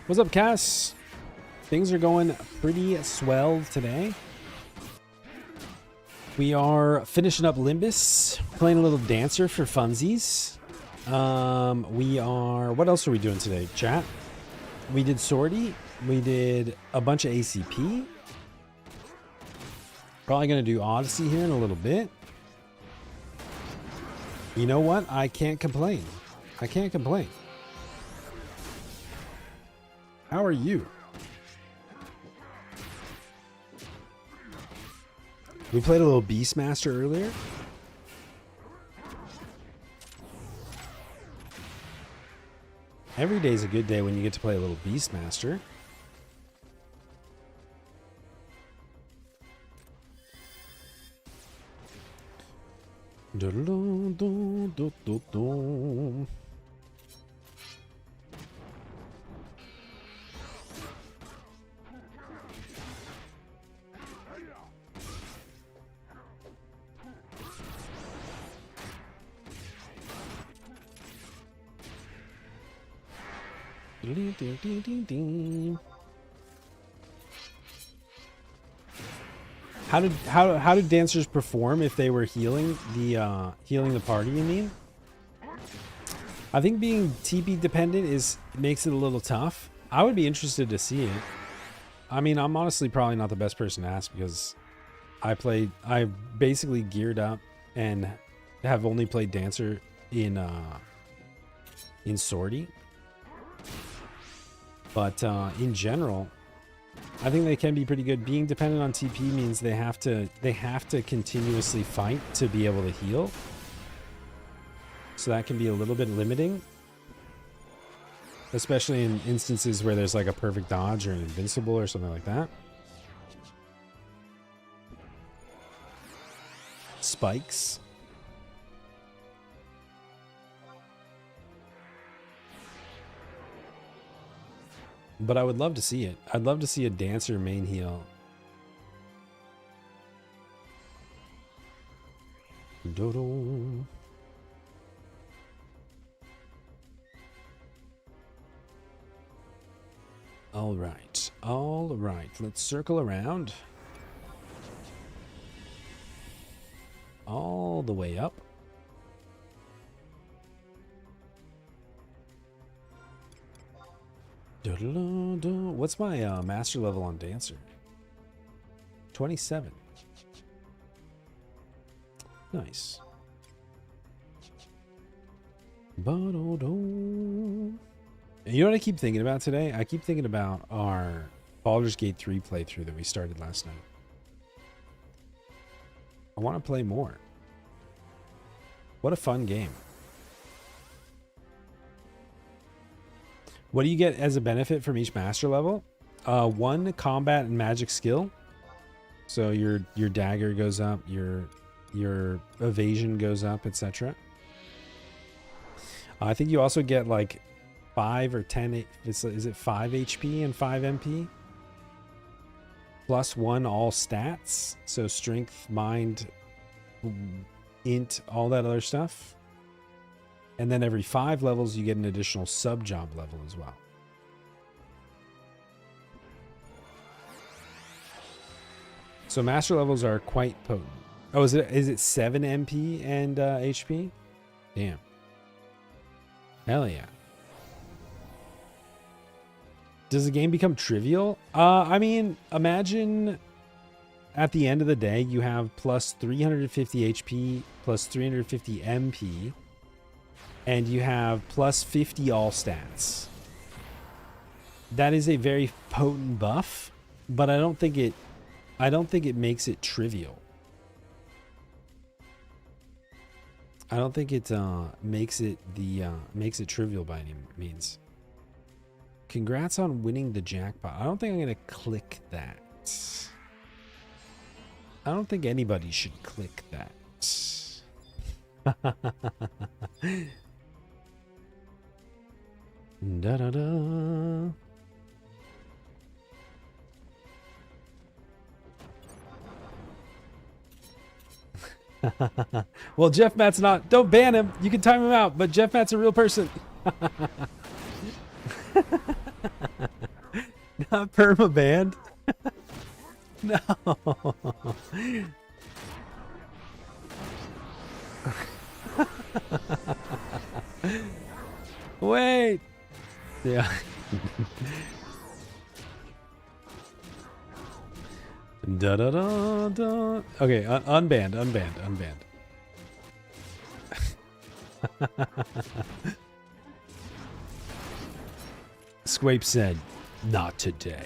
What's up, Cass? things are going pretty swell today. We are finishing up Limbus, playing a little Dancer for funsies. What else are we doing today, chat? We did Sortie. We did a bunch of ACP. Probably going to do Odyssey here in a little bit. You know what? I can't complain. I can't complain. How are you? We played a little Beastmaster earlier. Every day's a good day when you get to play a little Beastmaster. How did dancers perform if they were healing the party, you mean? I think being TP dependent makes it a little tough. I would be interested to see it. I mean, I'm honestly probably not the best person to ask because I basically geared up and have only played Dancer in Sortie. But in general, I think they can be pretty good. Being dependent on TP means they have to continuously fight to be able to heal. So that can be a little bit limiting. Especially in instances where there's like a perfect dodge or an invincible or something like that. Spikes. But I would love to see it. I'd love to see a Dancer main heal. Dodo. All right. All right. Let's circle around. All the way up. What's my master level on Dancer? 27. Nice. You know what I keep thinking about today? I keep thinking about our Baldur's Gate 3 playthrough that we started last night. I want to play more. What a fun game. What do you get as a benefit from each master level? 1 combat and magic skill. So your dagger goes up, your evasion goes up, etc. I think you also get like 5 or 10. Is it 5 HP and 5 MP? Plus 1 all stats. So strength, mind, int, all that other stuff. And then every 5 levels, you get an additional sub-job level as well. So master levels are quite potent. Oh, is it 7 MP and HP? Damn. Hell yeah. Does the game become trivial? I mean, imagine at the end of the day, you have plus 350 HP, plus 350 MP, and you have plus 50 all stats. That is a very potent buff, but I don't think it makes it trivial. I don't think it makes it trivial by any means. Congrats on winning the jackpot. I don't think I'm gonna click that. I don't think anybody should click that. Da da da. Well, Jeff Matt's not. Don't ban him. You can time him out, but Jeff Matt's a real person. Permaband? No. Wait. Yeah. Da da da da. Okay, unbanned. Squape said, "Not today."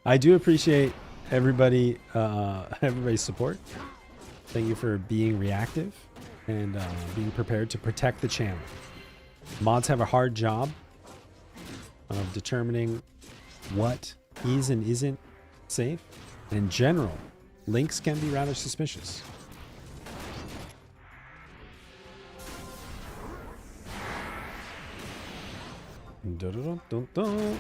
I do appreciate everybody's support. Thank you for being reactive and being prepared to protect the channel. Mods have a hard job of determining what is and isn't safe. In general, links can be rather suspicious. Dun-dun-dun-dun-dun.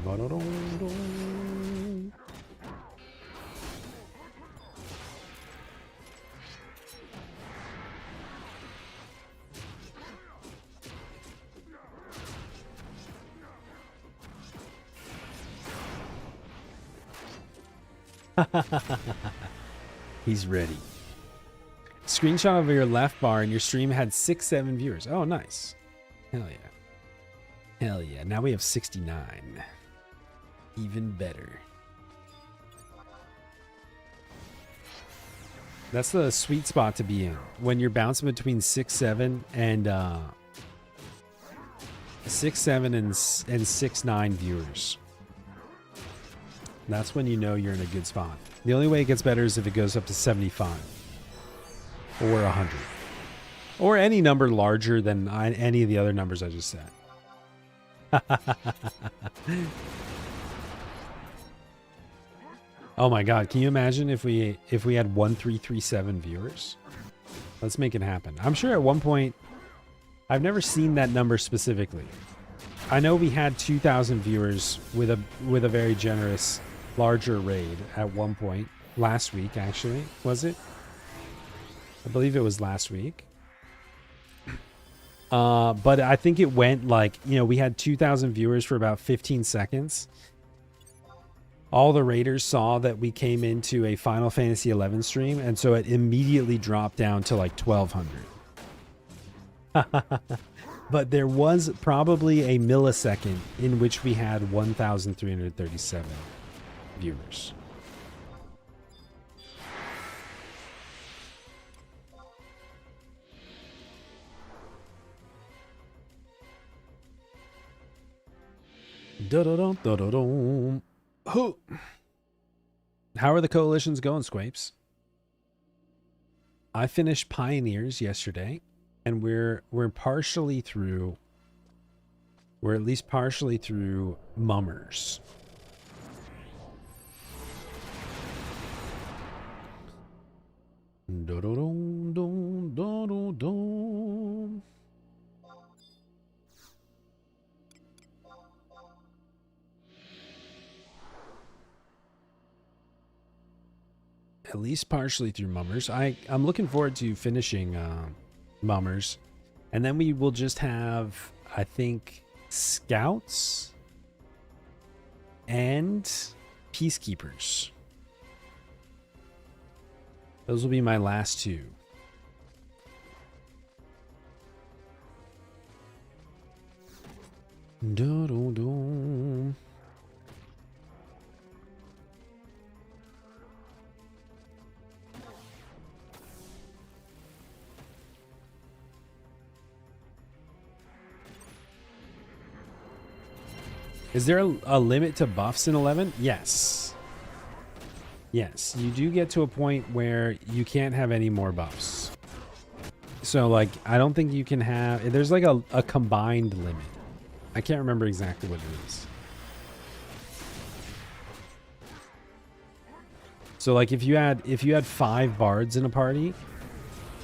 Ba-da-dum-dum. He's ready. Screenshot of your left bar and your stream had 6-7 viewers. Oh, nice. Hell yeah. Hell yeah. Now we have 69. Even better. That's the sweet spot to be in. When you're bouncing between 6-7 and 6-7 and 6-9 viewers. That's when you know you're in a good spot. The only way it gets better is if it goes up to 75 or 100 or any number larger than any of the other numbers I just said. Oh my god, can you imagine if we had 1337 viewers? Let's make it happen. I'm sure at one point, I've never seen that number specifically. I know we had 2,000 viewers with a very generous larger raid at one point last week. Actually, was it? I believe it was last week. But I think it went like, you know, we had 2,000 viewers for about 15 seconds. All the raiders saw that we came into a Final Fantasy XI stream, and so it immediately dropped down to like 1,200. But there was probably a millisecond in which we had 1,337 viewers. Da-da-dum, da-da-dum. How are the coalitions going, Squapes? I finished Pioneers yesterday, and we're partially through. We're at least partially through Mummers. Da-da-dum, dum, da-da-dum. At least partially through Mummers. I'm looking forward to finishing Mummers. And then we will just have, I think, Scouts and Peacekeepers. Those will be my last two. Da-da-dum. Is there a limit to buffs in 11? Yes. Yes, you do get to a point where you can't have any more buffs. So, like, I don't think you can have... There's, like, a combined limit. I can't remember exactly what it is. So like if you had 5 bards in a party,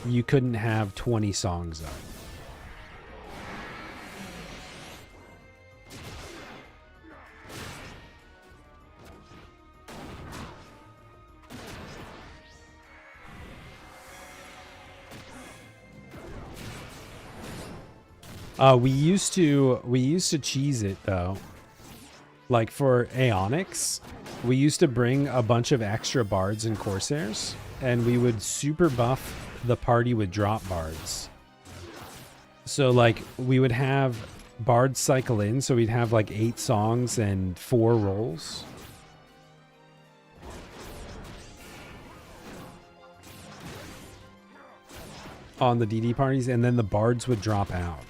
you couldn't have 20 songs up. We used to cheese it though. Like for Aeonics, we used to bring a bunch of extra bards and corsairs, and we would super buff the party with drop bards. So like we would have bards cycle in, so we'd have like 8 songs and 4 rolls. On the DD parties, and then the bards would drop out.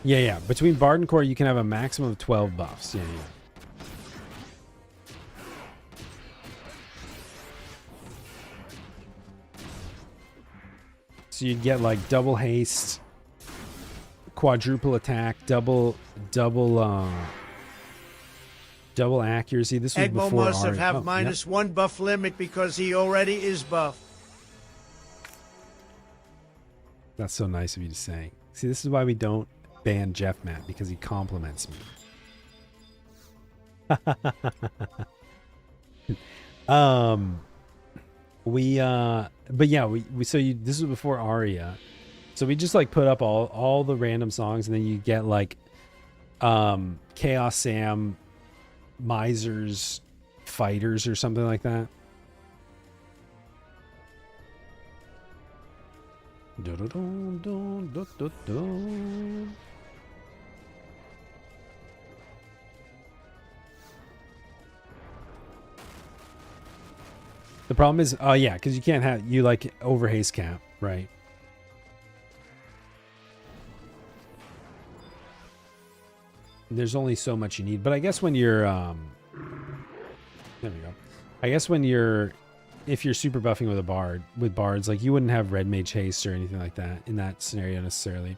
Yeah. Between Bard and Core, you can have a maximum of 12 buffs. Yeah. So you'd get like double haste, quadruple attack, double accuracy. This was Egmo before must Ari. have -1 buff limit because he already is buff. That's so nice of you to say. See, this is why we don't ban Jeff Matt, because he compliments me. But yeah, this was before Aria. So we just like put up all the random songs, and then you get like Chaos Sam, Misers, Fighters, or something like that. The problem is, yeah, because you can't have, you like over haste cap, right? There's only so much you need, but I guess when you're, there we go. I guess when you're, if you're super buffing with a bard, with bards, like you wouldn't have red mage haste or anything like that in that scenario necessarily.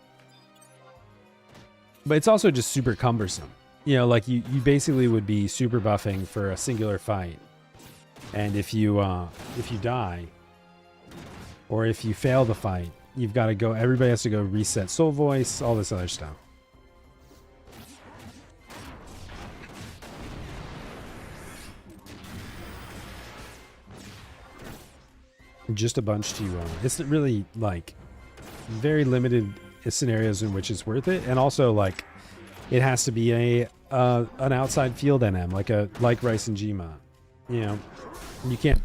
But it's also just super cumbersome. You know, like you basically would be super buffing for a singular fight. And if you die, or if you fail the fight, you've got to go, everybody has to go reset soul voice, all this other stuff. Just a bunch to, it's really like very limited scenarios in which it's worth it. And also like it has to be an outside field NM, like Rice and Jima. You know, you can't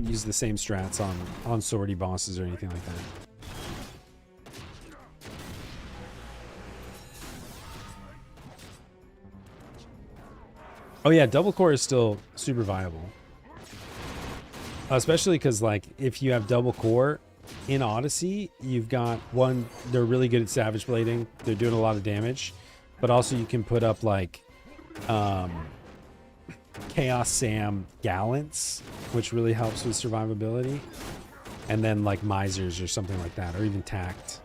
use the same strats on swordy bosses or anything like that. Oh yeah, double core is still super viable. Especially because like if you have double core in Odyssey, you've got one, they're really good at savage blading. They're doing a lot of damage, but also you can put up like Chaos Sam Gallants, which really helps with survivability. And then like Misers or something like that, or even Tact.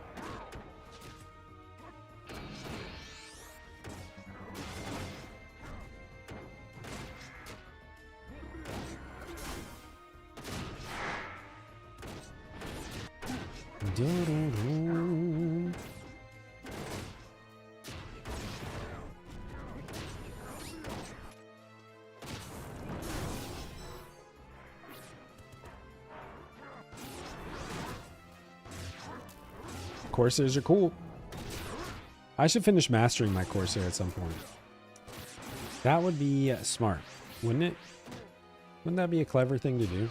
Corsairs are cool. I should finish mastering my Corsair at some point. That would be smart, wouldn't it? Wouldn't that be a clever thing to do?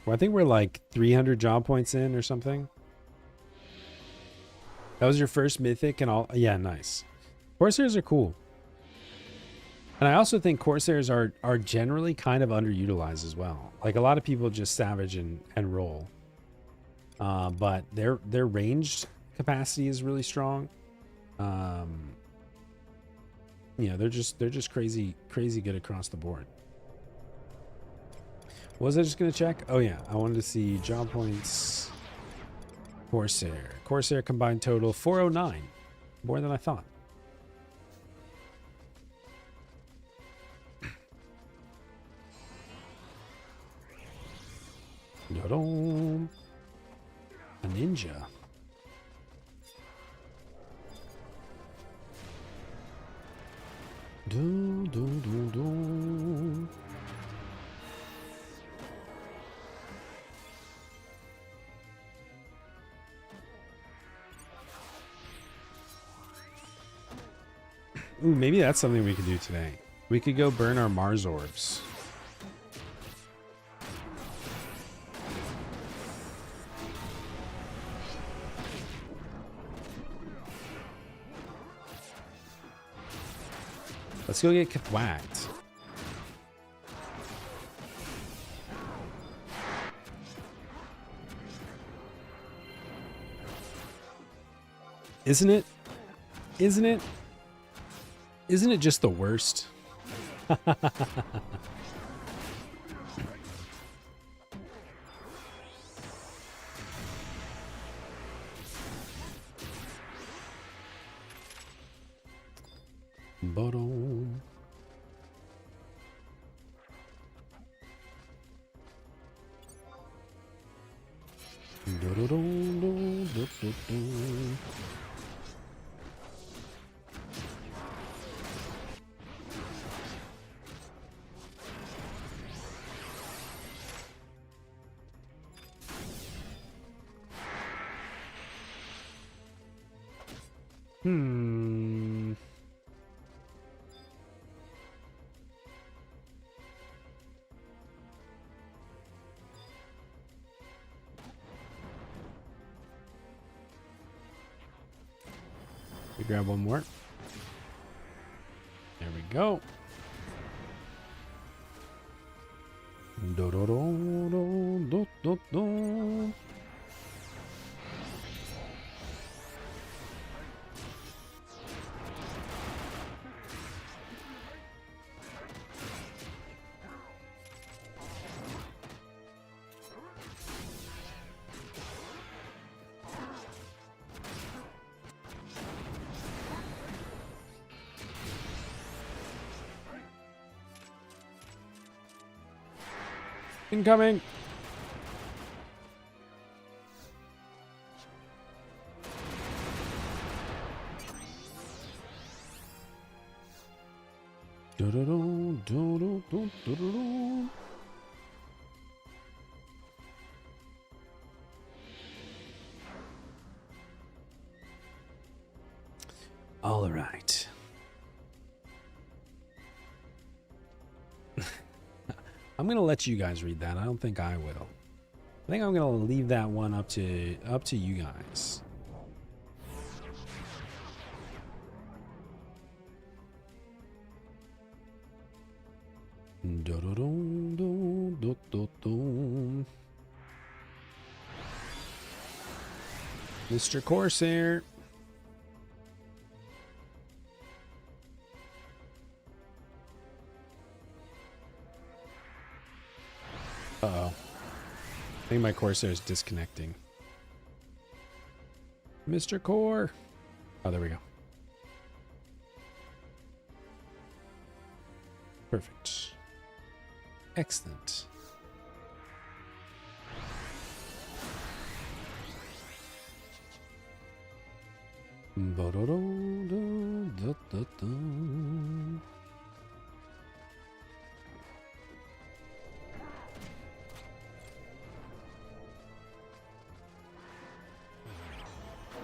Well, I think we're like 300 job points in or something. That was your first mythic and all. Yeah, nice. Corsairs are cool. And I also think Corsairs are generally kind of underutilized as well. Like a lot of people just savage and roll. But their ranged capacity is really strong. You know, they're just crazy good across the board. Was I just gonna check? Oh yeah, I wanted to see job points. Corsair. Corsair combined total 409. More than I thought. Da-dum. A ninja. Do, do, do, do. Ooh, maybe that's something we could do today. We could go burn our Mars orbs. Let's go get whacked. Isn't it? Isn't it? Isn't it just the worst? Bottom. We grab one more. There we go. Do, do, do, do, do, do. Incoming. All right. I'm gonna let you guys read that. I don't think I will. I think I'm gonna leave that one up to you guys. Mr. Corsair. Uh-oh. I think my Corsair is disconnecting. Mr. Core. Oh, there we go. Perfect. Excellent.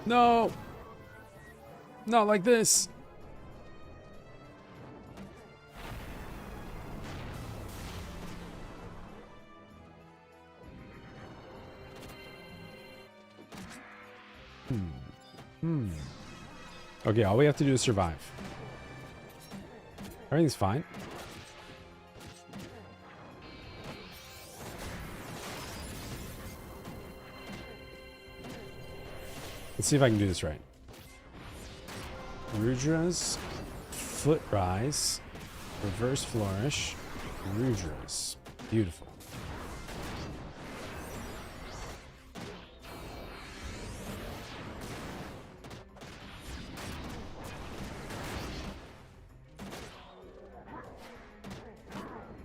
No! Not like this! Okay, all we have to do is survive. Everything's fine. Let's see if I can do this right. Rudra's foot rise, reverse flourish, Rudra's. Beautiful.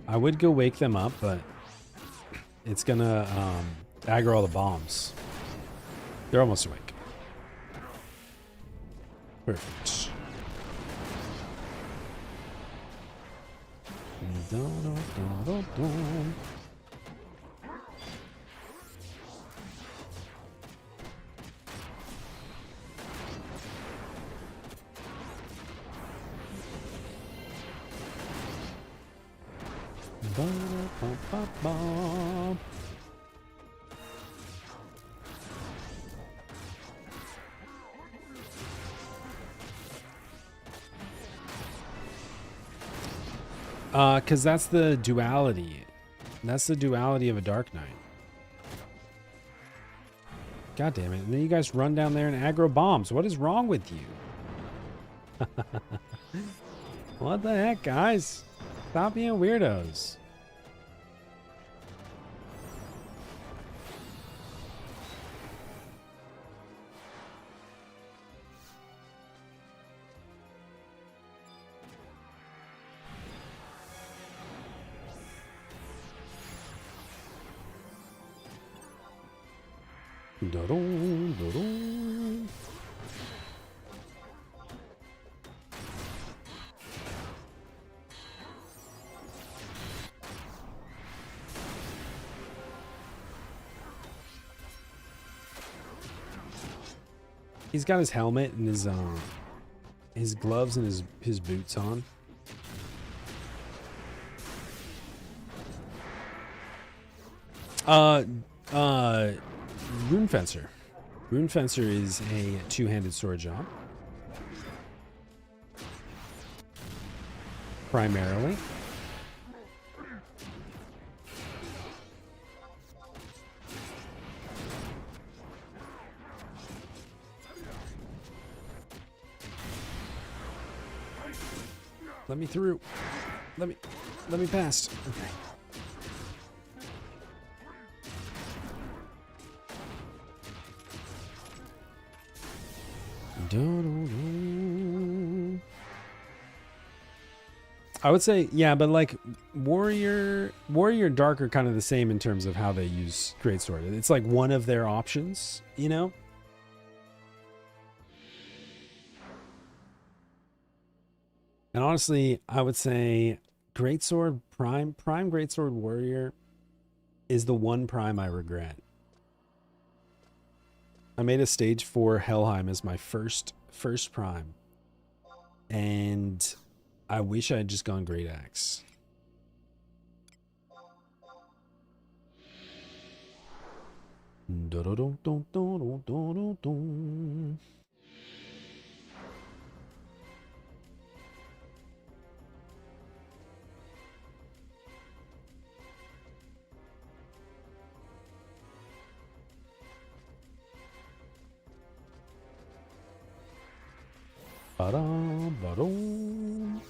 I would go wake them up, but it's gonna aggro all the bombs. They're almost awake. Perfect. Because that's the duality. That's the duality of a Dark Knight. God damn it. And then you guys run down there and aggro bombs. What is wrong with you? What the heck, guys? Stop being weirdos. Da-dum, da-dum. He's got his helmet and his gloves and his boots on. Rune Fencer. Rune Fencer is a two-handed sword job. Primarily. Let me through. Let me past. Okay. I would say, yeah, but like Warrior and Dark are kind of the same in terms of how they use Greatsword. It's like one of their options, you know? And honestly, I would say Greatsword Prime Greatsword Warrior is the one Prime I regret. I made a stage 4 Helheim as my first Prime. And I wish I had just gone Great Axe. Ba-dum.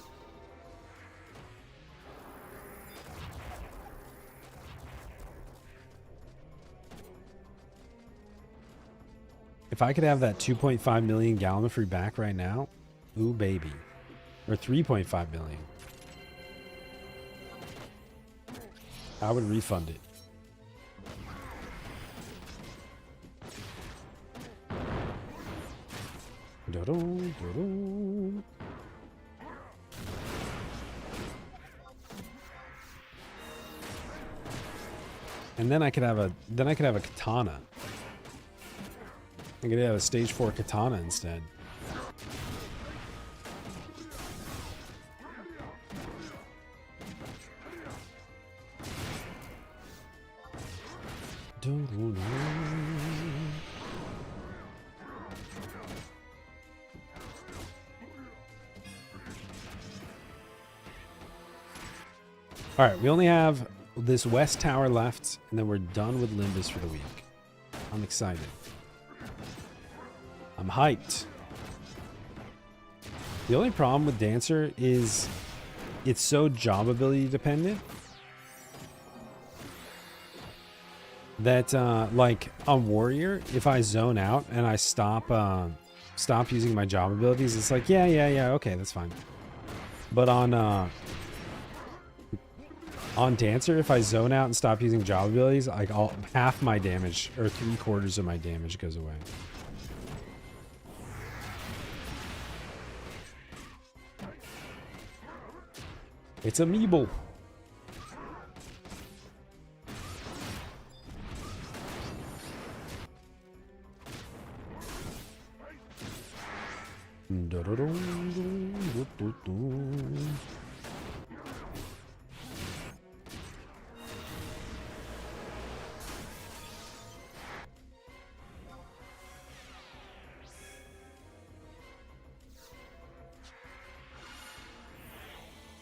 If I could have that 2.5 million Gallimafree back right now, ooh baby. Or 3.5 million. I would refund it. Da-dum, da-dum. And then I could have a katana. I could have a stage 4 katana instead. All right, we only have this west tower left, and then we're done with Limbus for the week. I'm excited. I'm hyped. The only problem with Dancer is it's so job ability dependent that like on Warrior, if I zone out and I stop using my job abilities, it's like yeah, okay, that's fine. But on On Dancer, if I zone out and stop using job abilities, like half my damage or 3/4 of my damage goes away. It's a Meeble.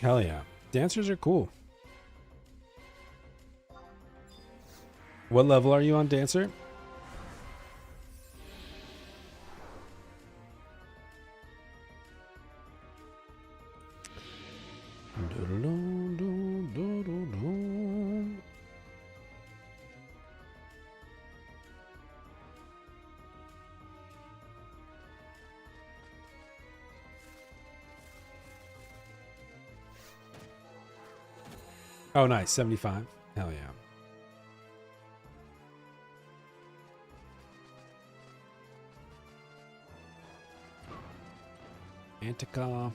Hell yeah. Dancers are cool. What level are you on Dancer? Oh, nice. 75. Hell yeah. Antica.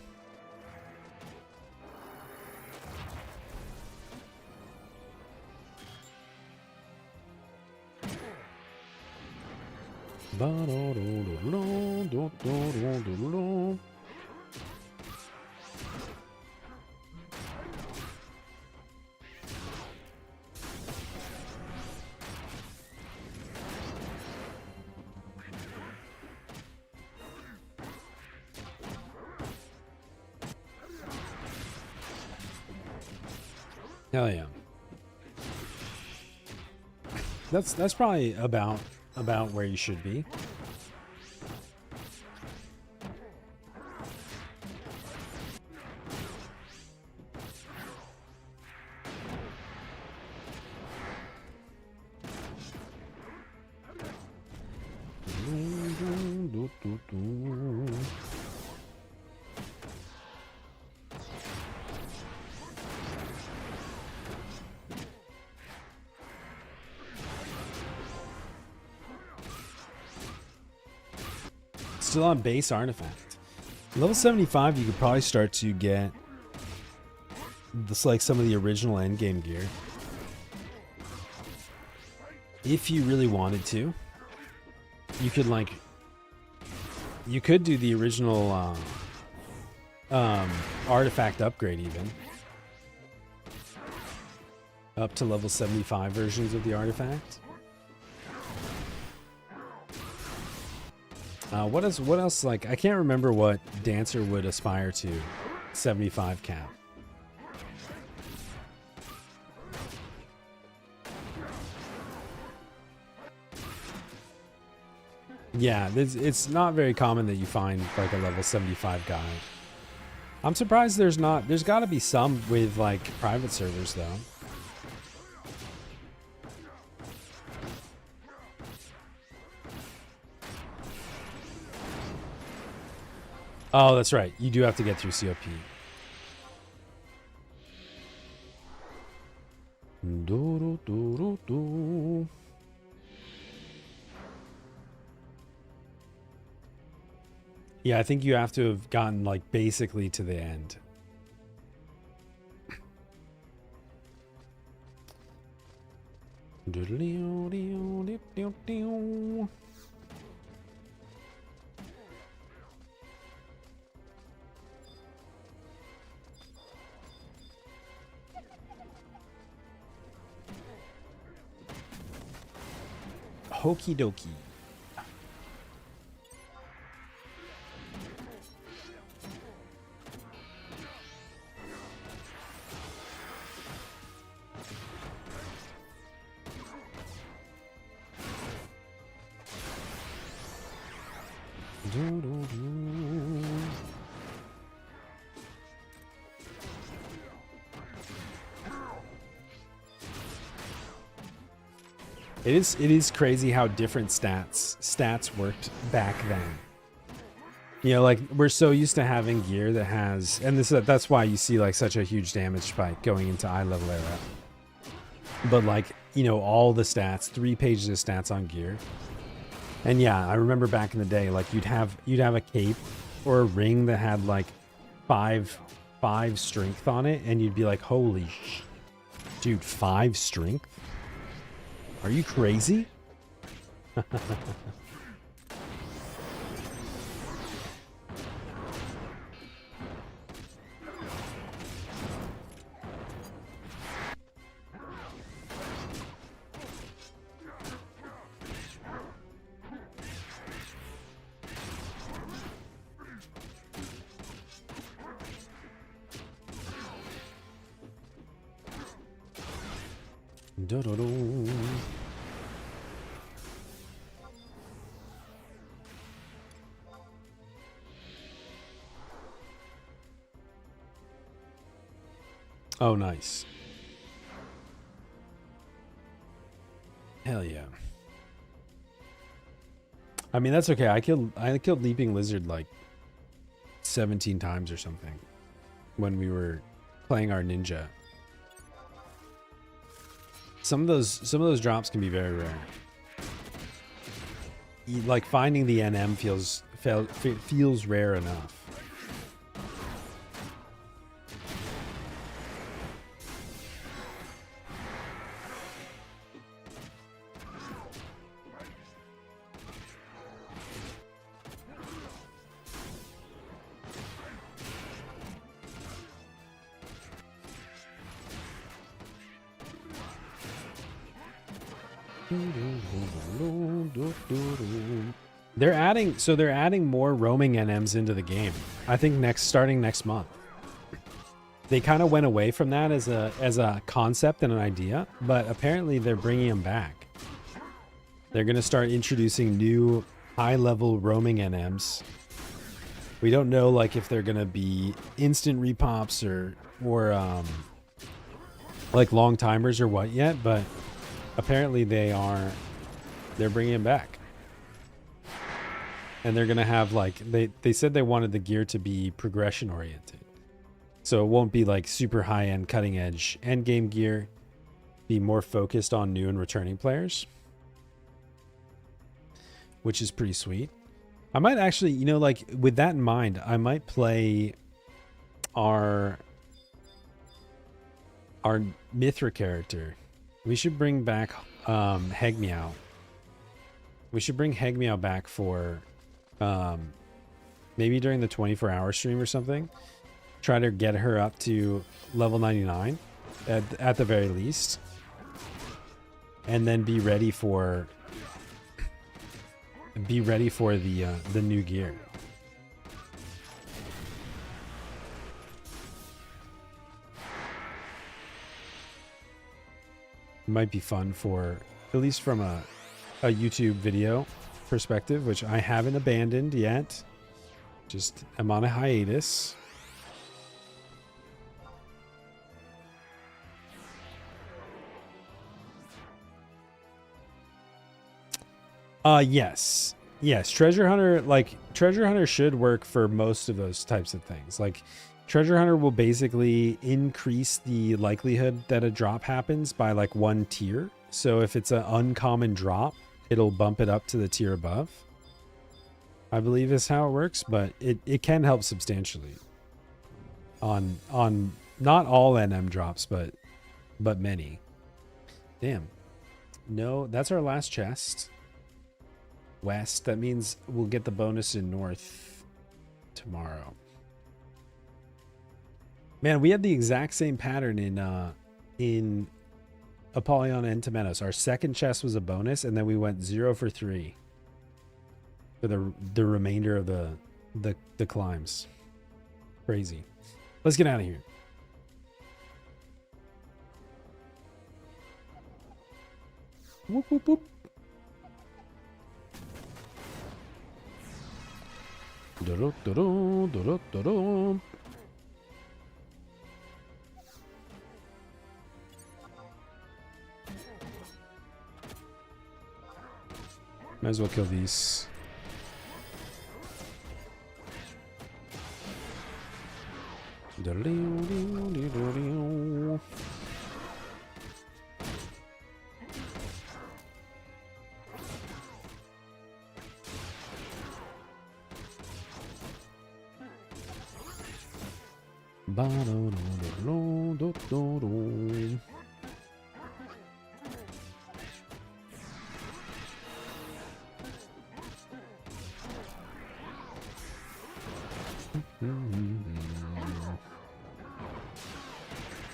Hell yeah. That's probably about where you should be. Still on base artifact. Level 75, you could probably start to get this, like some of the original endgame gear. If you really wanted to, you could do the original artifact upgrade even. Up to level 75 versions of the artifact. What else? Like, I can't remember what Dancer would aspire to. 75 cap. Yeah, it's not very common that you find like a level 75 guy. I'm surprised there's not. There's got to be some with like private servers though. Oh, that's right. You do have to get through COP. Yeah, I think you have to have gotten like basically to the end. Hokey dokey. It is crazy how different stats worked back then. You know, like we're so used to having gear that has, and that's why you see like such a huge damage spike going into eye level era. But like, you know, all the stats, 3 pages of stats on gear. And yeah, I remember back in the day, like you'd have a cape or a ring that had like 5 strength on it, and you'd be like, holy dude, 5 strength? Are you crazy? Do-do-do. Oh, nice. Hell yeah. I mean, that's okay. I killed Leaping Lizard like 17 times or something when we were playing our ninja. Some of those drops can be very rare. Like finding the NM feels rare enough. They're adding more roaming NMs into the game. I think starting next month. They kind of went away from that as a concept and an idea, but apparently they're bringing them back. They're going to start introducing new high-level roaming NMs. We don't know like if they're going to be instant repops or like long timers or what yet, but apparently they're bringing them back. And they're going to have like, they said they wanted the gear to be progression oriented. So it won't be like super high end cutting edge end game gear, be more focused on new and returning players, which is pretty sweet. I might actually, you know, like with that in mind, I might play our Mithra character. We should bring back Hegmeow. We should bring Hegmeow back for maybe during the 24-hour stream or something. Try to get her up to level 99 at the very least. And then be ready for the new gear. It might be fun for, at least from a YouTube video perspective, which I haven't abandoned yet. Just I'm on a hiatus. Yes. Treasure Hunter should work for most of those types of things. Like Treasure Hunter will basically increase the likelihood that a drop happens by like 1 tier. So if it's an uncommon drop, it'll bump it up to the tier above, I believe is how it works, but it can help substantially on not all NM drops, but many. Damn. No, that's our last chest. West. That means we'll get the bonus in North tomorrow. Man, we had the exact same pattern in Apollyon and Temenos. Our second chest was a bonus, and then we went 0 for 3 for the remainder of the climbs. Crazy. Let's get out of here. Whoop, whoop, whoop. Do-do-do-do-do-do-do. Might as well kill these.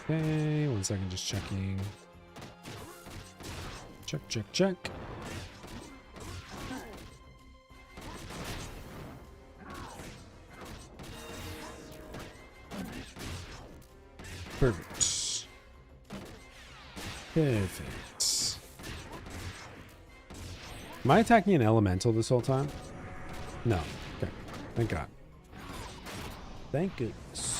Okay, 1 second, just checking. Check, check, check. Perfect. Perfect. Am I attacking an elemental this whole time? No. Okay. Thank God. Thank goodness.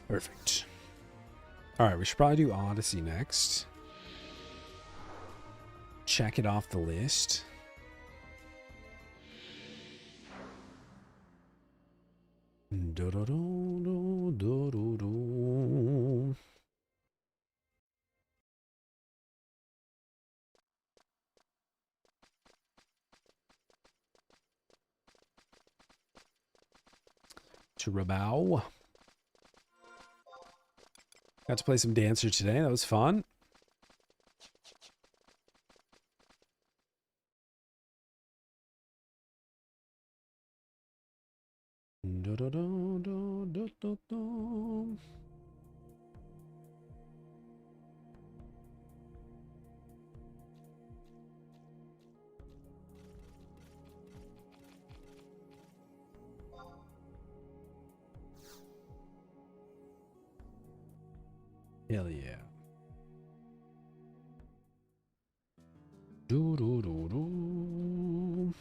Perfect. All right, we should probably do Odyssey next. Check it off the list. Chirabao. Got to play some Dancer today. That was fun. Hell yeah. Do, do, do, do.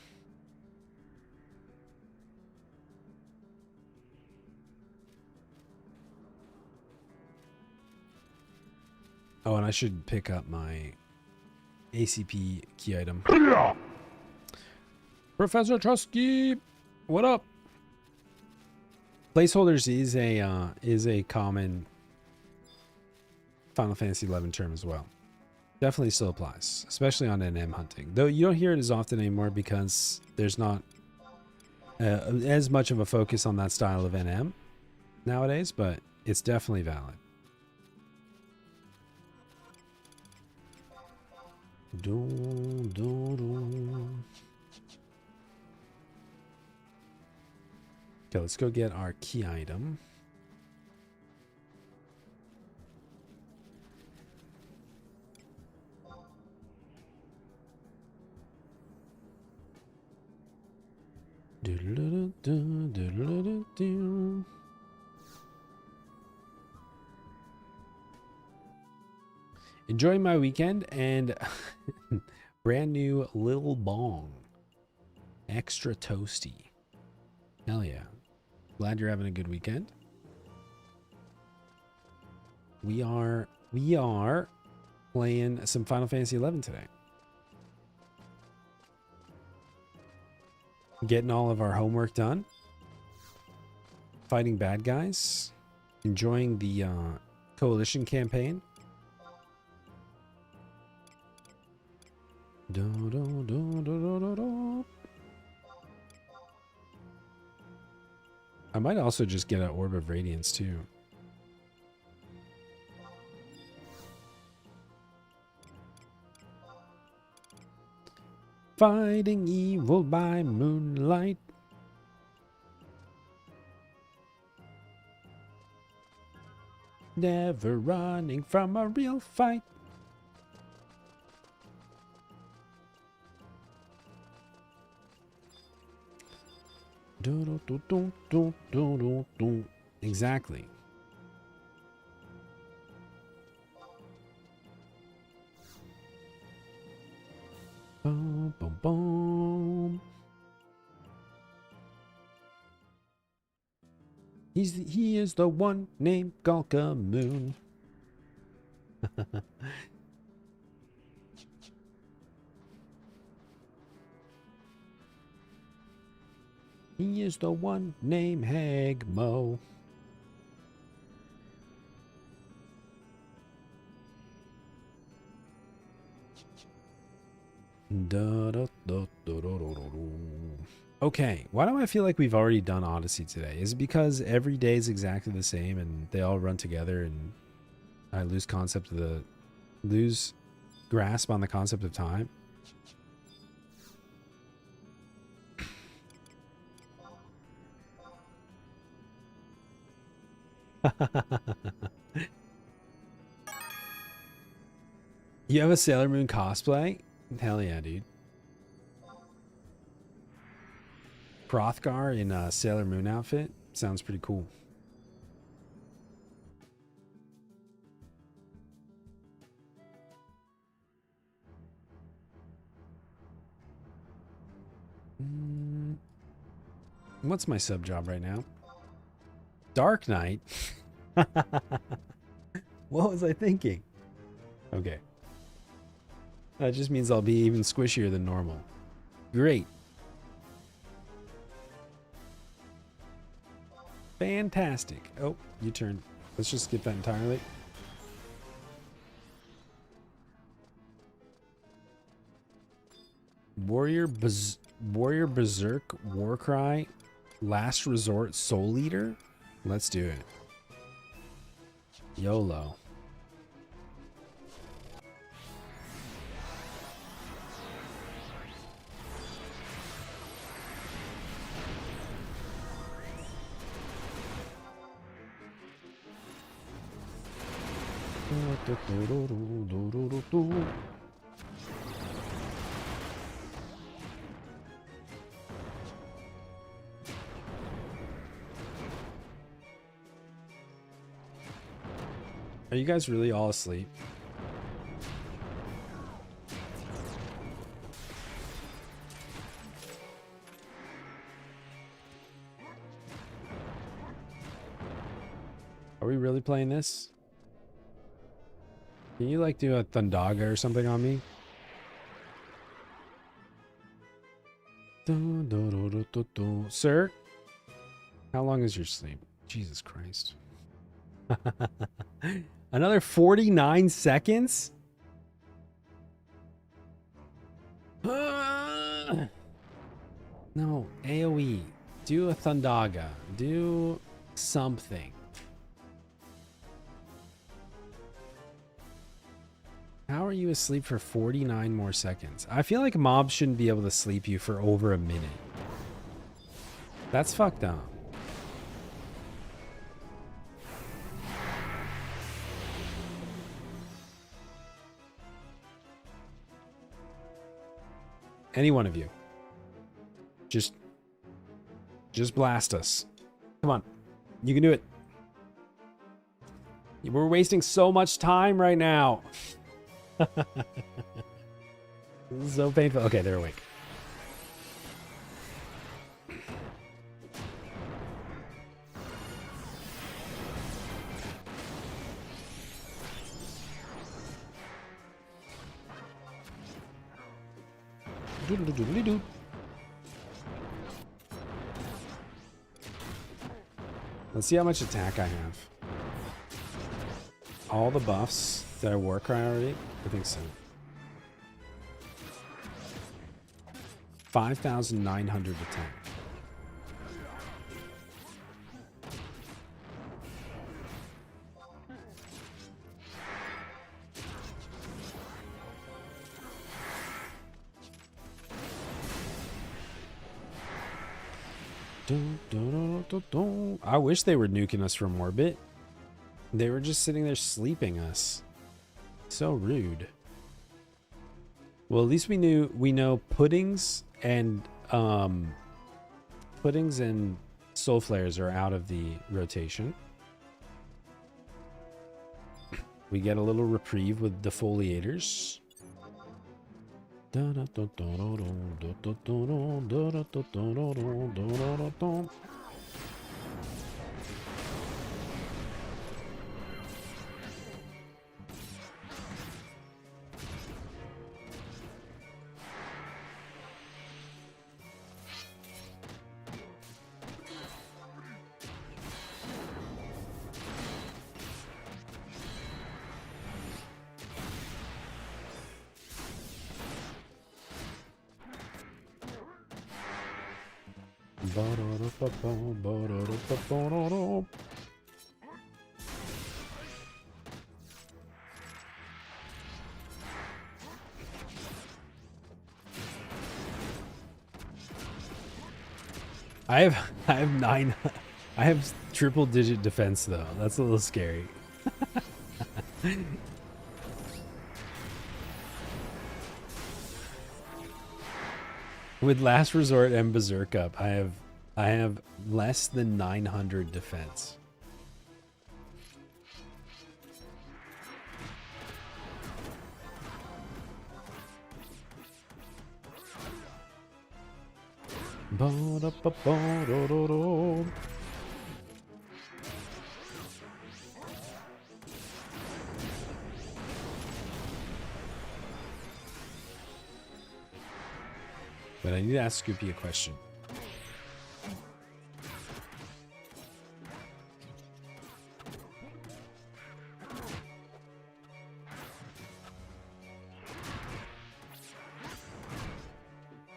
Oh, and I should pick up my ACP key item. Professor Trusky, what up? Placeholders is a common Final Fantasy 11 term as well. Definitely still applies, especially on NM hunting. Though you don't hear it as often anymore because there's not as much of a focus on that style of NM nowadays, but it's definitely valid. Okay, let's go get our key item. Enjoying my weekend and brand new Lil Bong. Extra toasty. Hell yeah. Glad you're having a good weekend. We are playing some Final Fantasy 11 today. Getting all of our homework done. Fighting bad guys. Enjoying the coalition campaign. I might also just get an Orb of Radiance too. Fighting evil by moonlight. Never running from a real fight. Exactly. Boom, boom, boom. He is the one named Galka Moon. He is the one named Hagmo. Okay, why do I feel like we've already done Odyssey today? Is it because every day is exactly the same and they all run together and I lose grasp on the concept of time? You have a Sailor Moon cosplay? Hell yeah, dude. Hrothgar in a Sailor Moon outfit? Sounds pretty cool. What's my sub job right now? Dark Knight? What was I thinking? Okay. That just means I'll be even squishier than normal. Great. Fantastic. Oh, you turn. Let's just skip that entirely. Warrior Berserk Warcry Last Resort Soul Eater? Let's do it. YOLO. Are you guys really all asleep? Are we really playing this? Can you like do a Thundaga or something on me? Sir? How long is your sleep? Jesus Christ. Another 49 seconds? No, AoE. Do a Thundaga. Do something. How are you asleep for 49 more seconds? I feel like mobs shouldn't be able to sleep you for over a minute. That's fucked up. Any one of you. Just blast us. Come on. You can do it. We're wasting so much time right now. This is so painful. Okay, they're awake. Doodle-doodle-doo. Let's see how much attack I have. All the buffs. Did I Warcry already? I think so. 5,900 attack. I wish they were nuking us from orbit. They were just sitting there sleeping us. So rude. Well, at least we know puddings and Puddings and Soul Flares are out of the rotation. We get a little reprieve with defoliators. I have 9. I have triple digit defense though. That's a little scary. With Last Resort and Berserk up, I have less than 900 defense. But I need to ask Scoopy a question.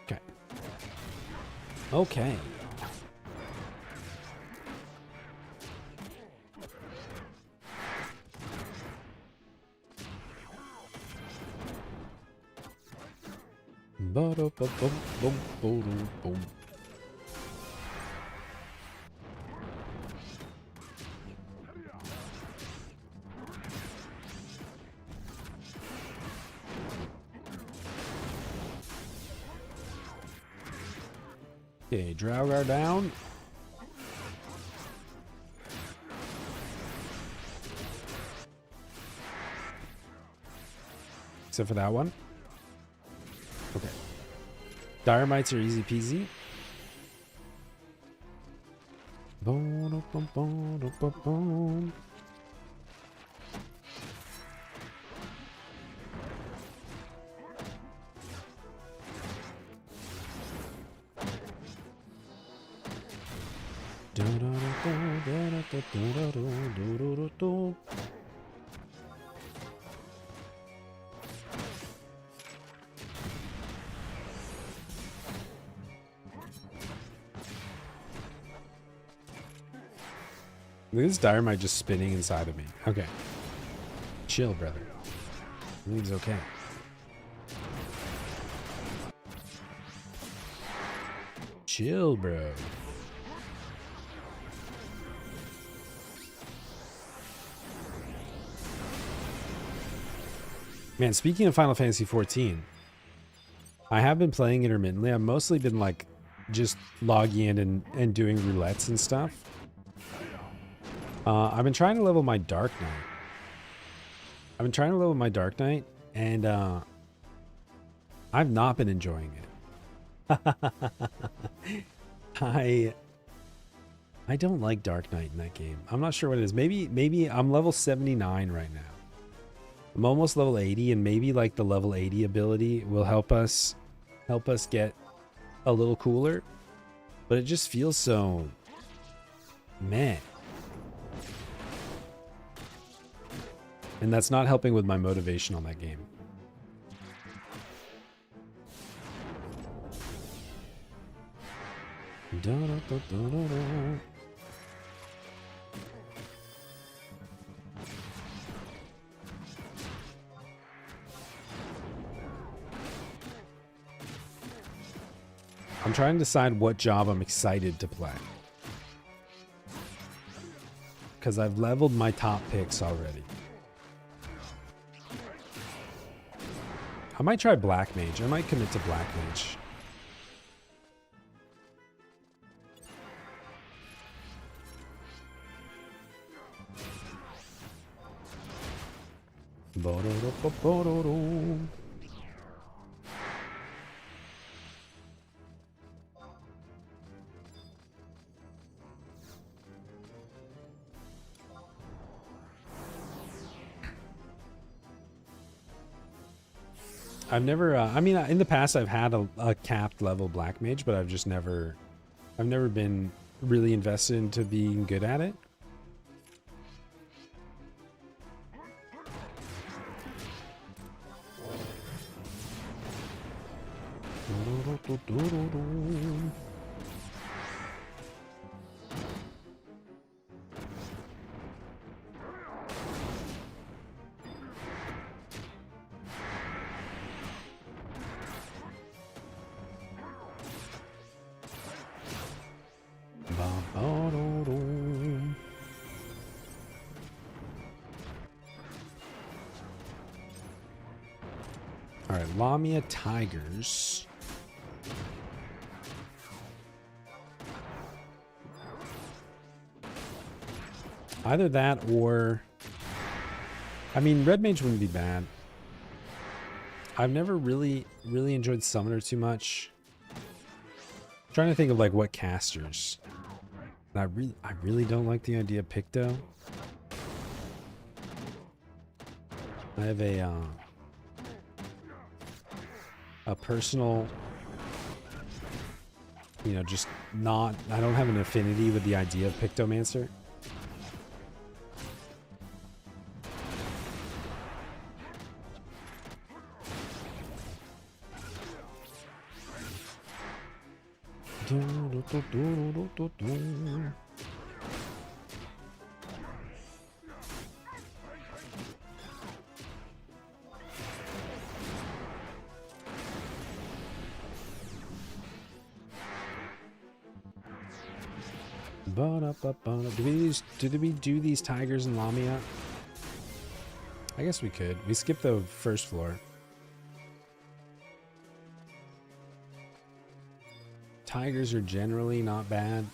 Okay. Okay. Boom. Okay, Draugr down. Except for that one. Okay. Dire Mites are easy peasy. Boom. Look at this Dynamite just spinning inside of me. Okay. Chill, brother. Everything's okay. Chill, bro. Man, speaking of Final Fantasy 14, I have been playing intermittently. I've mostly been like just logging in and doing roulettes and stuff. I've been trying to level my Dark Knight. And I've not been enjoying it. I don't like Dark Knight in that game. I'm not sure what it is. Maybe I'm level 79 right now. I'm almost level 80, and maybe like the level 80 ability will help us get a little cooler. But it just feels so meh. And that's not helping with my motivation on that game. I'm trying to decide what job I'm excited to play. Because I've leveled my top picks already. I might try Black Mage. I might commit to Black Mage. Bo-do-do-bo-bo-do-do. I've never, I mean, in the past I've had a capped level black mage, but I've never been really invested into being good at it. All right, Lamia Tigers. Either that or, I mean, Red Mage wouldn't be bad. I've never really enjoyed Summoner too much. I'm trying to think of like what casters. I really don't like the idea of Picto. I have a personal, you know, just not, I don't have an affinity with the idea of Pictomancer. Do we do these tigers in Lamia? I guess we could. We skipped the first floor. Tigers are generally not bad.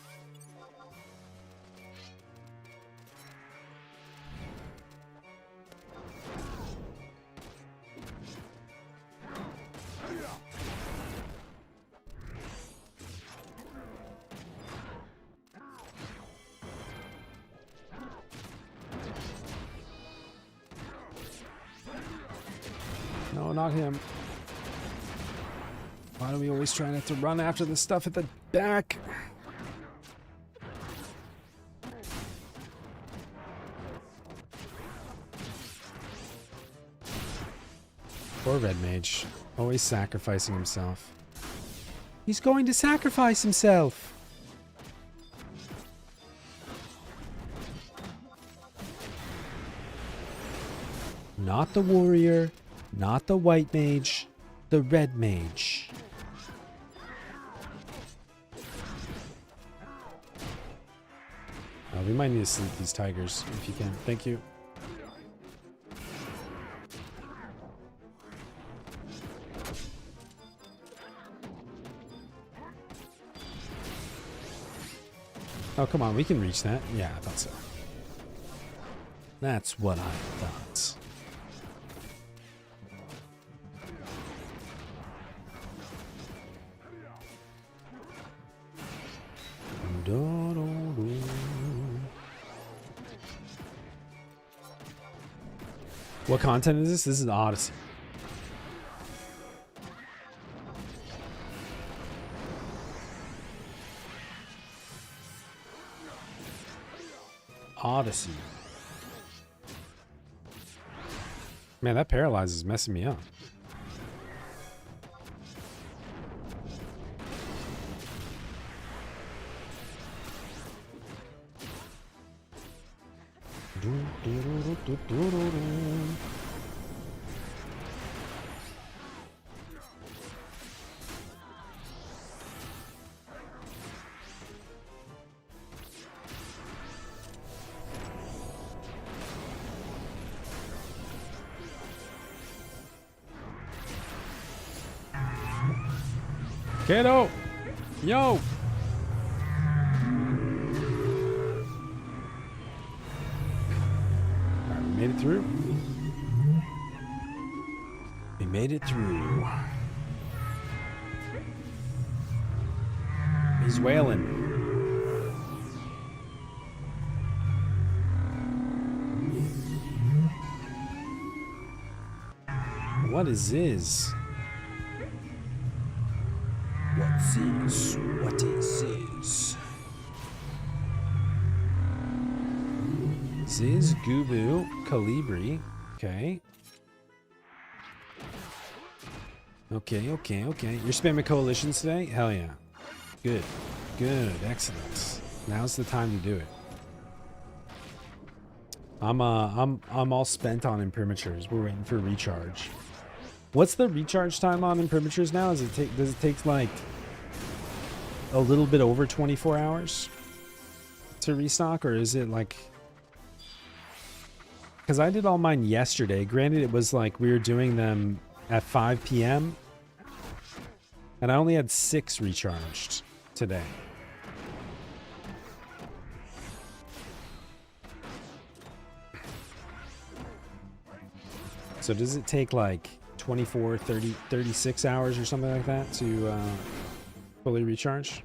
No, not him. Why do we always try not to run after the stuff at the back? Poor Red Mage. Always sacrificing himself. He's going to sacrifice himself! Not the warrior, not the white mage, the red mage. We might need to sleep these tigers if you can. Thank you. Oh, come on. We can reach that. Yeah, I thought so. That's what I thought. What content is this? This is Odyssey. Odyssey. Man, that paralyze is messing me up. Kiddo! Yo! Alright, we made it through. made it through. He's wailing. What is this? What's this? What is this? Ziz, Gubu, Calibri. Okay. Okay. You're spamming coalitions today? Hell yeah. Good. Excellent. Now's the time to do it. I'm all spent on imprimatures. We're waiting for recharge. What's the recharge time on imprimatures now? Does it take like a little bit over 24 hours to restock, or is it like? Because I did all mine yesterday. Granted, it was like we were doing them at 5 p.m. and I only had 6 recharged today. So does it take like 24, 30, 36 hours or something like that to fully recharge?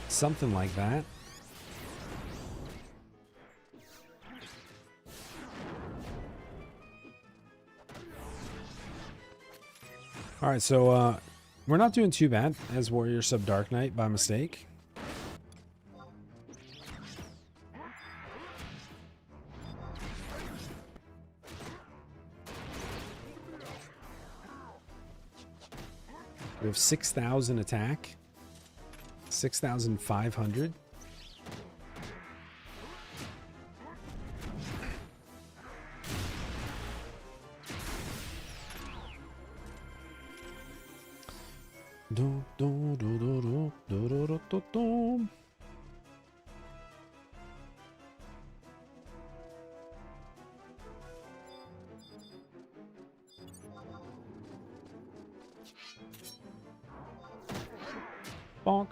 Something like that. All right, so we're not doing too bad as Warrior Sub Dark Knight by mistake. We have 6,000 attack. 6,500. Bonk.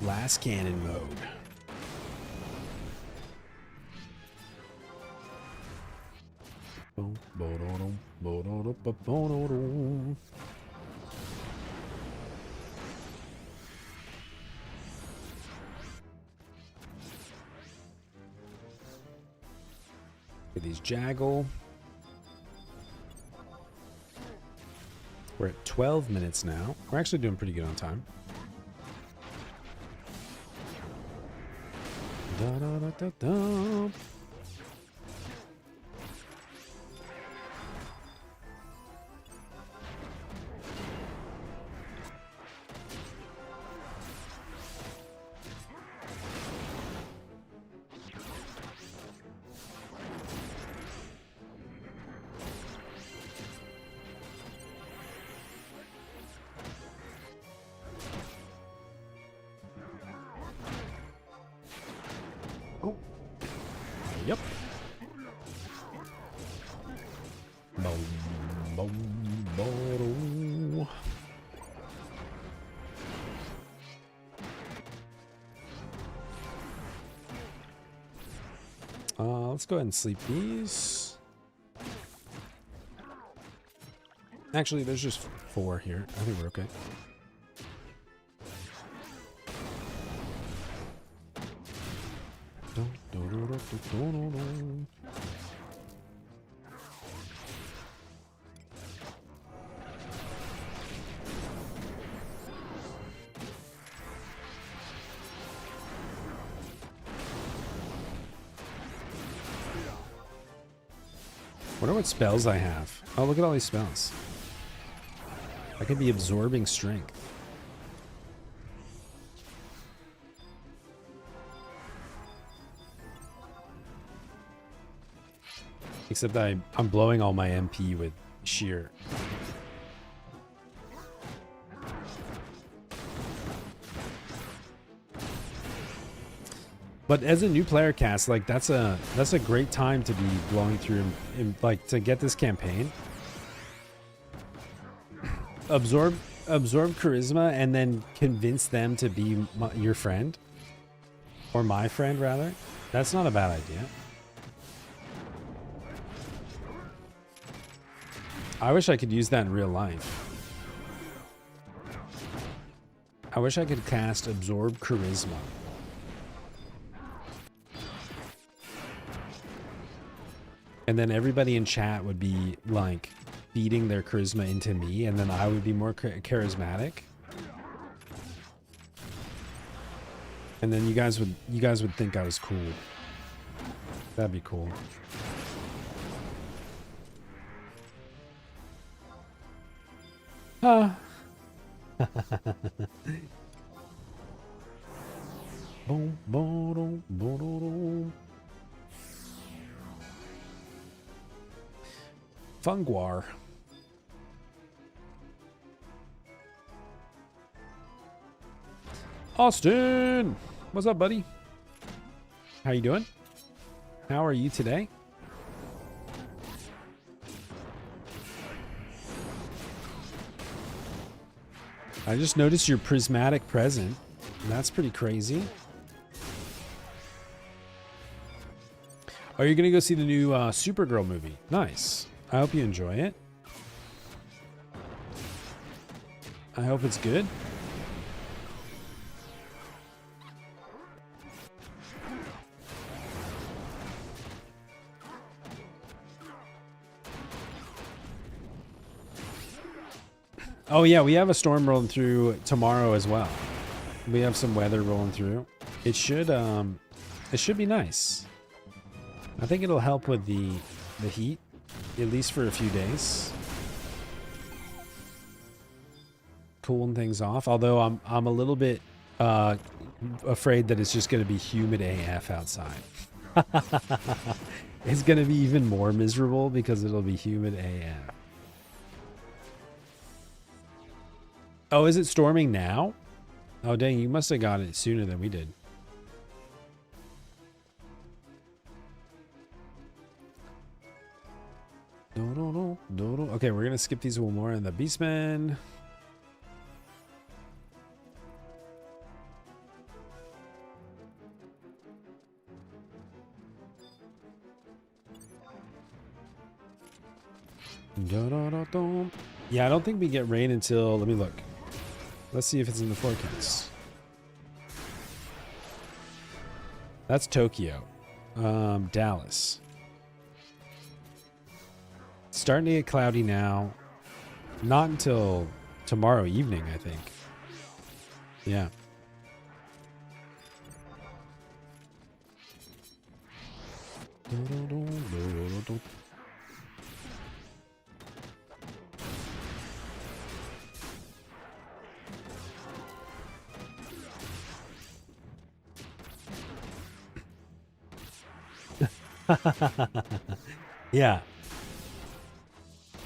Blast cannon mode. With these Jaggle. We're at 12 minutes now. We're actually doing pretty good on time. Da, da, da, da, da. Yep. Boom, boom, boom. Let's go ahead and sleep these. Actually, there's just 4 here. I think we're okay. Wonder what spells I have. Oh, look at all these spells. I could be absorbing strength. Except I'm blowing all my MP with sheer. But as a new player cast, like that's a great time to be blowing through and like to get this campaign. Absorb charisma and then convince them to be your friend or my friend rather. That's not a bad idea. I wish I could use that in real life. I wish I could cast Absorb Charisma. And then everybody in chat would be like feeding their charisma into me, and then I would be more charismatic. And then you guys would think I was cool. That'd be cool. Boom, boom, boom, boom. Funguar. Austin! What's up, buddy? How you doing? How are you today? I just noticed your prismatic present. That's pretty crazy. Are you gonna go see the new Supergirl movie? Nice. I hope you enjoy it. I hope it's good. Oh yeah, we have a storm rolling through tomorrow as well. We have some weather rolling through. It should be nice. I think it'll help with the heat, at least for a few days. Cooling things off. Although I'm a little bit afraid that it's just going to be humid AF outside. It's going to be even more miserable because it'll be humid AF. Oh, is it storming now? Oh, dang, you must have got it sooner than we did. Okay, we're going to skip these one more in the Beastmen. Yeah, I don't think we get rain until... Let me look. Let's see if it's in the forecast. That's Tokyo. Dallas. Starting to get cloudy now. Not until tomorrow evening, I think. Yeah. Yeah.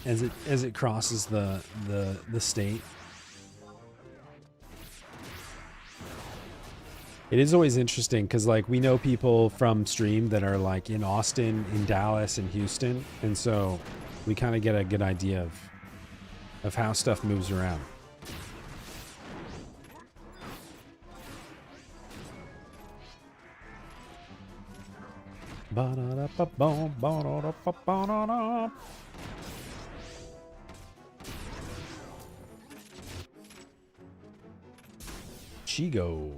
As it crosses the state. It is always interesting because like we know people from stream that are like in Austin, in Dallas, and Houston, and so we kind of get a good idea of how stuff moves around. Chigo.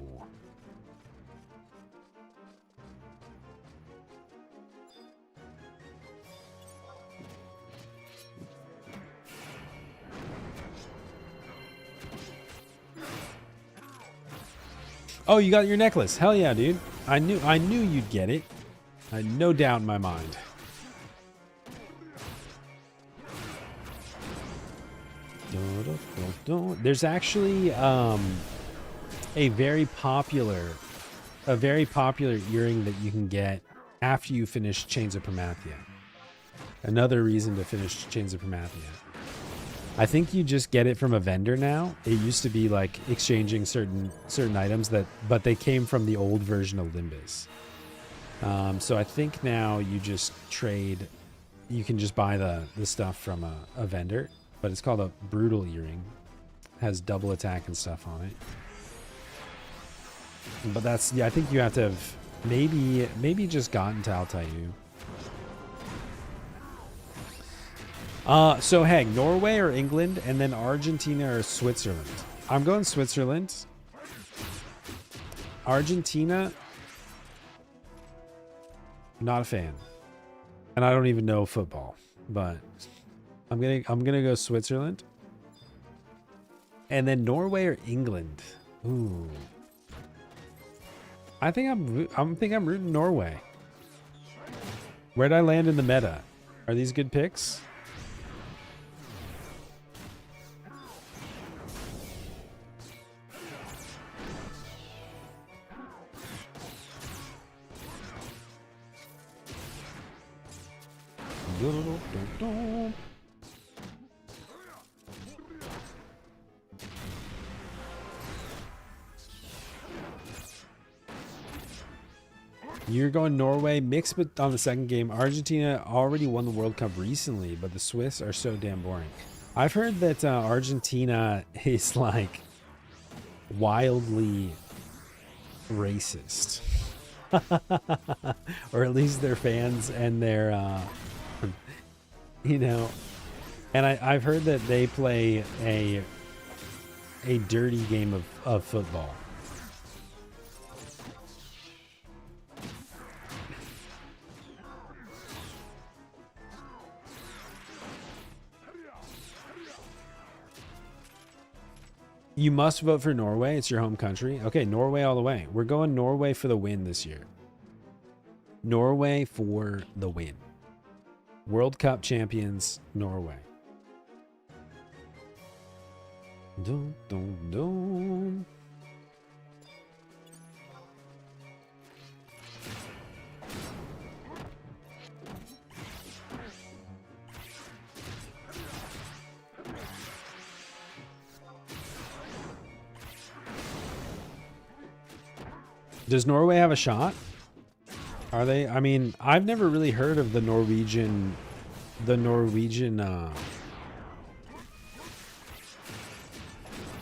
Oh, you got your necklace. Hell yeah, dude. I knew you'd get it. I had no doubt in my mind. There's actually a very popular earring that you can get after you finish Chains of Promathia. Another reason to finish Chains of Promathia. I think you just get it from a vendor now. It used to be like exchanging certain items but they came from the old version of Limbus. So I think now you just trade. You can just buy the stuff from a vendor, but it's called a brutal earring. Has double attack and stuff on it. But that's, yeah, I think you have to have maybe just gotten to Altair. So hey, Norway or England, and then Argentina or Switzerland. I'm going Switzerland. Argentina, not a fan. And I don't even know football, but I'm gonna go Switzerland. And then Norway or England. Ooh. I think I'm rooting Norway. Where'd I land in the meta? Are these good picks? You're going Norway, mixed but on the second game. Argentina already won the World Cup recently, but the Swiss are so damn boring. I've heard that Argentina is like wildly racist. Or at least their fans and their, you know, and I've heard that they play a dirty game of football. You must vote for Norway. It's your home country. Okay, Norway all the way. We're going Norway for the win this year. Norway for the win. World Cup champions, Norway. Dun, dun, dun. Does Norway have a shot? Are they? I mean, I've never really heard of the Norwegian,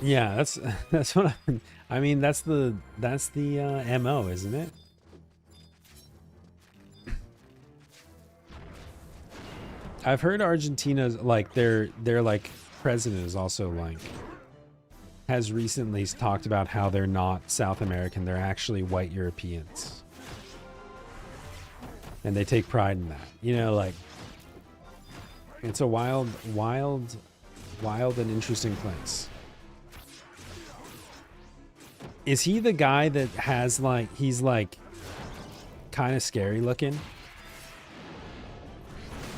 yeah, that's what I mean, that's the MO, isn't it? I've heard Argentina's like their like president is also like has recently talked about how they're not South American, they're actually white Europeans. And they take pride in that. You know, like it's a wild and interesting place. Is he the guy that has like he's like kind of scary looking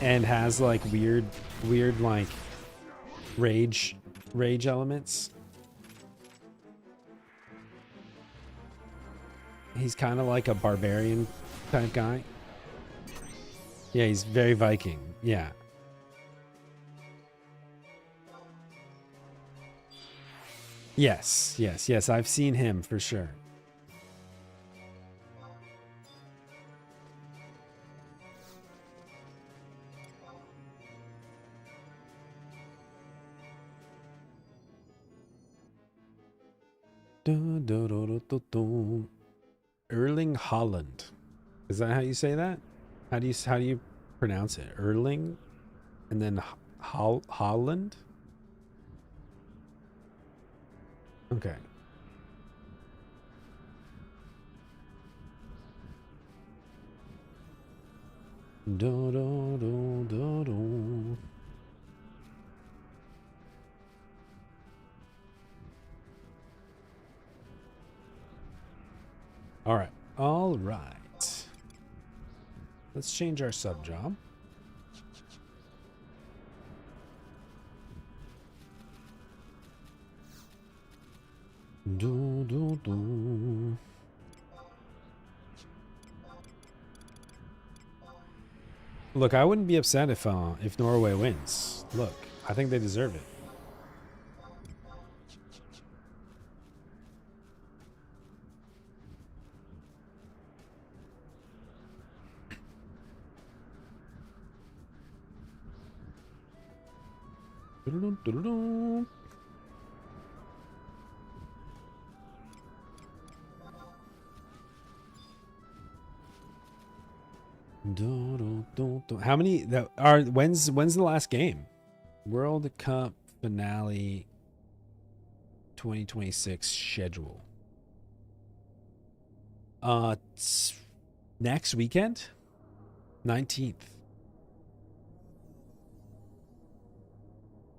and has like weird like rage elements? He's kind of like a barbarian type guy. Yeah, he's very Viking. Yeah. Yes. I've seen him for sure. Erling Holland. Is that how you say that? How do you pronounce it? Erling and then Holland? Okay. All right. Let's change our sub job. Do, do, do. Look, I wouldn't be upset if Norway wins. Look, I think they deserve it. Do-do-do-do-do. How many that are when's the last game? World Cup finale 2026 schedule. Next weekend? 19th.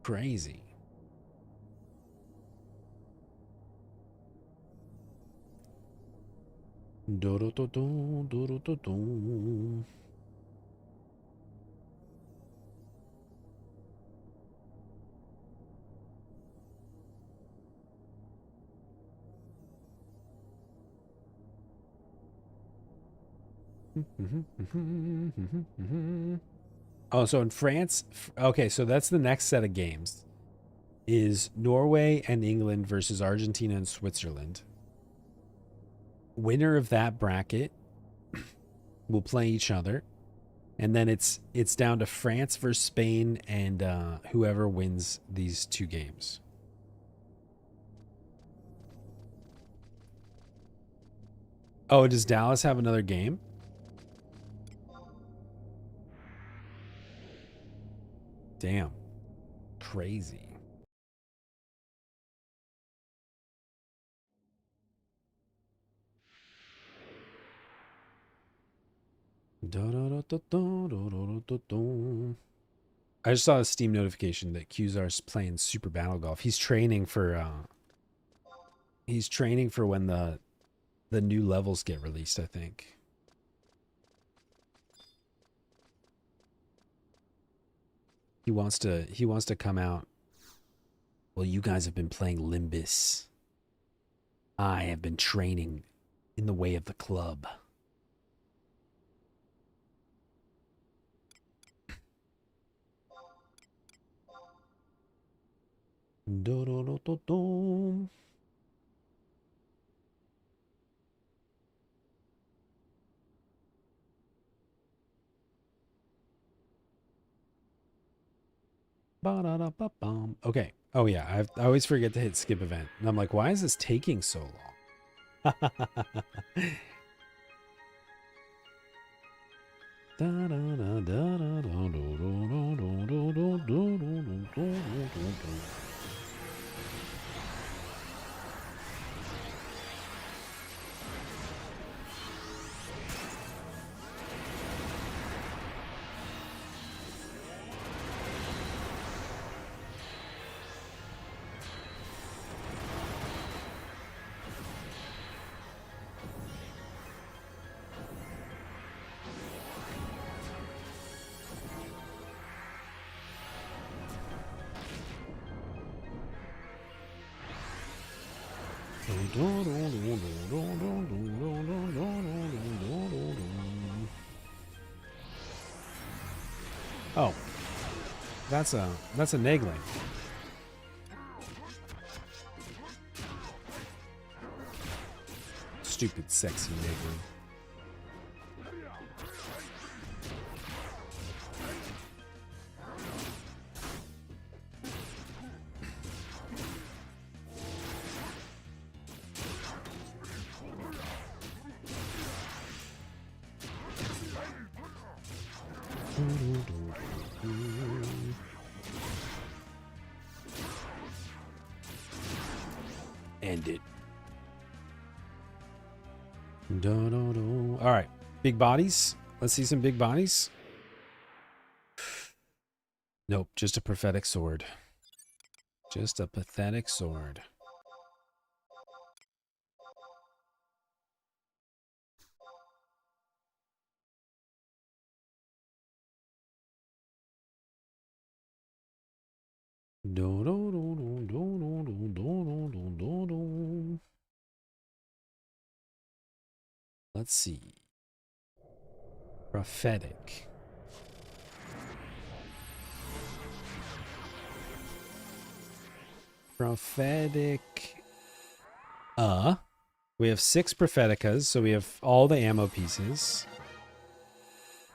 Crazy. Do-do-do-do, do-do-do-do. Oh, so in France, okay, so that's the next set of games is Norway and England versus Argentina and Switzerland. Winner of that bracket will play each other, and then it's down to France versus Spain and whoever wins these two games. Oh, does Dallas have another game? Damn. Crazy. I just saw a Steam notification that Qzar's playing Super Battle Golf. He's training for when the new levels get released, I think. He wants to come out. Well, you guys have been playing Limbus. I have been training in the way of the club. Do, do, do, do, do. Ba-da-da-ba-bum. Okay. Oh yeah, I always forget to hit skip event, and I'm like, why is this taking so long? Oh, that's a Nagling. Stupid, sexy Nagling. End it. All right, big bodies. Let's see some big bodies. Nope, just a prophetic sword. Just a pathetic sword. Do, do, do, do, do, do, do, do, do, do, do. Let's see. Prophetic. Prophetic. We have 6 Propheticas, so we have all the ammo pieces.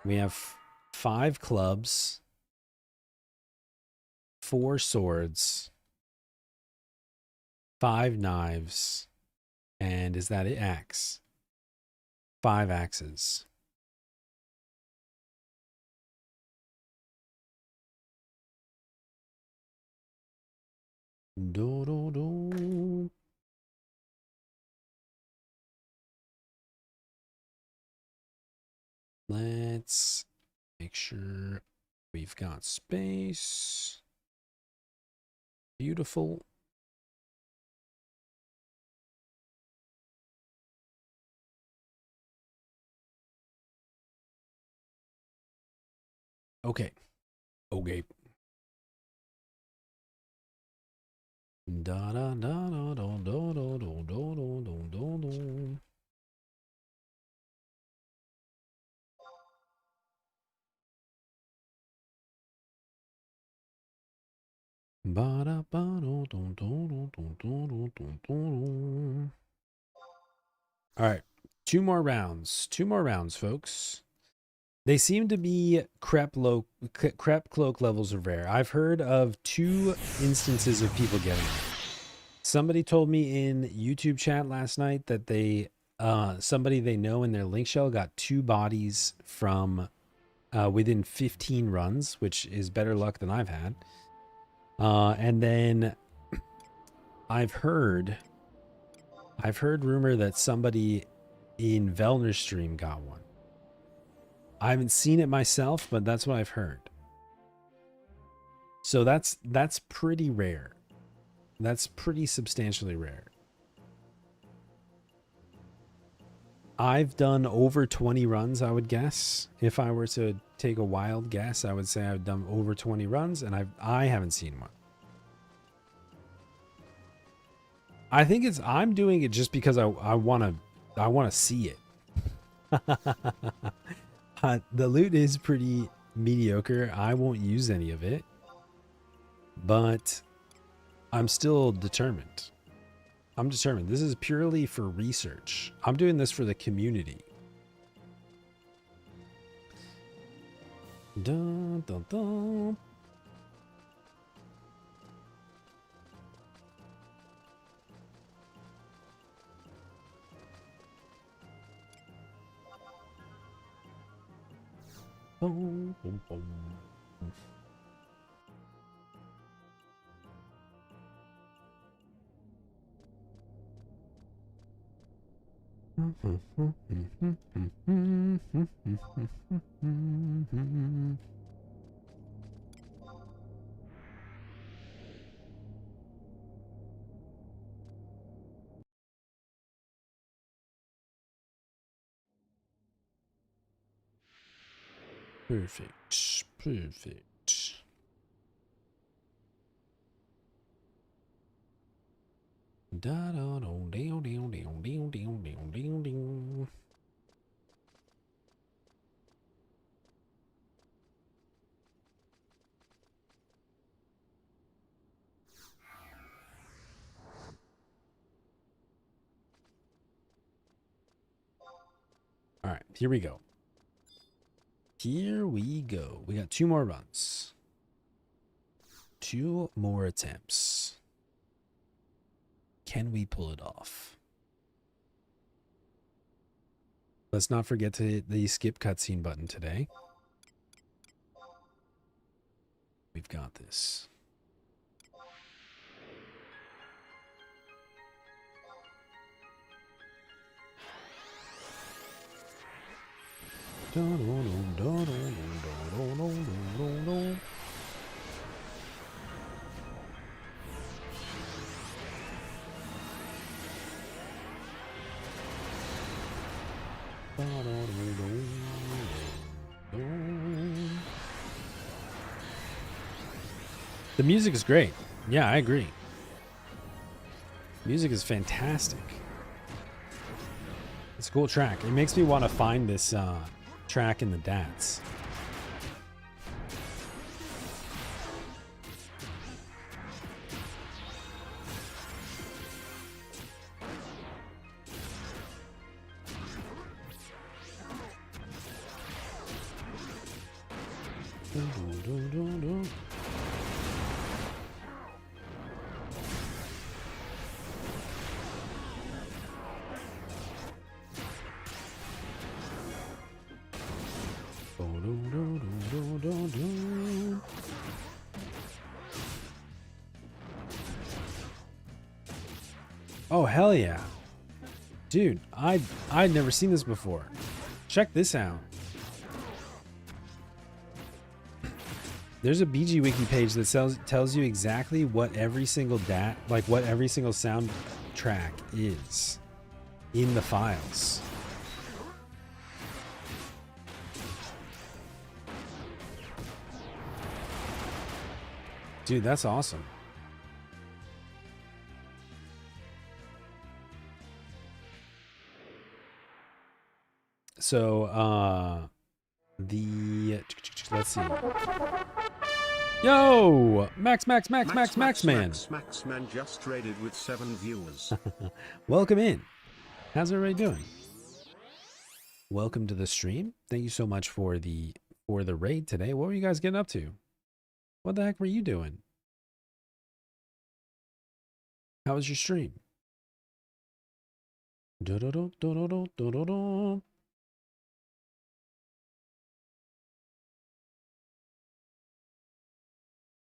We have 5 clubs, 4 swords, 5 knives, and is that it? Axe. 5 axes. Do, do, do. Let's make sure we've got space. Beautiful. Okay. Okay. Da da da da da da da da da da da da. Ba da ba do do do do do do do do. All right, 2 more rounds. 2 more rounds, folks. They seem to be crep cloak levels of rare. I've heard of 2 instances of people getting it. Somebody told me in YouTube chat last night that they somebody they know in their link shell got 2 bodies from within 15 runs, which is better luck than I've had. And then I've heard rumor that somebody in Velner's stream got one. I haven't seen it myself, but that's what I've heard. So that's pretty rare. That's pretty substantially rare. I've done over 20 runs, I would guess. If I were to take a wild guess, I would say I've done over 20 runs, and I haven't seen one. I think I'm doing it just because I want to see it. The loot is pretty mediocre. I won't use any of it, but I'm still determined. I'm determined. This is purely for research. I'm doing this for the community. Dun, dun, dun. Boom, boom, boom. Perfect. Perfect. Da da do ding ding ding ding ding ding ding ding. All right, here we go. Here we go. We got 2 more runs. 2 more attempts. Can we pull it off? Let's not forget to hit the skip cutscene button today. We've got this. The music is great. Yeah, I agree. Music is fantastic. It's a cool track. It makes me want to find this track in the DATs. Oh, hell yeah. Dude, I'd never seen this before. Check this out. There's a BG Wiki page that tells you exactly what every single what every single soundtrack is in the files. Dude, that's awesome. So, let's see. Yo, Max Man. Max Man just traded with 7 viewers. Welcome in. How's everybody doing? Welcome to the stream. Thank you so much for the raid today. What were you guys getting up to? What the heck were you doing? How was your stream?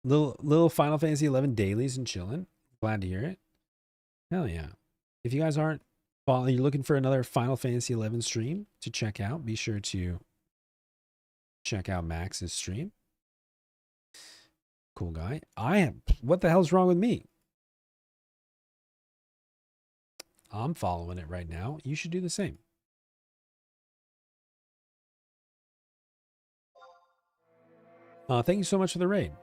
Little Final Fantasy 11 dailies and chilling. Glad to hear it. Hell yeah. If you guys aren't following, you're looking for another Final Fantasy 11 stream to check out, be sure to check out Max's stream. Cool guy. What the hell's wrong with me? I'm following it right now. You should do the same. Thank you so much for the raid.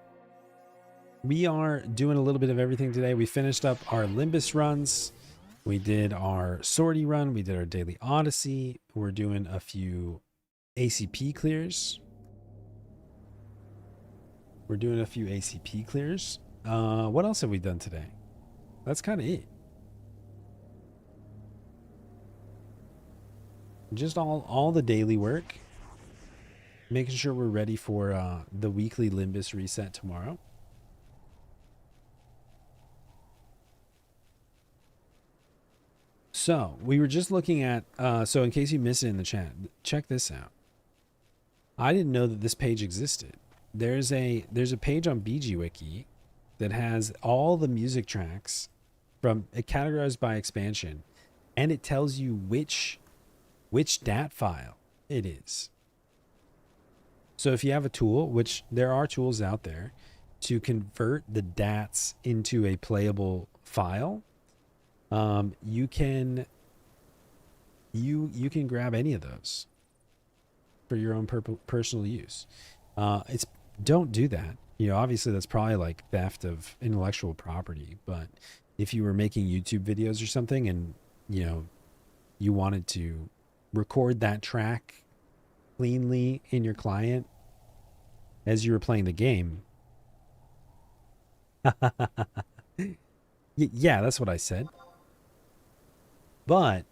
We are doing a little bit of everything today. We finished up our Limbus runs. We did our Sortie run. We did our Daily Odyssey. We're doing a few ACP clears. What else have we done today? That's kind of it. Just all the daily work. Making sure we're ready for the weekly Limbus reset tomorrow. So we were just looking at, so in case you missed it in the chat, check this out. I didn't know that this page existed. There's a page on BG Wiki that has all the music tracks from categorized by expansion, and it tells you which DAT file it is. So if you have a tool, which there are tools out there to convert the DATs into a playable file, you can grab any of those for your own personal use. Don't do that. You know, obviously that's probably like theft of intellectual property, but if you were making YouTube videos or something and, you know, you wanted to record that track cleanly in your client as you were playing the game. Yeah, that's what I said. But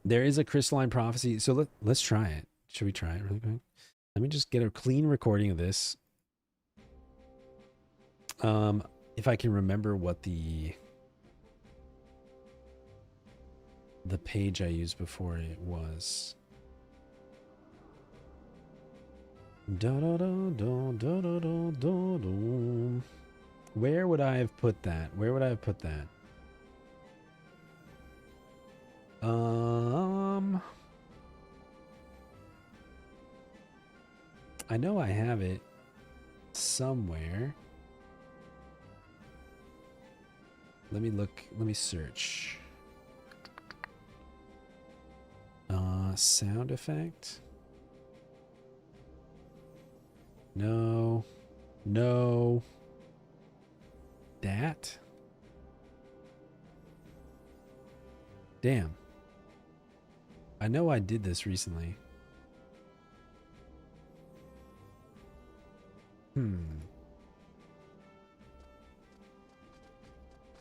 there is a crystalline prophecy. So let's try it. Should we try it really quick? Let me just get a clean recording of this. If I can remember what the page I used before it was. Where would I have put that? I know I have it somewhere. Let me look, let me search. Sound effect. No. Dat. Damn. I know I did this recently.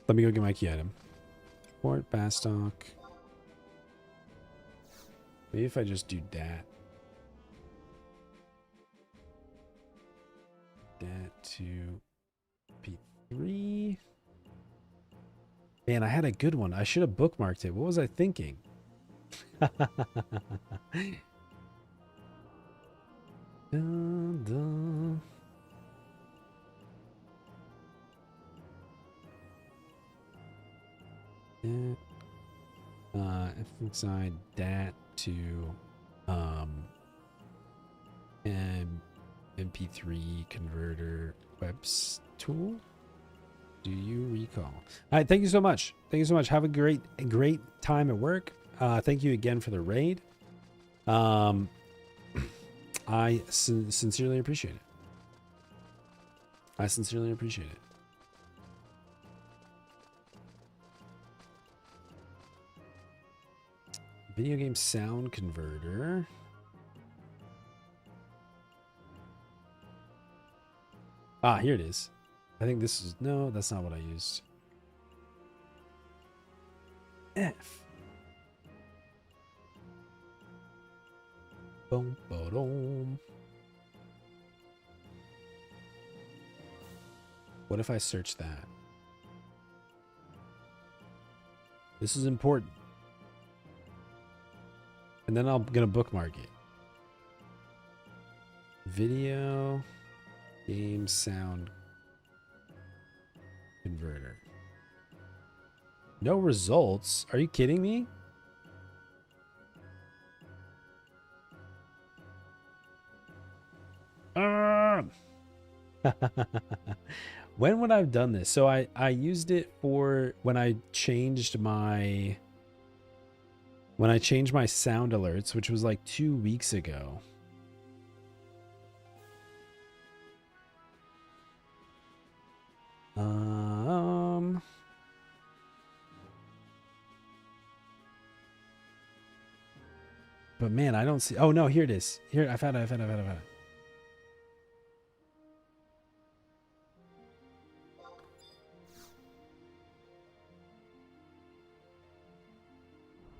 Let me go get my key item. Port Bastock. Maybe if I just do that. That to P3. Man, I had a good one. I should have bookmarked it. What was I thinking? Dun, dun. FFXI dat to MP3 converter webs tool. Do you recall? All right, thank you so much. Thank you so much. Have a great time at work. Thank you again for the raid. I sincerely appreciate it. I sincerely appreciate it. Video game sound converter. Ah, here it is. I think this is... No, that's not what I used. F. Boom, boom. What if I search that? This is important. And then I'm gonna bookmark it. Video game sound converter. No results? Are you kidding me? When would I have done this? So I used it for when I changed my sound alerts, which was like 2 weeks ago. But man, I don't see. Oh no, here it is. Here, I found it.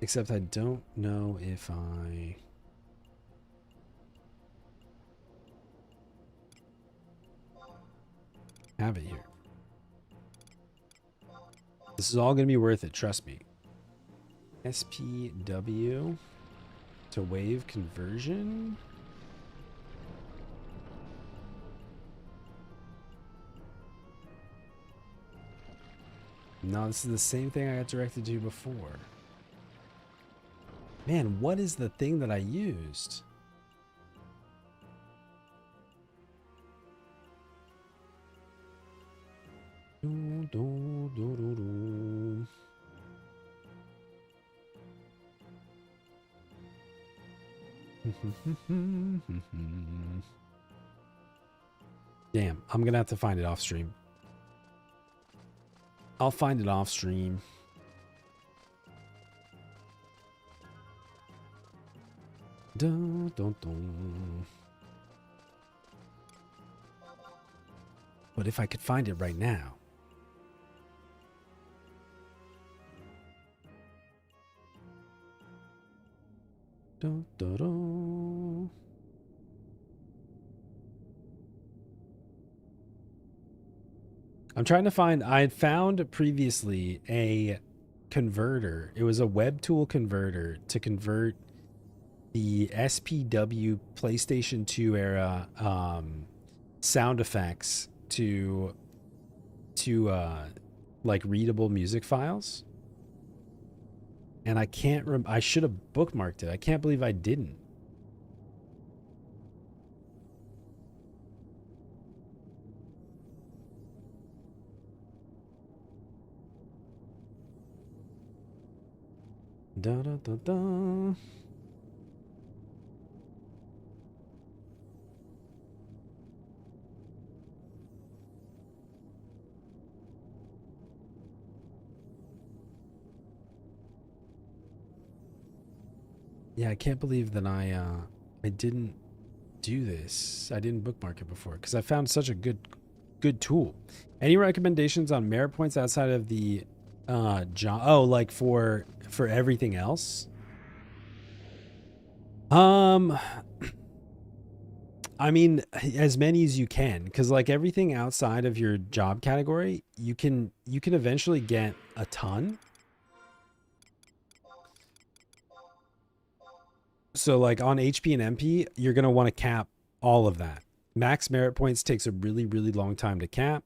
Except I don't know if I... have it here. This is all going to be worth it, trust me. SPW to wave conversion. No, this is the same thing I got directed to before. Man, what is the thing that I used? Damn, I'm gonna have to find it off stream. I'll find it off stream. Dun, dun, dun. But if I could find it right now. Dun, dun, dun. I'm trying to find... I had found previously a converter. It was a web tool converter to convert the SPW PlayStation 2 era sound effects to like readable music files. And I can't I should have bookmarked it. I can't believe I didn't. Da da da da. Yeah, I can't believe that I didn't do this. I didn't bookmark it before because I found such a good tool. Any recommendations on merit points outside of the job? Oh, like for everything else? I mean, as many as you can, because like everything outside of your job category, you can eventually get a ton. So like on HP and MP, you're gonna want to cap all of that. Max merit points takes a really long time to cap.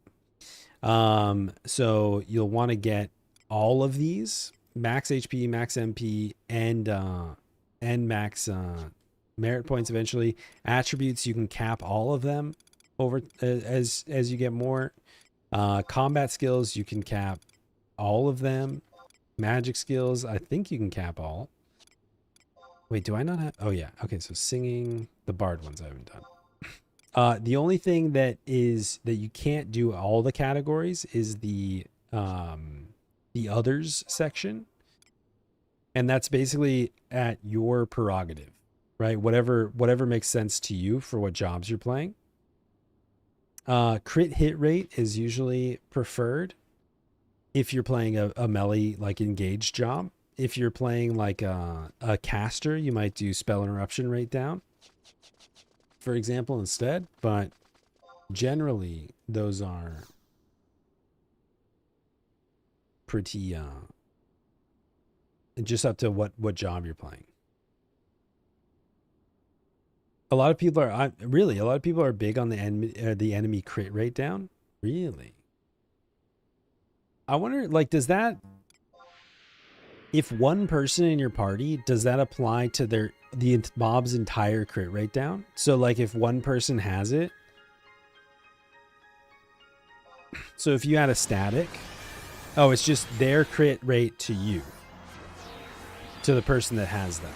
So you'll want to get all of these: max HP, max MP, and max merit points eventually. Attributes, you can cap all of them over as you get more. Combat skills, you can cap all of them. Magic skills, I think you can cap all. Wait, do I not have? Oh yeah. Okay, so singing, the bard ones I haven't done. The only thing that you can't do all the categories is the others section, and that's basically at your prerogative, right? Whatever makes sense to you for what jobs you're playing. Crit hit rate is usually preferred if you're playing a melee like engaged job. If you're playing like a caster, you might do spell interruption rate down, for example, instead. But generally, those are pretty just up to what job you're playing. A lot of people are a lot of people are big on the enemy crit rate down. Really, I wonder, like, does that, if one person in your party, does that apply to the mob's entire crit rate down? So like if one person has it, so if you had a static, oh, it's just their crit rate to you, to the person that has that.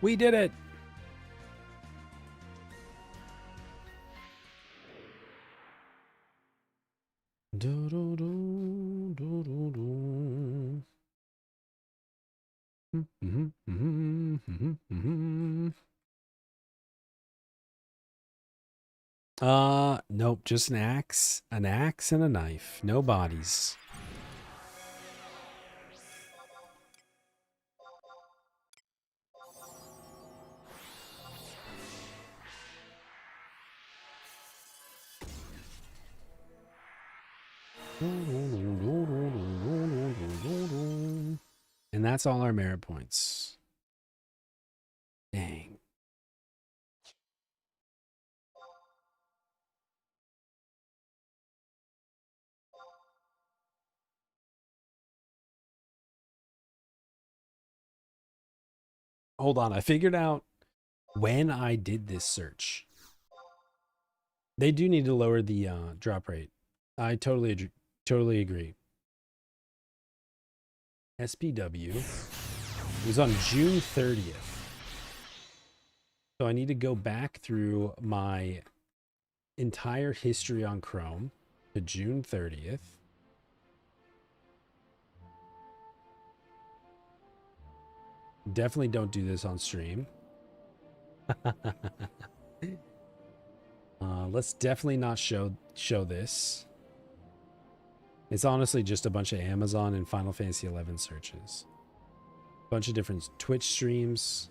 We did it. Nope, just an axe and a knife. No bodies. And that's all our merit points. Dang. Hold on, I figured out when I did this search. They do need to lower the drop rate. I totally agree. SPW was on June 30th. So I need to go back through my entire history on Chrome to June 30th. Definitely don't do this on stream. Let's definitely not show this. It's honestly just a bunch of Amazon and Final Fantasy 11 searches. Bunch of different Twitch streams.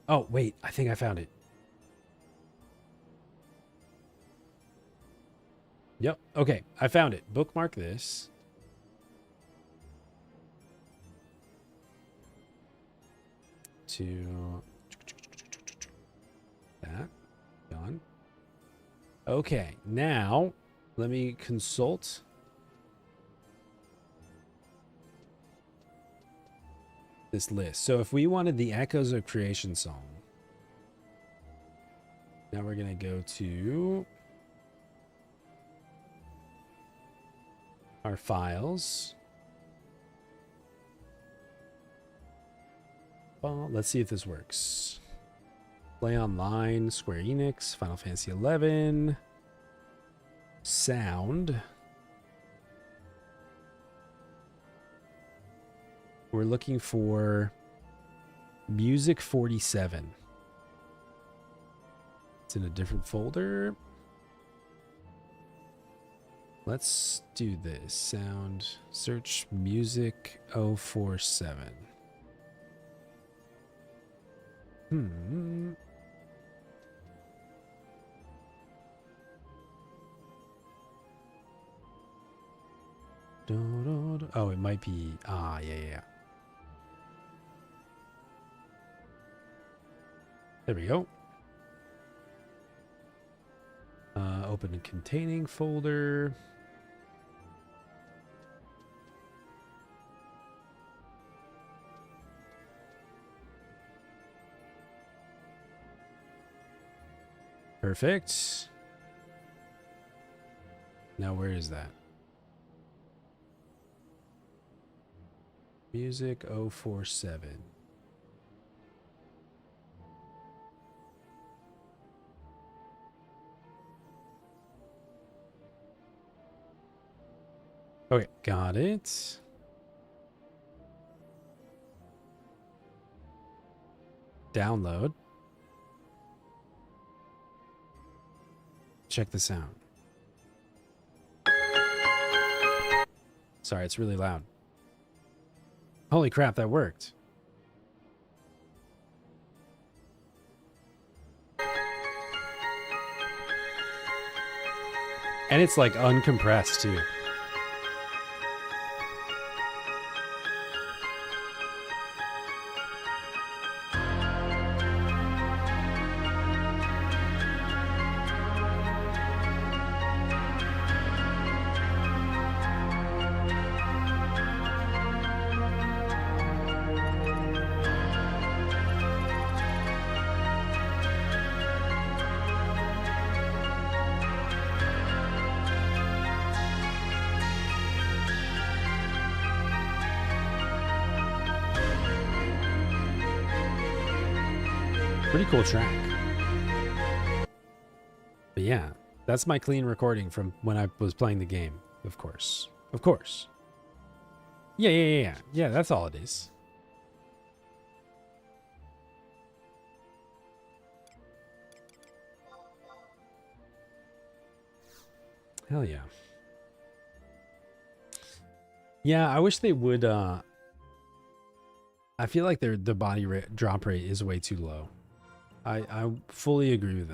Oh, wait, I think I found it. Yep, okay, I found it. Bookmark this. To that. Done. Okay, now let me consult this list. So if we wanted the Echoes of Creation song, now we're going to go to our files. Well, let's see if this works. Play Online, Square Enix, Final Fantasy 11, sound. We're looking for Music 47. It's in a different folder. Let's do this. Sound, search Music 047. Oh, it might be. Yeah. There we go. Open a containing folder. Perfect. Now where is that? Music 047. Okay, got it. Download. Check this out. Sorry, it's really loud. Holy crap, that worked. And it's like uncompressed too. Pretty cool track. But yeah, that's my clean recording from when I was playing the game, of course. Of course. Yeah. Yeah, that's all it is. Hell yeah. Yeah, I wish they would I feel like the body drop rate is way too low. I fully agree with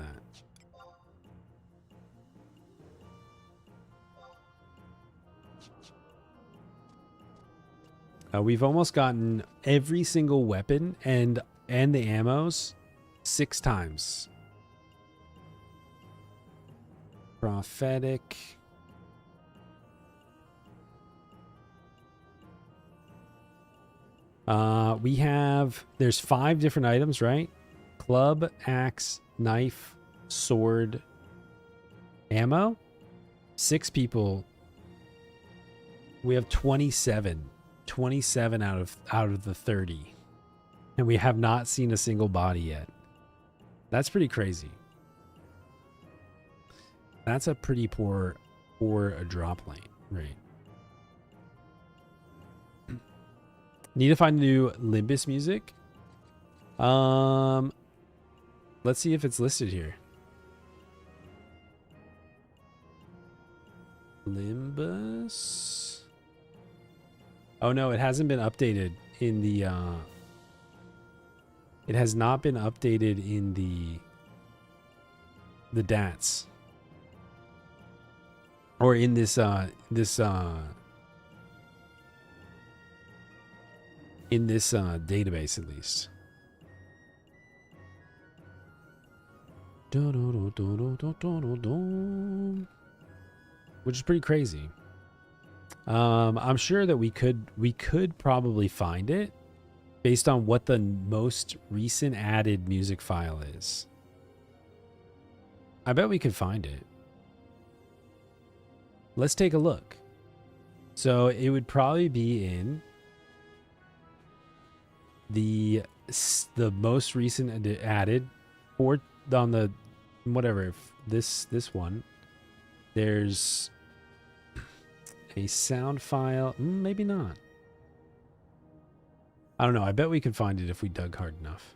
that. We've almost gotten every single weapon and the ammos 6 times. Prophetic. There's 5 different items, right? Club, axe, knife, sword, ammo. 6 people. We have 27 27 out of the 30. And we have not seen a single body yet. That's pretty crazy. That's a pretty poor drop rate. Need to find new Limbus music. Let's see if it's listed here. Limbus. Oh no, it hasn't been updated in the it has not been updated in the DATs. Or in this in this database at least. Which is pretty crazy. I'm sure that we could probably find it based on what the most recent added music file is. I bet we could find it. Let's take a look. So it would probably be in the most recent added, or on the whatever, this one. There's a sound file. Maybe not. I don't know. I bet we could find it if we dug hard enough.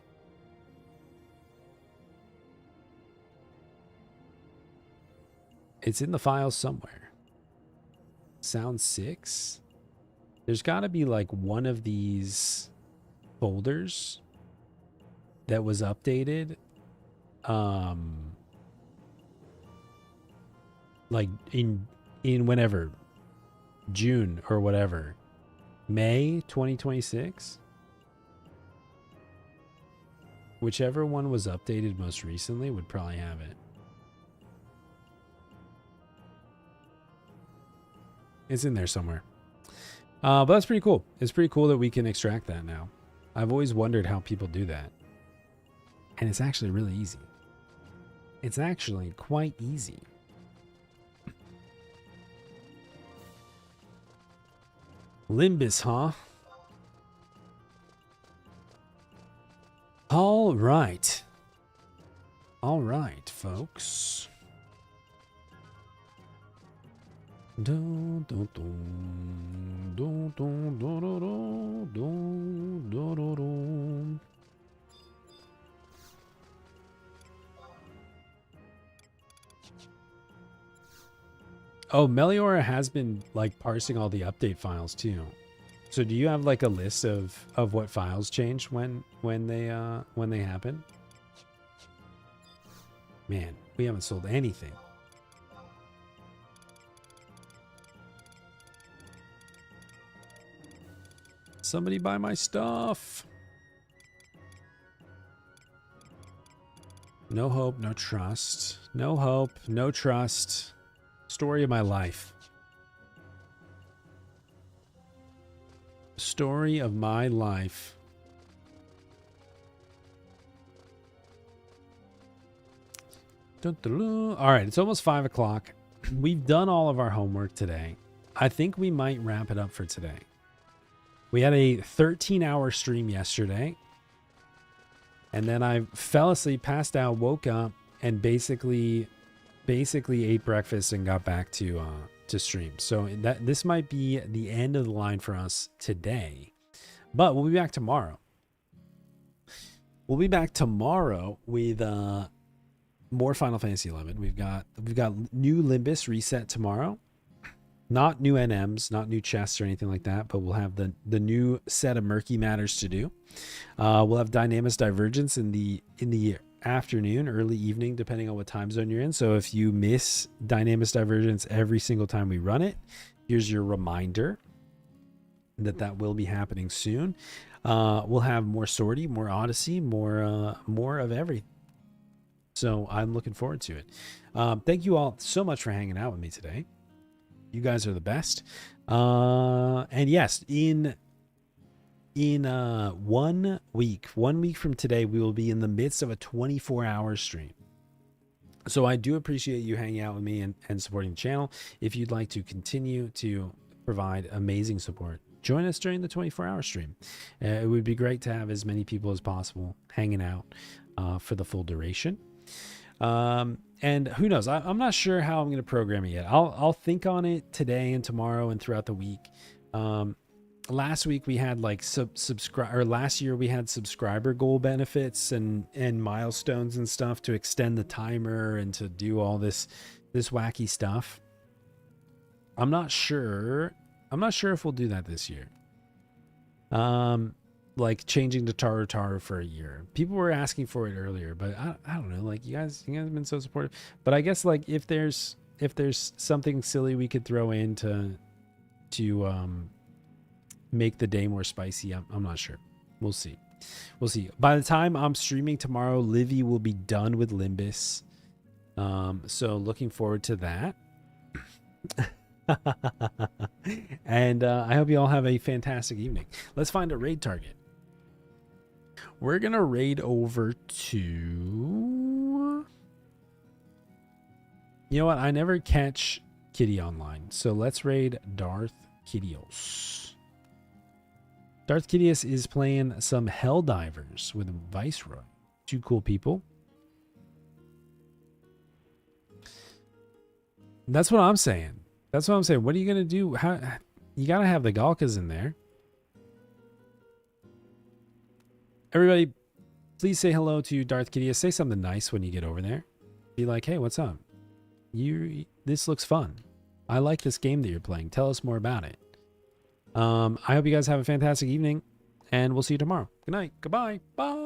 It's in the files somewhere. Sound 6. There's got to be like one of these folders that was updated. Like in whenever, June or whatever, May 2026. Whichever one was updated most recently would probably have it. It's in there somewhere. But that's pretty cool. It's pretty cool that we can extract that now. I've always wondered how people do that. And it's actually really easy. It's actually quite easy. Limbus, huh? All right. All right, folks. Oh, Meliora has been like parsing all the update files too. So do you have like a list of what files changed when they happen? Man, we haven't sold anything. Somebody buy my stuff. No hope, no trust. No hope, no trust. Story of my life. Story of my life. All right, it's almost 5 o'clock. We've done all of our homework today. I think we might wrap it up for today. We had a 13-hour stream yesterday. And then I fell asleep, passed out, woke up, and basically ate breakfast and got back to stream. So this might be the end of the line for us today. But we'll be back tomorrow. We'll be back tomorrow with more Final Fantasy 11. We've got new Limbus reset tomorrow. Not new NMs, not new chests or anything like that, but we'll have the new set of murky matters to do. We'll have Dynamis Divergence in the afternoon, early evening, depending on what time zone you're in. So if you miss Dynamis Divergence every single time we run it, here's your reminder that will be happening soon. We'll have more Sortie, more Odyssey, more of everything. So I'm looking forward to it. Thank you all so much for hanging out with me today. You guys are the best. And yes, in 1 week from today, we will be in the midst of a 24-hour stream. So I do appreciate you hanging out with me and supporting the channel. If you'd like to continue to provide amazing support join us during the 24-hour stream. It would be great to have as many people as possible hanging out for the full duration. And who knows? I'm not sure how I'm going to program it yet. I'll think on it today and tomorrow and throughout the week. Last week we had like last year we had subscriber goal benefits and milestones and stuff to extend the timer and to do all this wacky stuff. I'm not sure if we'll do that this year. Like changing to Taru for a year. People were asking for it earlier, but I don't know. Like you guys have been so supportive. But I guess like if there's something silly we could throw in to make the day more spicy, I'm not sure. We'll see. By the time I'm streaming tomorrow, Livy will be done with Limbus. So looking forward to that. And I hope you all have a fantastic evening. Let's find a raid target. We're gonna raid over to, you know what, I never catch Kitty online, so let's raid Darth Kidios. Darth Kidius is playing some Helldivers with Viceroy. Two cool people. That's what I'm saying. What are you gonna do? How you gotta have the Galkas in there. Everybody, please say hello to Darth Kidius. Say something nice when you get over there. Be like, hey, what's up? This looks fun. I like this game that you're playing. Tell us more about it. I hope you guys have a fantastic evening, and we'll see you tomorrow. Good night. Goodbye. Bye.